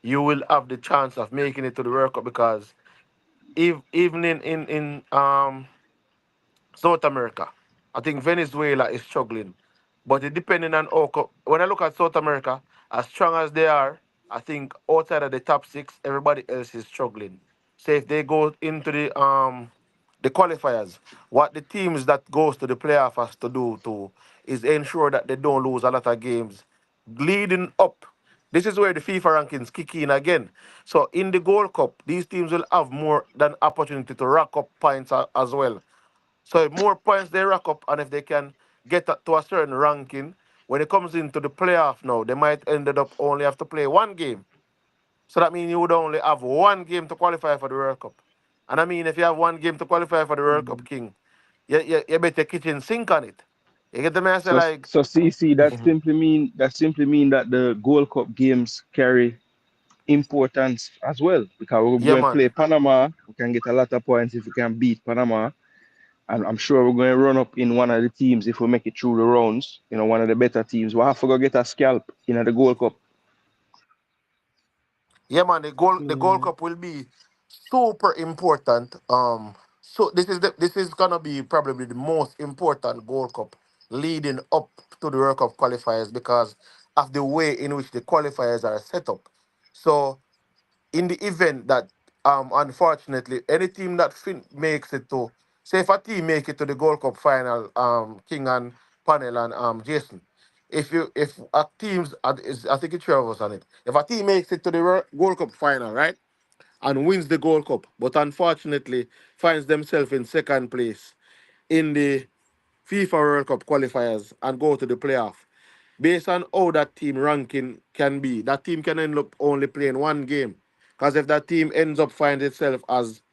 you will have the chance of making it to the World Cup because even in South America. I think Venezuela is struggling. But it depending on when I look at South America, as strong as they are, I think outside of the top six, everybody else is struggling. So if they go into the qualifiers, what the teams that goes to the playoff has to do to is ensure that they don't lose a lot of games leading up. This is where the FIFA rankings kick in again. So in the Gold Cup, these teams will have more than opportunity to rack up points as well. So if more points they rack up, and if they can get to a certain ranking, when it comes into the playoff now, they might ended up only have to play one game. So that means you would only have one game to qualify for the World Cup. And I mean, if you have one game to qualify for the World Cup, King, you better kitchen sink on it. You get the message, So like, so CC, that simply mean that the Gold Cup games carry importance as well because we're yeah, going to man. play Panama. We can get a lot of points if we can beat Panama, and I'm sure we're going to run up in one of the teams if we make it through the rounds. One of the better teams. We'll have to go get a scalp in the Gold Cup. Yeah, man, the Gold Yeah. Cup will be super important. So this is gonna be probably the most important Gold Cup leading up to the World Cup qualifiers because of the way in which the qualifiers are set up. So in the event that unfortunately any team that makes it to, say if a team make it to the Gold Cup final, King and Panel and Jason, if a teams I think it's three of us on it. If a team makes it to the Gold Cup final, right, and wins the Gold Cup, but unfortunately finds themselves in second place in the FIFA World Cup qualifiers and go to the playoff. Based on how that team ranking can be, that team can end up only playing one game. Because if that team ends up finding itself as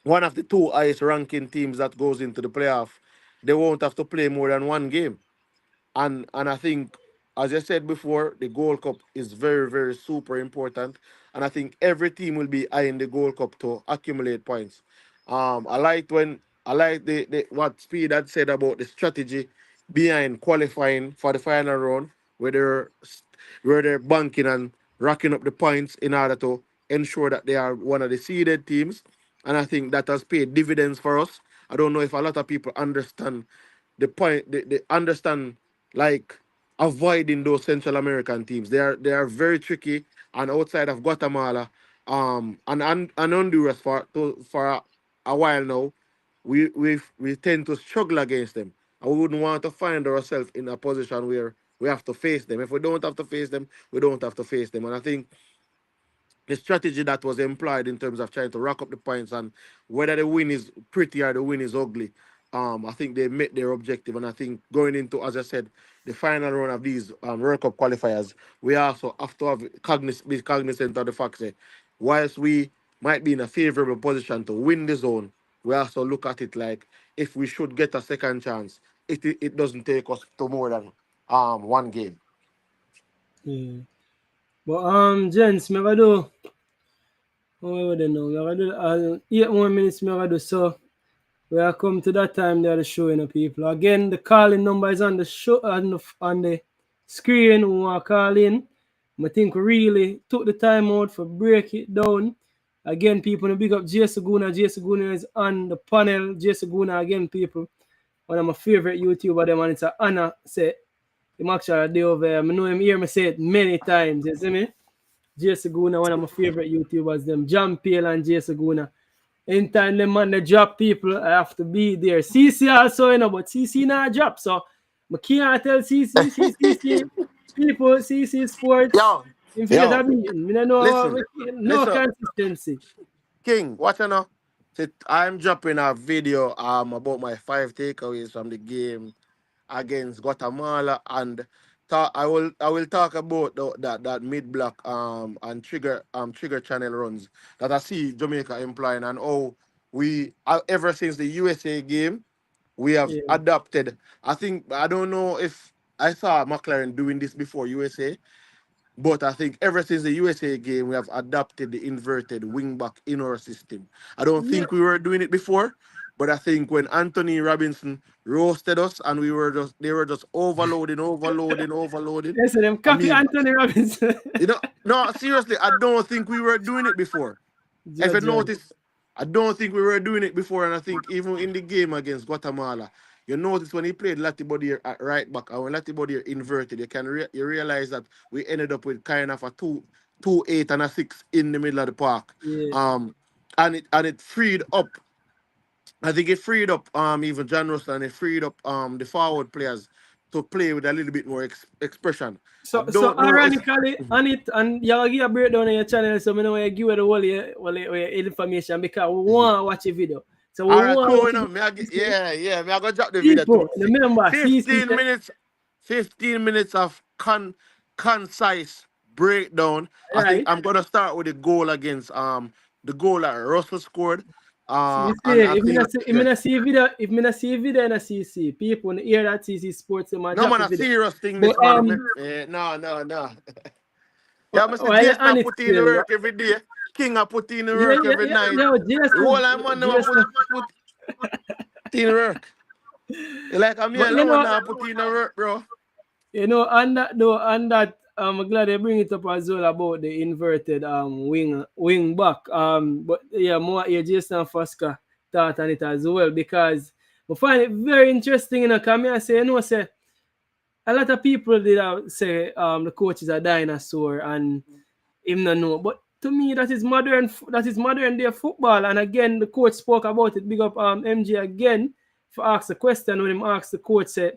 one of the two highest ranking teams that goes into the playoff, they won't have to play more than one game. And I think, as I said before, the Gold Cup is very, very super important. And I think every team will be eyeing the Gold Cup to accumulate points. I like the what Speed had said about the strategy behind qualifying for the final round, where they're banking and racking up the points in order to ensure that they are one of the seeded teams. And I think that has paid dividends for us. I don't know if a lot of people understand the point. They understand, like, avoiding those Central American teams. They are very tricky, and outside of Guatemala, and Honduras for a while now, we tend to struggle against them, and we wouldn't want to find ourselves in a position where we have to face them. If we don't have to face them, we don't have to face them. And I think the strategy that was employed in terms of trying to rack up the points, and whether the win is pretty or the win is ugly, I think they met their objective. And I think going into, as I said, the final round of these World Cup qualifiers, we also have to be cognizant of the fact that whilst we might be in a favorable position to win the zone, we also look at it like, if we should get a second chance, it doesn't take us to more than one game. Yeah. But gents, me gonna do. Oh, we don't know. We gonna do 8 more minutes. Me gonna do so. We are come to that time there the show, people. Again, the calling number is on the show on the screen. We want to call in. I think we really took the time out for break it down. Again, people, big up Jay Saguna. Jay Saguna is on the panel. Jay Saguna, again, people, one of my favorite YouTuber them, and it's an honor say him actually day over here. I know him hear me say it many times, you see me? Jay Saguna, one of my favorite YouTubers, them Jam Pale and Jay Saguna. Anytime them man they drop people, I have to be there. CC also, but CC not drop. So I can't tell CC people, CC Sports, Yo, in get a yo, beating. I don't know listen, no listen. consistency. King, watch out now. See, I'm dropping a video about my 5 takeaways from the game against Guatemala, and I will talk about that mid block and trigger channel runs that I see Jamaica employing, and how we ever since the USA game we have Yeah. adapted. I don't know if I saw McLaren doing this before USA, but I think ever since the USA game, we have adopted the inverted wingback in our system. I don't Yeah. think we were doing it before, but I think when Anthony Robinson roasted us and they were just overloading. Yes, them I copy mean, Anthony Robinson. no, seriously, I don't think we were doing it before. If you Judge. notice, I don't think we were doing it before, and I think even in the game against Guatemala, you notice when he played Latibodier at right back, and when Latibodier inverted, you realize that we ended up with kind of a 2-8 and a 6 in the middle of the park. Yeah. And it freed up. I think it freed up even John Russell, and it freed up the forward players to play with a little bit more expression. I So don't know if ironically, on it, and you'll give a breakdown on your channel, so I know you give it all your information because we want to watch a video. So we all right, want to cool. watch You know, me, I gonna drop the video people. too. Remember, see, 15 minutes of concise breakdown. I think right? I'm gonna start with the goal that Russell scored. See, And I if me think not see, if me not see video, if me not see video and I see people hear that CC Sports, they might no drop man, the a video. serious thing But this man. No. Yeah, Mr. why you Jason, on I it put in the still? work every day. King, I put in the Yeah, work yeah, every yeah. night. No, The whole of man never Jason. put in the work. You like I'm here But you alone know, now, put in the work, bro. on that though, I'm glad they bring it up as well about the inverted wing back. But yeah, more here Jason Foska thought on it as well because we find it very interesting, come here say, say a lot of people did say the coach is a dinosaur and him not know. But to me that is modern day football. And again the coach spoke about it. Big up MG again for ask the question when him asked the coach say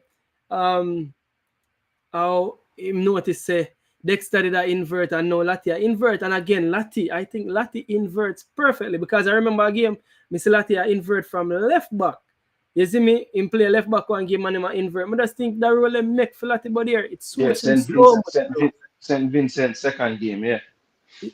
how him notice say Dexter did a invert and now Latia invert. And again, I think Lati inverts perfectly because I remember a game, Mr. Latia invert from left back. You see me, him play left back one game and him a invert. I just think that role they make for Lati body here, it Yeah, suits him so much. St. Vincent second game, yeah.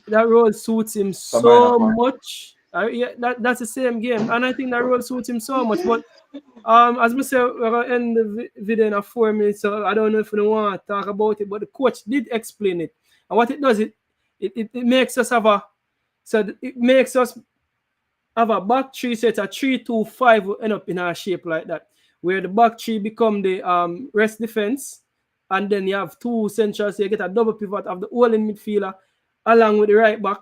That role suits him Somebody in a so park. much. Yeah, that's the same game. And I think that role suits him so much. But as I said, we're gonna end the video in 4 minutes, so I don't know if you want to talk about it, but the coach did explain it. And what it does, it makes us it makes us have a back three set, a 3-2-5 will end up in our shape like that, where the back three become the rest defense, and then you have two centrals, so you get a double pivot of the whole in midfielder along with the right back,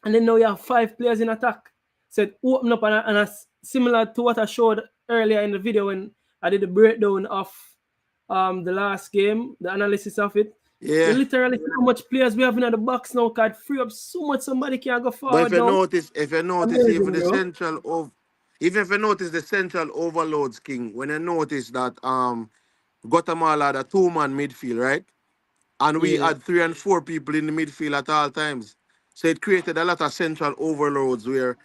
and then now you have 5 players in attack. So it open up and similar to what I showed earlier in the video when I did the breakdown of the last game, the analysis of it. Yeah. You literally see how much players we have in the box now can free up so much somebody can go forward. But if you now. notice, Amazing, even bro. if you notice the central overloads, King, when you notice that Guatemala had a 2-man midfield, right? And we Yeah. had 3 and 4 people in the midfield at all times. So it created a lot of central overloads where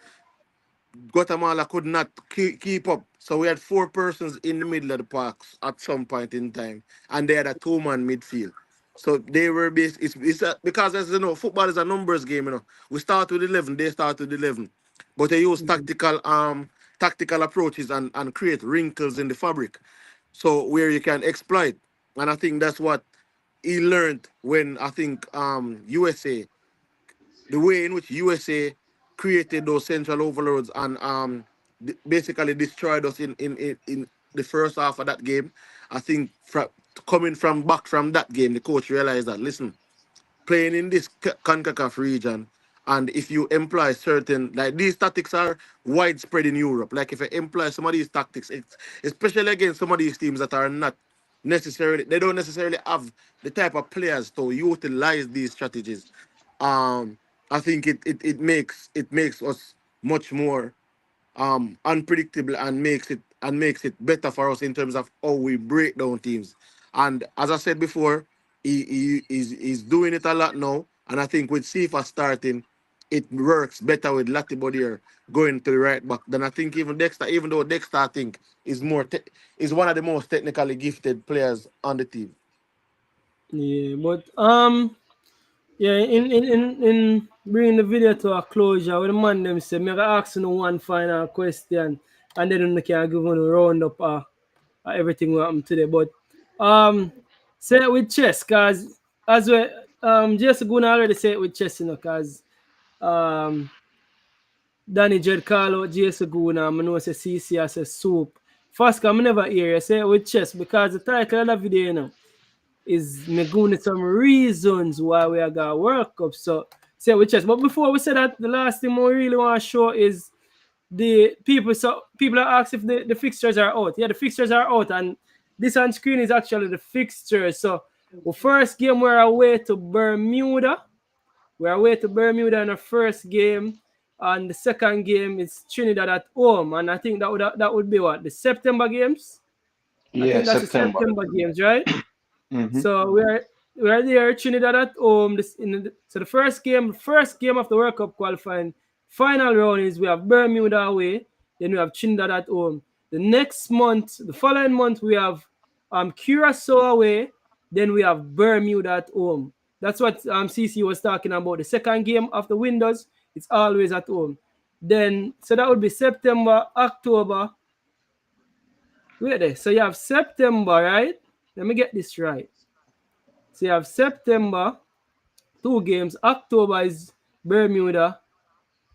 Guatemala could not keep up. So we had 4 persons in the middle of the park at some point in time. And they had a 2-man midfield. So they were because as you know, football is a numbers game, you know. We start with 11, they start with 11. But they use tactical approaches and create wrinkles in the fabric. So where you can exploit. And I think that's what he learned when I think USA, the way in which USA created those central overloads and basically destroyed us in the first half of that game. I think coming from back from that game, the coach realized that, listen, playing in this CONCACAF region, and if you employ certain, like these tactics are widespread in Europe. Like if you employ some of these tactics, it's especially against some of these teams that are not they don't necessarily have the type of players to utilize these strategies. I think it makes us much more unpredictable and makes it better for us in terms of how we break down teams. And as I said before, he's doing it a lot now. And I think with Sifa starting, it works better with Latibodier going to the right back than I think even Dexter. Even though Dexter, I think, is is one of the most technically gifted players on the team. Yeah, but yeah, in bringing the video to a closure, with the man them say, me gonna ask you one final question, and then we can give you a round up everything what happened today. But say it with chess, cause as we just gonna already say it with chess, cause um Danny Jed call out Jason Guna, I know say CC as a soup. First, I never hear you say it with chess because the title of the video, is me going some reasons why we are got World Cup. So say with chess. But before we say that, the last thing we really want to show is the people, so people are asked if the fixtures are out. Yeah, the fixtures are out, and this on screen is actually the fixtures. So the first game we're away to Bermuda. We're away to Bermuda in the first game, and the second game is Trinidad at home. And I think that would be what, the September games. I Yeah, think that's the September. September games, right? Mm-hmm. So we're there, Trinidad at home. So the first game of the World Cup qualifying final round is we have Bermuda away, then we have Trinidad at home. The next month, the following month, we have Curacao away, then we have Bermuda at home. That's what CC was talking about. The second game of the windows, it's always at home. Then so that would be September, October. Wait there. So you have September, right? Let me get this right. So you have September, two games. October is Bermuda.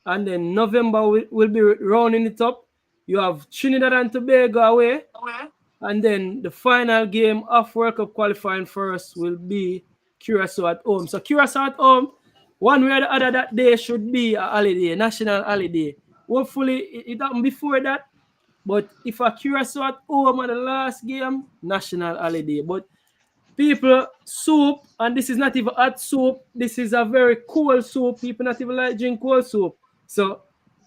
And then November will be rounding it up. You have Trinidad and Tobago away. And then the final game of World Cup qualifying first will be Curacao at home. So Curacao at home, one way or the other, that day should be a holiday, national holiday. Hopefully it happened before that. But if a Curacao at home at the last game, national holiday. But people, soup, and this is not even hot soup. This is a very cold soup. People not even like drink cold soup. So,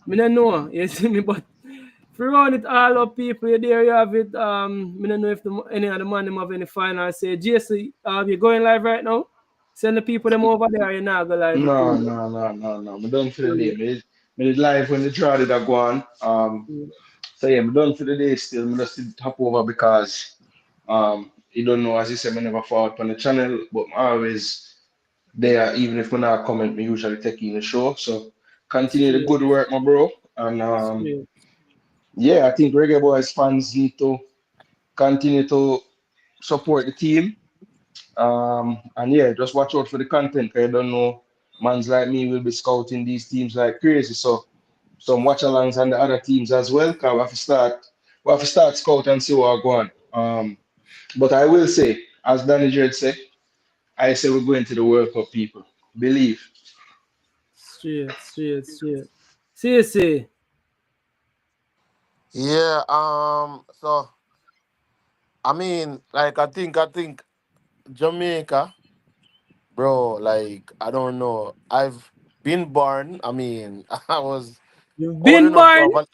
me don't know. You see me, but if you run it all up, people, there you have it. Me don't know if any of the man them have any final say. JC, you going live right now? Send the people them over there. You not go live with No, too. no, no, no, no. I'm done for the day. Mm, Me did live when the draw did a go on. mm, So yeah, I'm done for the day still. Me just did hop over because you don't know, as you said, me never fought on the channel, but I'm always there, even if we're not comment, me usually take in the show. So continue the straight, good work, my bro. And straight. yeah, I think Reggae Boys fans need to continue to support the team. And yeah, just watch out for the content. 'Cause you don't know, mans like me will be scouting these teams like crazy. So some watch alongs and the other teams as well. Cause we have to start scout and see what go on. But I will say, as Danny Jared said, I say we're going to the World Cup, people. Believe. Straight, straight, straight. See. Yeah. So I mean, like I think Jamaica, bro. Like I don't know. I've been born. I mean, I was You've old been enough to born. have a.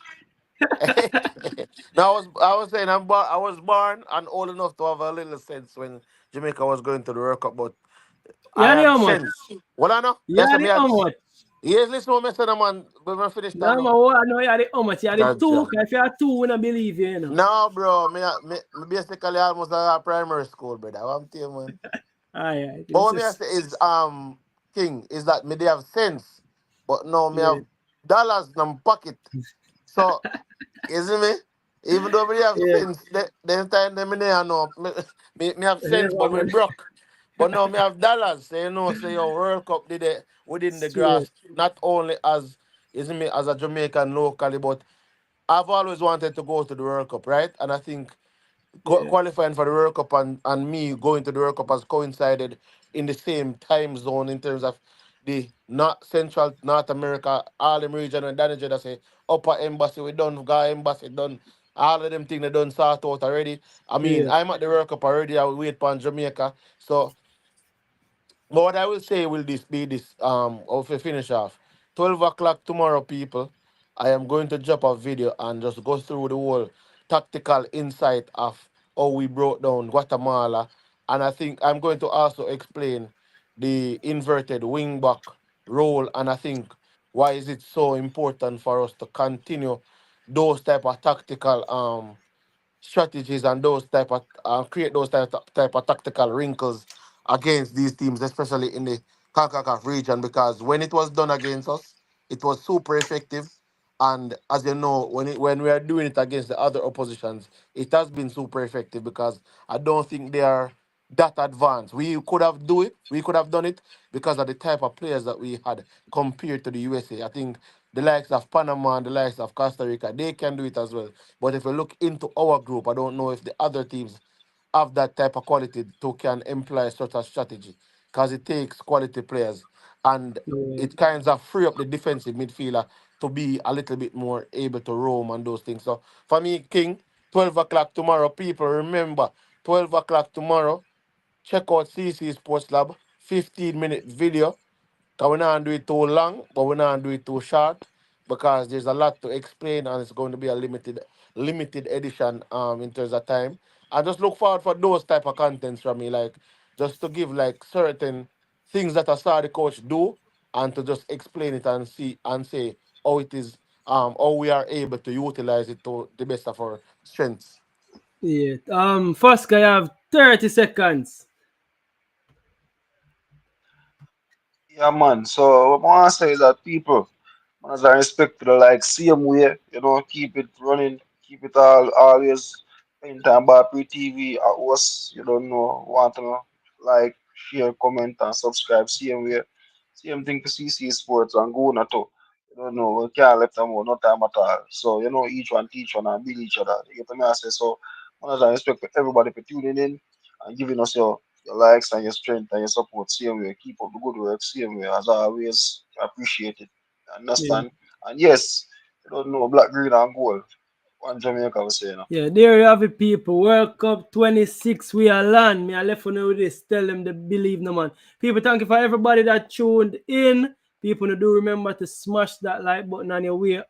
No, I was saying I was born and old enough to have a little sense when Jamaica was going to the World Cup, but You I had had how much? sense. What I know? You Yes, I had me it had. how much? Yes, listen what I said, man. When I finish No, that man, now. what I know you had it how much? You had it two. Jaja. 'Cause if you had two, we don't believe you, you know. No, bro. Me basically almost a primary school, brother. What I'm telling you, man. Alright, But it's what me I just say is King is that me they have sense, but no me have straight. dollars in my pocket. So you see me? Even though me they have Yeah, sense, the time them me there know me have yeah, sense, but me man. broke. But now me have dollars. So you know, say your World Cup did it within the Straight. grasp, not only as you see me as a Jamaican locally, but I've always wanted to go to the World Cup, right? And I think Yeah, qualifying for the World Cup and me going to the World Cup has coincided in the same time zone in terms of the not Central North America, all them region and Danny that say upper embassy, we done got embassy done. All of them things they done sort out already. I mean, straight. I'm at the World Cup already. I will wait for Jamaica. So but what I will say will this be this of a finish off. 12 o'clock tomorrow, people. I am going to drop a video and just go through the whole tactical insight of how we broke down Guatemala. And I think I'm going to also explain the inverted wing back role. And I think why is it so important for us to continue those type of tactical strategies and those type of create those type of tactical wrinkles against these teams, especially in the CONCACAF region, because when it was done against us, it was super effective. And as you know, when we are doing it against the other oppositions, it has been super effective because I don't think they are that advanced. We could have done it because of the type of players that we had compared to the USA. I think the likes of Panama and the likes of Costa Rica, they can do it as well. But if you look into our group, I don't know if the other teams have that type of quality to can employ such a strategy because it takes quality players and Yeah, it kind of free up the defensive midfielder to be a little bit more able to roam and those things. So for me, King, 12 o'clock tomorrow, people remember 12 o'clock tomorrow, check out CC Sports Lab, 15-minute video. Cause we not do it too long, but we not do it too short because there's a lot to explain and it's going to be a limited edition in terms of time. I just look forward for those type of contents from me, like just to give like certain things that I saw the coach do and to just explain it and see and say how it is how we are able to utilize it to the best of our strengths. Yeah. First guy have 30 seconds. Yeah, man. So what I want to say is that people, man, as I respect to the like same way, keep it running, keep it all always in time by Pree TV at us, you don't know, want to know, like, share, comment, and subscribe, same way. Same thing to CC Sports and go na to. You don't know, we can't let them out, no time at all. So, each one teach one and build each other. You get what I say? So, man, as I respect for everybody for tuning in and giving us your likes and your strength and your support. Same way. Keep up the good work. Same way. As always, appreciate it. Yeah. Understand? And yes, you don't know, black, green, and gold. One Jamaica was saying. Yeah, there you have it, people. World Cup 26, we are land. Me, I left for with this. Tell them to believe, no man. People, thank you for everybody that tuned in. People, do remember to smash that like button on your way